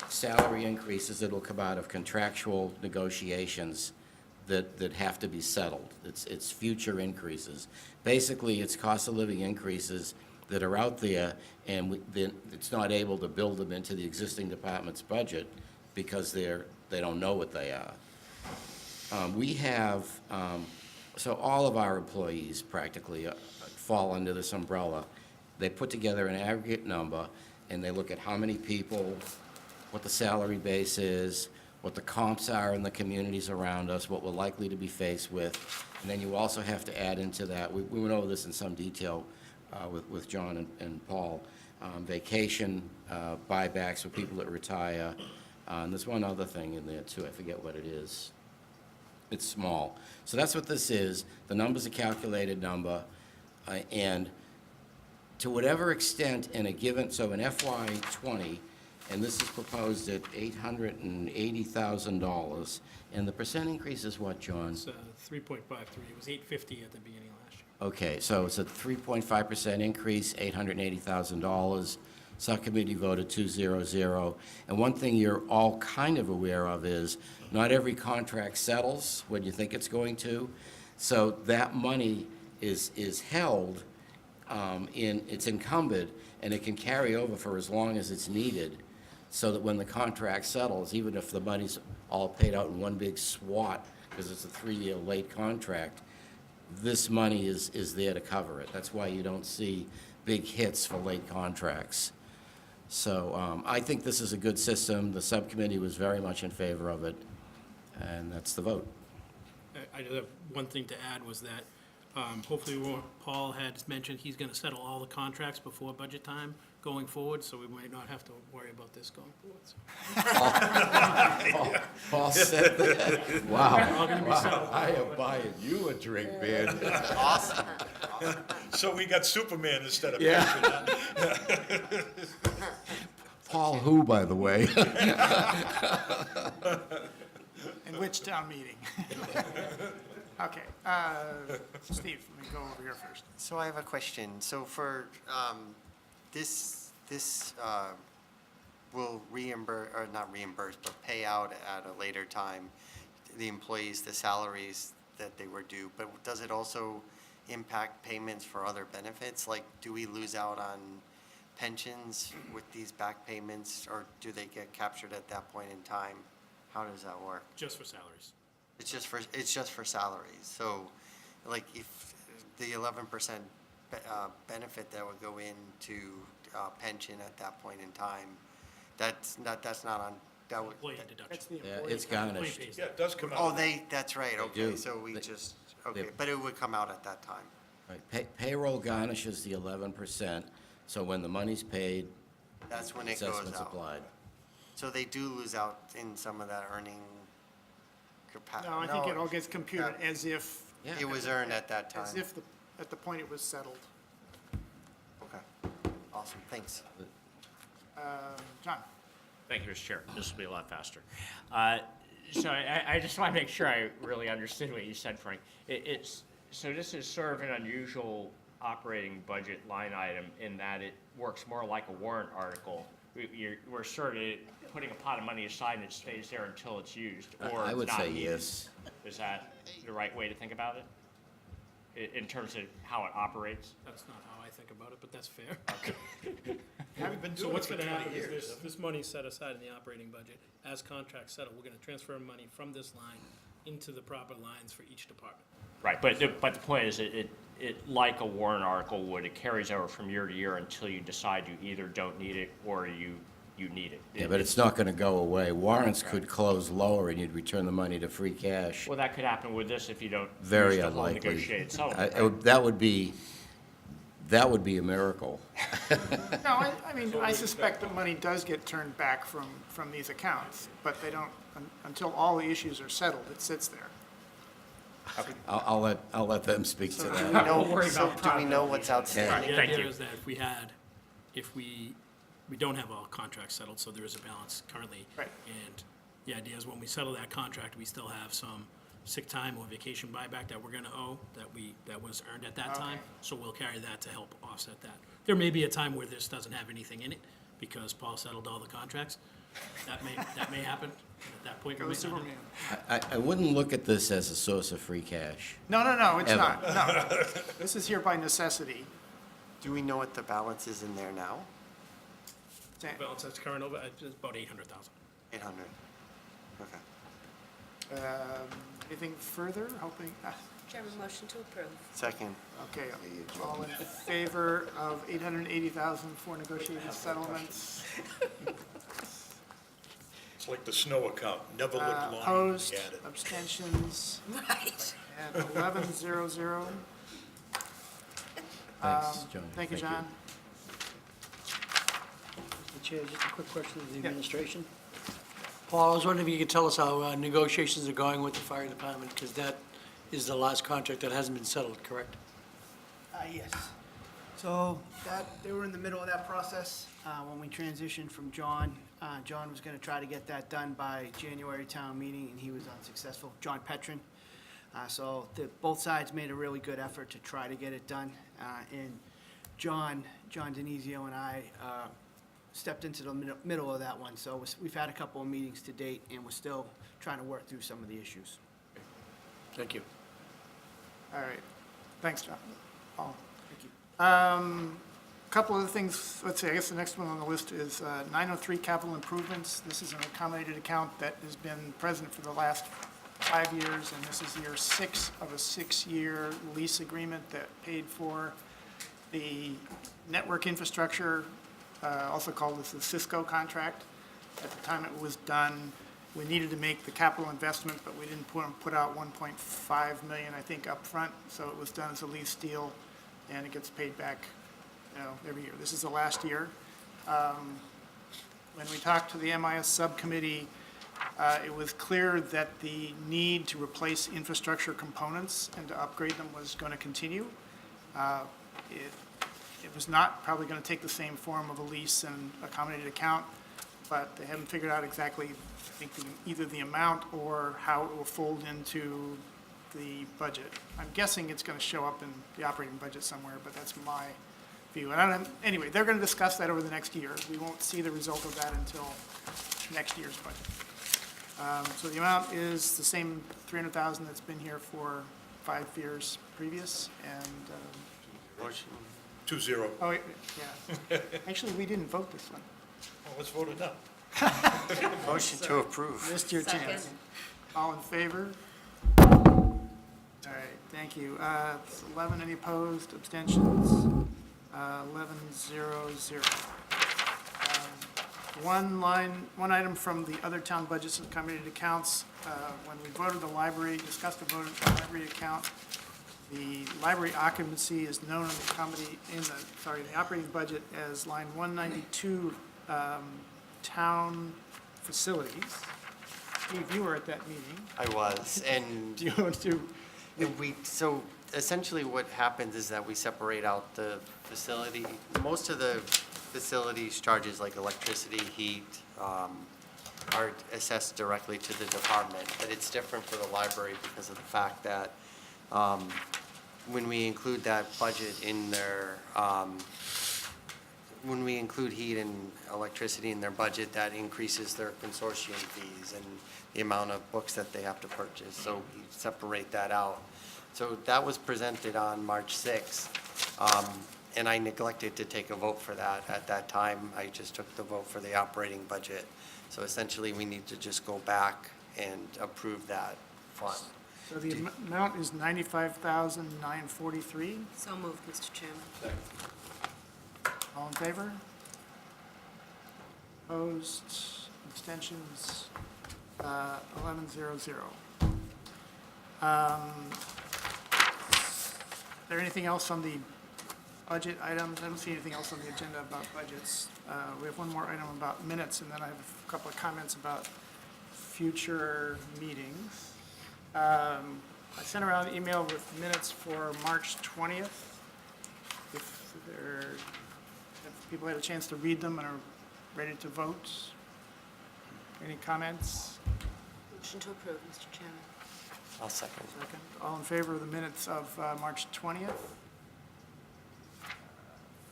salary increases that will come out of contractual negotiations that have to be settled. It's future increases. Basically, it's cost of living increases that are out there, and it's not able to build them into the existing department's budget because they don't know what they are. We have, so all of our employees practically fall under this umbrella. They put together an aggregate number, and they look at how many people, what the salary base is, what the comps are in the communities around us, what we're likely to be faced with. And then you also have to add into that, we went over this in some detail with John and Paul, vacation buybacks for people that retire. And there's one other thing in there too, I forget what it is. It's small. So that's what this is. The number's a calculated number. And to whatever extent in a given, so in FY '20, and this is proposed at $880,000, and the percent increase is what, John? It's 3.53. It was 850 at the beginning of last year. Okay, so it's a 3.5% increase, $880,000. Subcommittee voted 2-0-0. And one thing you're all kind of aware of is not every contract settles when you think it's going to. So that money is held it's encumbered, and it can carry over for as long as it's needed, so that when the contract settles, even if the money's all paid out in one big swat, because it's a 3-year late contract, this money is there to cover it. That's why you don't see big hits for late contracts. So I think this is a good system. The subcommittee was very much in favor of it, and that's the vote. I do have one thing to add was that hopefully Paul had mentioned he's going to settle all the contracts before budget time going forward, so we might not have to worry about this going forward. Paul said that. Wow. All gonna be settled. I am buying you a drink, man. Awesome. So we got Superman instead of Yeah. Patriot, Paul who, by the way? In which town meeting? Okay, Steve, let me go over here first. So I have a question. So for this will reimburse, or not reimburse, but pay out at a later time, the employees, the salaries that they were due. But does it also impact payments for other benefits? Like, do we lose out on pensions with these back payments, or do they get captured at that point in time? How does that work? Just for salaries. It's just for salaries. So, like, if the 11% benefit that would go into pension at that point in time, that's not on. That would. Employee deduction. That's the Yeah, employee. it's garnished. Employee pays Yeah, it does come out. Oh, that's right. Okay, do. so we They- just but it would come out at that time. Right. Payroll garnishes the 11%, so when the money's paid, That's when it goes assessment's out. applied. So they do lose out in some of that earning capacity. No, I think it all gets computed as if, Yeah. It was earned at that as time. if at the point it was settled. Okay, awesome, thanks. John? Thank you, Mr. Chair. This will be a lot faster. So I just want to make sure I really understood what you said, Frank. So this is sort of an unusual operating budget line item in that it works more like a warrant article we're sort of putting a pot of money aside and it stays there until it's used, or I it's would not say needed. yes. Is that the right way to think about it? In terms of how it operates? That's not how I think about it, but that's fair. We've been So doing it what's for gonna 20 happen is years. this money's set aside in the operating budget. As contracts settle, we're gonna transfer money from this line into the proper lines for each department. Right, but the point is, it like a warrant article would, it carries over from year to year until you decide you either don't need it or you need it. Yeah, but it's not gonna go away. Warrants could close lower and you'd return the money to free cash. Well, that could happen with this if you don't Very use the whole unlikely. negotiated settlement. That would be a miracle. No, I mean, I suspect the money does get turned back from these accounts, but they don't, until all the issues are settled, it sits there. I'll let them speak to Do we that. know what's outstanding? The Thank idea you. is that if we don't have all contracts settled, so there is a balance currently. Right. And the idea is when we settle that contract, we still have some sick time or vacation buyback that we're gonna owe, that was earned at that time. So we'll carry that to help offset that. There may be a time where this doesn't have anything in it, because Paul settled all the contracts. That may happen. At that point, we Go may not have- Superman. I wouldn't look at this as a source of free cash. No, it's Ever. not, no. This is here by necessity. Do we know what the balance is in there now? Balance that's current over, it's about 800,000. 800. Okay. Anything further? Hoping, Chairman, motion to approve. Second. okay, all in favor of 880,000 for negotiated settlements? It's like the snow account, never looked long. Opposed, You had it. abstentions, Right. and 11-0-0. Thanks, John. Thank you, John. Mr. Chair, just a quick question to the Yeah. administration. Paul, I was wondering if you could tell us how negotiations are going with the fire department, because that is the last contract that hasn't been settled, correct? Yes. So they were in the middle of that process when we transitioned from John. John was going to try to get that done by January town meeting, and he was unsuccessful. John Petrin. So both sides made a really good effort to try to get it done. And John Denizio and I stepped into the middle of that one. So we've had a couple of meetings to date, and we're still trying to work through some of the issues. Thank you. All right, thanks, John. Paul. Thank you. Couple of things, let's see, I guess the next one on the list is 903 capital improvements. This is an accommodated account that has been present for the last 5 years, and this is year 6 of a 6-year lease agreement that paid for the network infrastructure, also called this the Cisco contract. At the time it was done, we needed to make the capital investment, but we didn't put out 1.5 million, I think, upfront, so it was done as a lease deal, and it gets paid back, every year. This is the last year. When we talked to the MIS subcommittee, it was clear that the need to replace infrastructure components and to upgrade them was going to continue. It was not probably going to take the same form of a lease and accommodated account, but they haven't figured out exactly, I think, either the amount or how it will fold into the budget. I'm guessing it's going to show up in the operating budget somewhere, but that's my view. And anyway, they're going to discuss that over the next year. We won't see the result of that until next year's budget. So the amount is the same 300,000 that's been here for 5 years previous, and, Motion. 2-0. oh, wait, yeah. Actually, we didn't vote this one. Well, let's vote it now. Motion to approve. Missed your Second. chance. All in favor? All right, thank you. It's 11, any opposed, abstentions? 11-0-0. One item from the other town budgets and accommodated accounts. When we voted the library, discussed the vote of the library account, the library occupancy is known in the operating budget as line 192, town facilities. Steve, you were at that meeting. I was, and Do you want to? so essentially what happens is that we separate out the facility. Most of the facilities charges like electricity, heat, are assessed directly to the department, but it's different for the library because of the fact that when we include that budget in their when we include heat and electricity in their budget, that increases their consortium fees and the amount of books that they have to purchase, so you separate that out. So that was presented on March 6th, and I neglected to take a vote for that at that time. I just took the vote for the operating budget. So essentially, we need to just go back and approve that fund. So the amount is $95,943. So moved, Mr. Chairman. All in favor? Opposed? Abstentions? 11-0-0. Is there anything else on the budget items? I don't see anything else on the agenda about budgets. We have one more item about minutes, and then I have a couple of comments about future meetings. I sent around an email with minutes for March 20th. If people had a chance to read them and are ready to vote. Any comments? Motion to approve, Mr. Chairman. I'll second. Second. All in favor of the minutes of March 20th?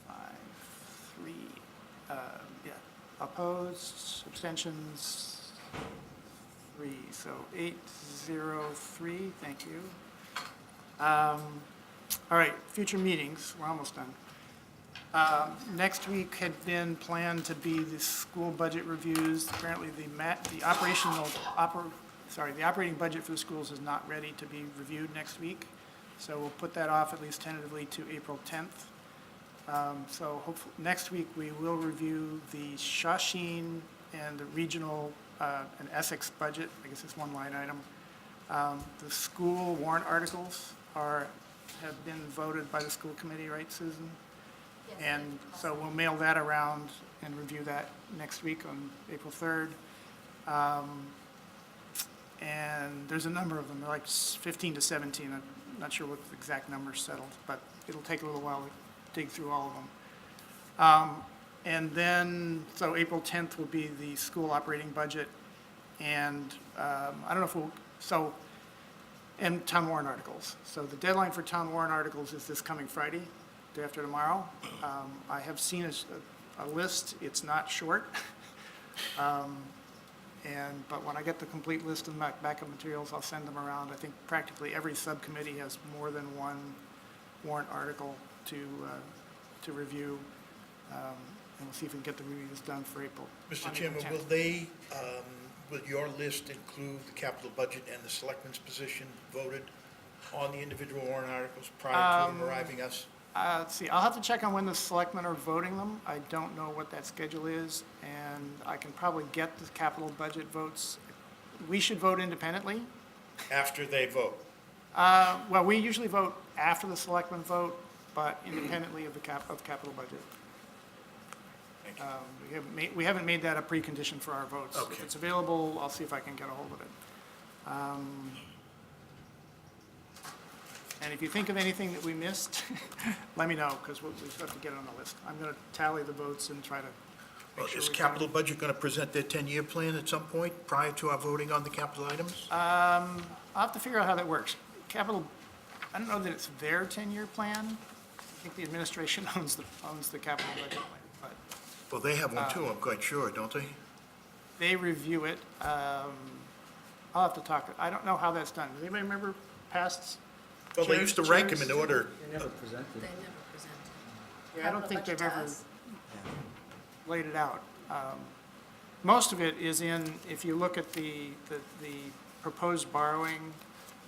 5-3. Yeah. Opposed? Abstentions? 3. So 8-0-3. Thank you. All right. Future meetings. We're almost done. Next week had been planned to be the school budget reviews. Apparently, the operating budget for the schools is not ready to be reviewed next week. So we'll put that off at least tentatively to April 10th. So hopefully, next week we will review the Shawsheen and the regional and Essex budget. I guess it's one line item. The school warrant articles have been voted by the school committee, right, Susan? And so we'll mail that around and review that next week on April 3rd. And there's a number of them, they're like 15 to 17. I'm not sure what the exact number's settled, but it'll take a little while to dig through all of them. And then, so April 10th will be the school operating budget. And I don't know if and town warrant articles. So the deadline for town warrant articles is this coming Friday, day after tomorrow. I have seen a list, it's not short. But when I get the complete list of backup materials, I'll send them around. I think practically every subcommittee has more than one warrant article to review. And we'll see if we can get the reviews done for April. Mr. on Chairman, April 10th. will they, will your list include the capital budget and the selectmen's position voted on the individual warrant articles prior to them arriving us? Let's see, I'll have to check on when the selectmen are voting them. I don't know what that schedule is, and I can probably get the capital budget votes. We should vote independently. After they vote? Well, we usually vote after the selectmen vote, but independently of the capital budget. Thank you. We haven't made that a precondition for our votes. Okay. If it's available, I'll see if I can get a hold of it. And if you think of anything that we missed, let me know, because we have to get it on the list. I'm going to tally the votes and try to Well, make sure is we capital budget going to present their 10-year plan at some point prior to our voting on the capital items? I'll have to figure out how that works. Capital, I don't know that it's their 10-year plan. I think the administration owns the capital budget plan, but Well, they have one too, I'm quite sure, don't they? they review it. I'll have to talk, I don't know how that's done. Does anybody remember past? Well, they used to rank them in order. They never presented. They never presented. Yeah, I don't think they've Capital ever budget laid it out. Most of it is in, if you look at the proposed borrowing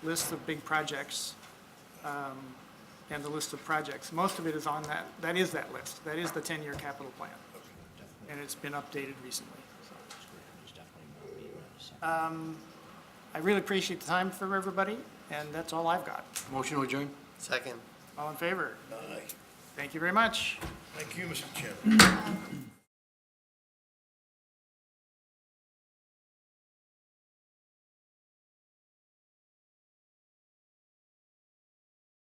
list of big projects, and the list of projects, most of it is on that is that list. That is the 10-year capital plan. And it's been updated recently. I really appreciate the time for everybody, and that's all I've got. Motion to adjourn? Second. All in favor? Aye. Thank you very much. Thank you, Mr. Chairman.